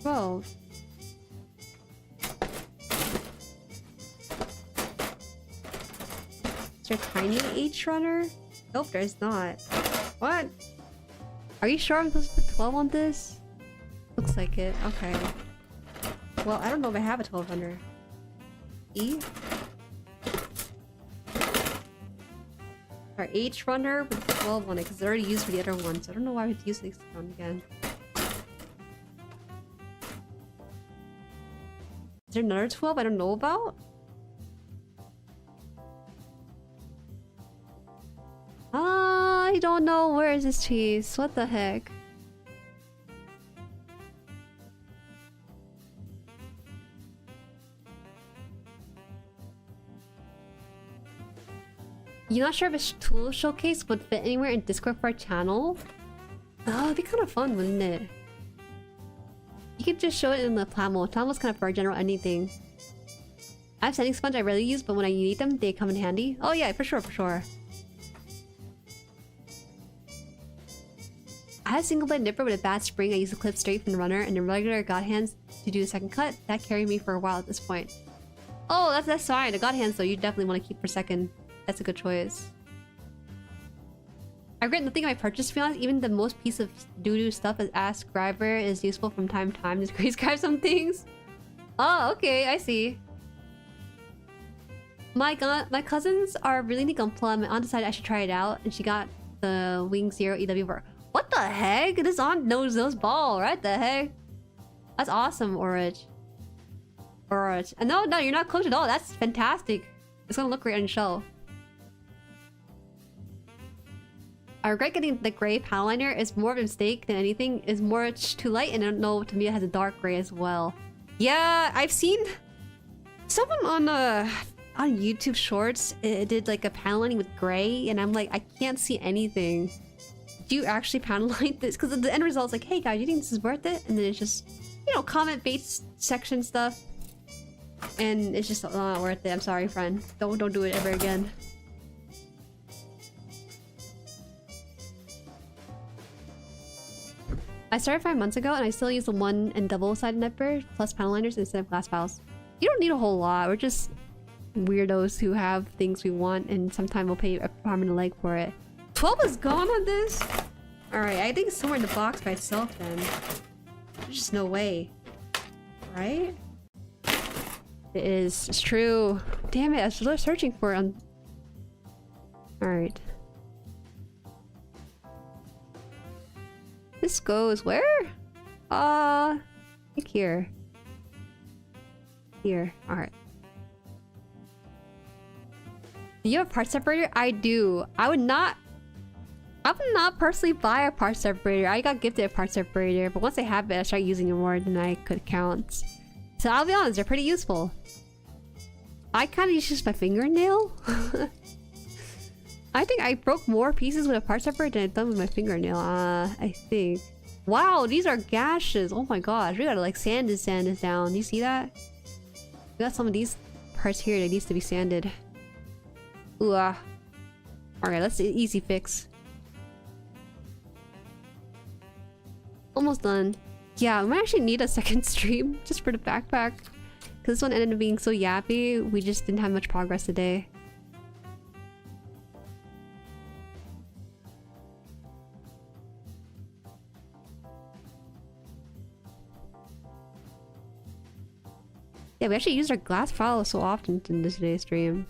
S1: $12. Is there a tiny H runner? Nope, there's not. What? Are you sure I'm supposed to put 12 on this? Looks like it. Okay. Well, I don't know if I have a 12 runner. E? Our H runner with 12 on it, because it's already used for the other one, so I don't know why I would use this one again. Is there another 12 I don't know about? I don't know. Where is this cheese? What the heck? You're not sure if a tool showcase would fit anywhere in Discord for our channel? Oh, it'd be kind of fun, wouldn't it? You could just show it in the Plamo. Plamo's kind of for general anything. I have sanding sponge I rarely use, but when I need them, they come in handy. Oh yeah, for sure, for sure. I had a single blade nipper with a bad spring. I used the clip straight from the runner and the regular god hands to do the second cut. That carried me for a while at this point. Oh, that's fine. The god hands though, you definitely want to keep for second. That's a good choice. I regret nothing I purchased, to be honest. Even the most piece of doo-doo stuff as Ask Scriber is useful from time to time to rescribe some things. Oh, okay, I see. My cousins are really into Gunpla. My aunt decided I should try it out, and she got the Wing Zero EW for. What the heck? This aunt knows those ball, right? The heck? That's awesome, Orange. Orange. And no, you're not close at all. That's fantastic. It's gonna look great on the show. I regret getting the gray panel liner. It's more of a mistake than anything. It's more too light, and I don't know, to me it has a dark gray as well. Yeah, I've seen someone on YouTube Shorts. It did like a panel lining with gray, and I'm like, I can't see anything. Do you actually panel line this? Because the end result is like, hey guys, you think this is worth it? And then it's just, you know, comment-based section stuff, and it's just not worth it. I'm sorry, friend. Don't do it ever again. I started 5 months ago, and I still use the one and double-sided nipper plus panel liners instead of glass files. You don't need a whole lot. We're just weirdos who have things we want, and sometimes we'll pay a arm and a leg for it. 12 is gone on this? Alright, I think it's somewhere in the box by itself then. There's just no way. Right? It is. It's true. Damn it, I was really searching for it on... Alright. This goes where? Like here. Here. Alright. Do you have a part separator? I do. I would not personally buy a part separator. I got gifted a part separator, but once I have it, I start using it more than I could count. So I'll be honest, they're pretty useful. I kind of use my fingernail. I think I broke more pieces with a part separator than I've done with my fingernail. I think. Wow, these are gashes. Oh my gosh, we gotta like sand this down. Do you see that? We got some of these parts here that needs to be sanded. Ooh, Alright, let's easy fix. Almost done. Yeah, we might actually need a second stream just for the backpack. Because this one ended up being so yappy, we just didn't have much progress today. Yeah, we actually used our glass file so often in this today's stream.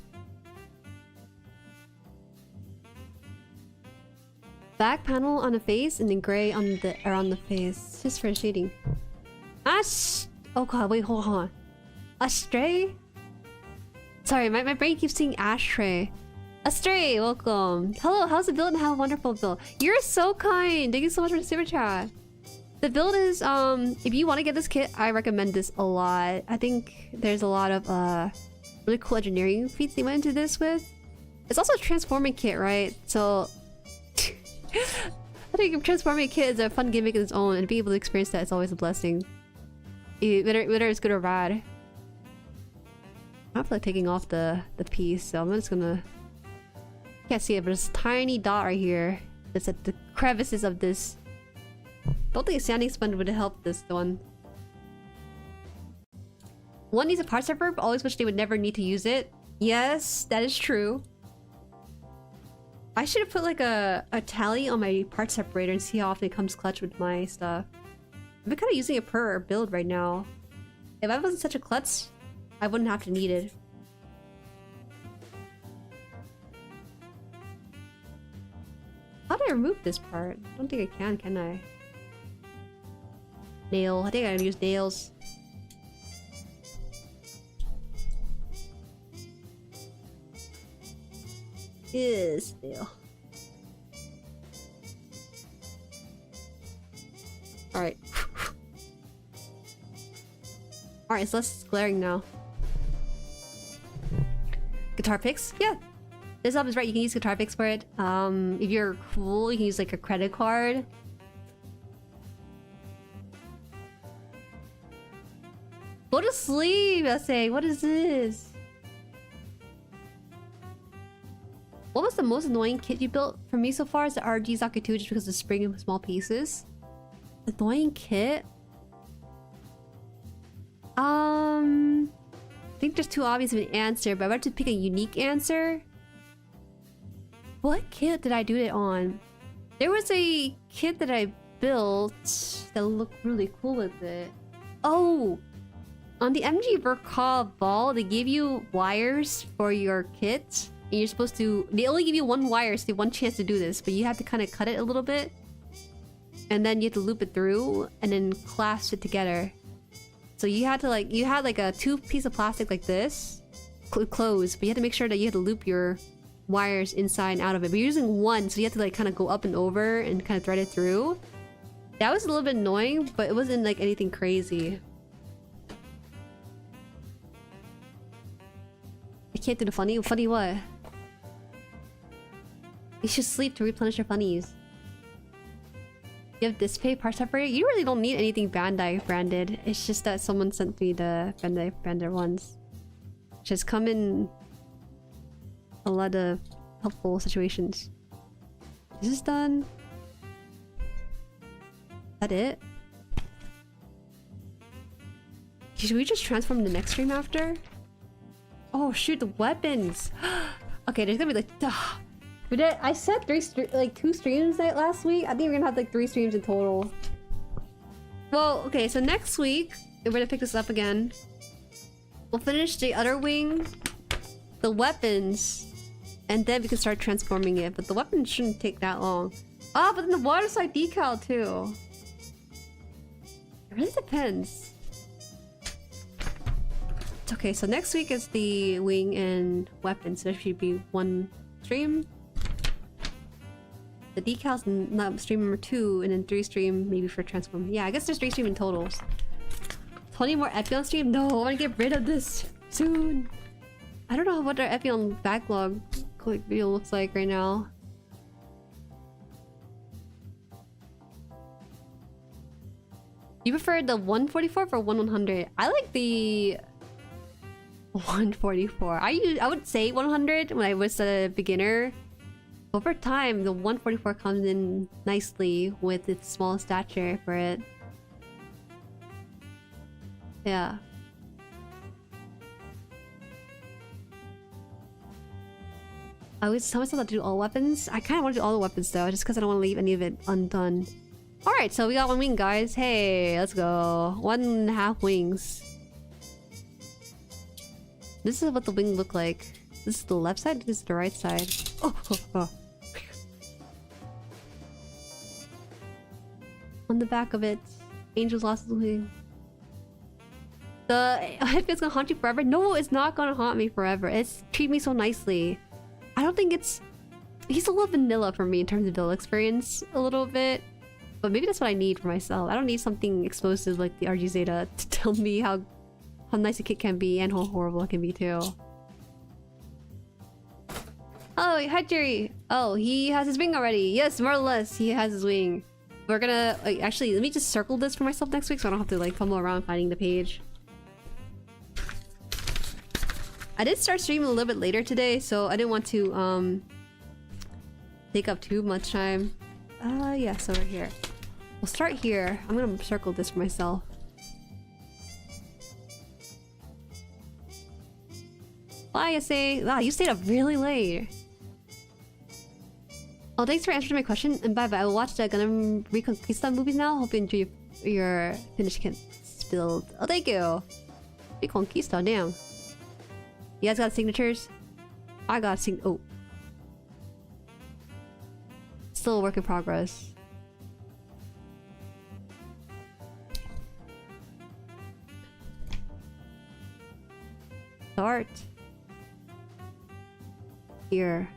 S1: Back panel on the face and then gray on the around the face, just for shading. Oh god, wait, hold on. Astray? Sorry, my brain keeps saying ashtray. Astray, welcome. Hello, how's the build and how wonderful build? You're so kind. Thank you so much for the super chat. The build is if you want to get this kit, I recommend this a lot. I think there's a lot of really cool engineering feats they went into this with. It's also a transforming kit, right? So I think transforming a kit is a fun gimmick in its own, and being able to experience that is always a blessing. Whether it's good or bad. I don't feel like taking off the piece, so I'm just gonna... Can't see it, but there's a tiny dot right here. That's at the crevices of this. Don't think a sanding sponge would help this one. One needs a part separator, but always wish they would never need to use it. Yes, that is true. I should have put like a tally on my part separator and see how often it comes clutch with my stuff. I'm kind of using it per build right now. If I wasn't such a klutz, I wouldn't have to need it. How do I remove this part? I don't think I can I? Nail. I think I gotta use nails. Is nail. Alright. Alright, it's less glaring now. Guitar picks? Yeah. This up is right, you can use guitar picks for it. If you're cool, you can use like a credit card. Go to sleep, I say. What is this? What was the most annoying kit you built? For me so far is the RG Zaki 2 just because of the spring in small pieces. Annoying kit? I think there's too obvious of an answer, but I want to pick a unique answer. What kit did I do it on? There was a kit that I built that looked really cool with it. Oh! On the MG Verka ball, they give you wires for your kit. And you're supposed to... They only give you one wire, so you have one chance to do this. But you have to kind of cut it a little bit. And then you have to loop it through. And then clasp it together. So you had to like... You had like a 2 piece of plastic like this. Closed. But you had to make sure that you had to loop your wires inside and out of it. But you're using one, so you have to like kind of go up and over. And kind of thread it through. That was a little bit annoying. But it wasn't like anything crazy. I can't do the funny. Funny what? You should sleep to replenish your funnies. You have display part separator? You really don't need anything Bandai branded. It's just that someone sent me the Bandai branded ones. Just come in a lot of helpful situations. Is this done? Is that it? Should we just transform the next stream after? Oh shoot, the weapons! Okay, there's gonna be like... I said 2 streams last week. I think we're gonna have like 3 streams in total. Well, okay, so next week we're gonna pick this up again. We'll finish the other wing, the weapons, and then we can start transforming it. But the weapons shouldn't take that long. Ah, but then the water slide decal too. It really depends. Okay, so next week is the wing and weapons. So there should be 1 stream. The decals in stream number 2, and then 3 stream maybe for transform. Yeah, I guess there's 3 stream in totals. 20 more Epyon stream? No, I want to get rid of this soon. I don't know what our Epyon backlog video looks like right now. You prefer the 144 for 1100? I like the 144. I would say 100 when I was a beginner. Over time, the 144 comes in nicely with its small stature for it. Yeah. I always tell myself to do all weapons. I kind of want to do all the weapons though, just because I don't want to leave any of it undone. Alright, so we got 1 wing, guys. Hey, let's go. 1.5 wings. This is what the wing look like. This is the left side, this is the right side. Oh. On the back of it, Angel's lost his wing. If it's gonna haunt you forever? No, it's not gonna haunt me forever. It's treat me so nicely. I don't think it's... He's a little vanilla for me in terms of build experience, a little bit. But maybe that's what I need for myself. I don't need something explosive like the RG Zeta to tell me how nice a kit can be and how horrible it can be too. Oh, hi Jueri! Oh, he has his wing already. Yes, more or less, he has his wing. We're gonna... actually, let me just circle this for myself next week so I don't have to like fumble around finding the page. I did start streaming a little bit later today, so I didn't want to take up too much time. Yeah, so we're here. We'll start here. I'm gonna circle this for myself. Bye, I say. Wow, you stayed up really late. Oh, thanks for answering my question, and bye-bye. I will watch the Gundam Reconquista movies now. Hope you enjoy your finished kit build. Oh, thank you. Reconquista, damn. You guys got signatures? I got oh. Still a work in progress. Start. Here.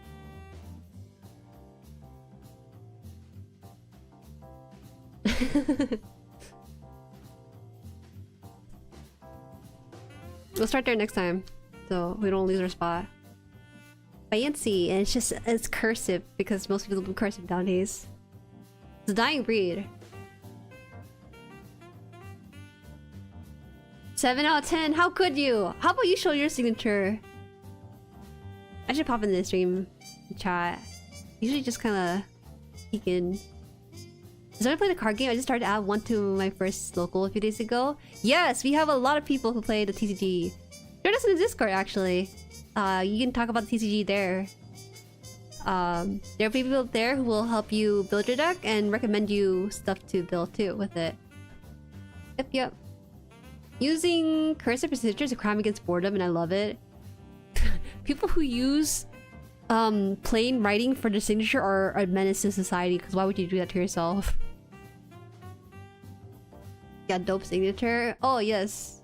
S1: We'll start there next time, so we don't lose our spot. Fancy, and it's cursive because most people do cursive nowadays. It's a dying breed. 7 out of 10. How could you? How about you show your signature? I should pop in the stream chat. Usually just kind of peek in. Is I play the card game? I just started to add one to my first local a few days ago. Yes, we have a lot of people who play the TCG. Join us in the Discord, actually. You can talk about the TCG there. There are people there who will help you build your deck and recommend you stuff to build too with it. Yep. Using cursive signature is a crime against boredom, and I love it. People who use plain writing for the signature are a menace to society, because why would you do that to yourself? Yeah, dope signature. Oh, yes.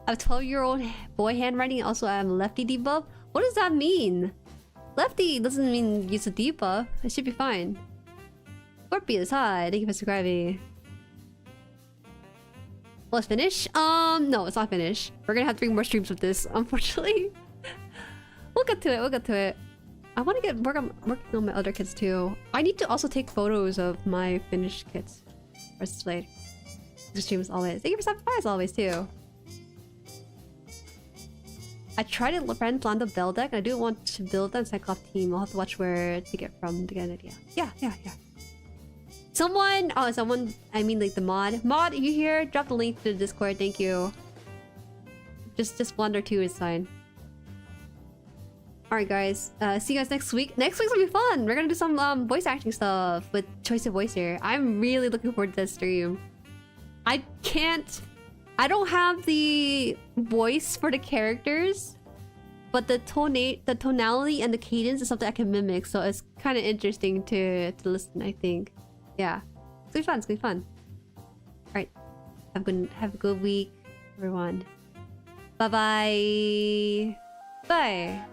S1: I have 12-year-old boy handwriting. Also, I'm lefty debuff. What does that mean? Lefty doesn't mean use a debuff. It should be fine. Scorpius, hi. Thank you for subscribing. Well, it's finished? No, it's not finished. We're gonna have 3 more streams with this, unfortunately. We'll get to it, we'll get to it. I want to get working on my other kits too. I need to also take photos of my finished kits. Versus played. The stream as always. Thank you for stopping by as always too. I tried to friend plan the bell deck. I do want to build that Cyclops team. I'll have to watch where to get from to get an idea. Yeah. Someone, I mean like the mod. Mod, you here? Drop the link to the Discord, thank you. Just 1 or 2 is fine. Alright guys, see you guys next week. Next week's gonna be fun! We're gonna do some voice acting stuff with Choice of Voice here. I'm really looking forward to this stream. I don't have the voice for the characters, but the tonality and the cadence is something I can mimic, so it's kind of interesting to listen, I think. Yeah, it's gonna be fun. Alright, have a good week, everyone. Bye-bye. Bye.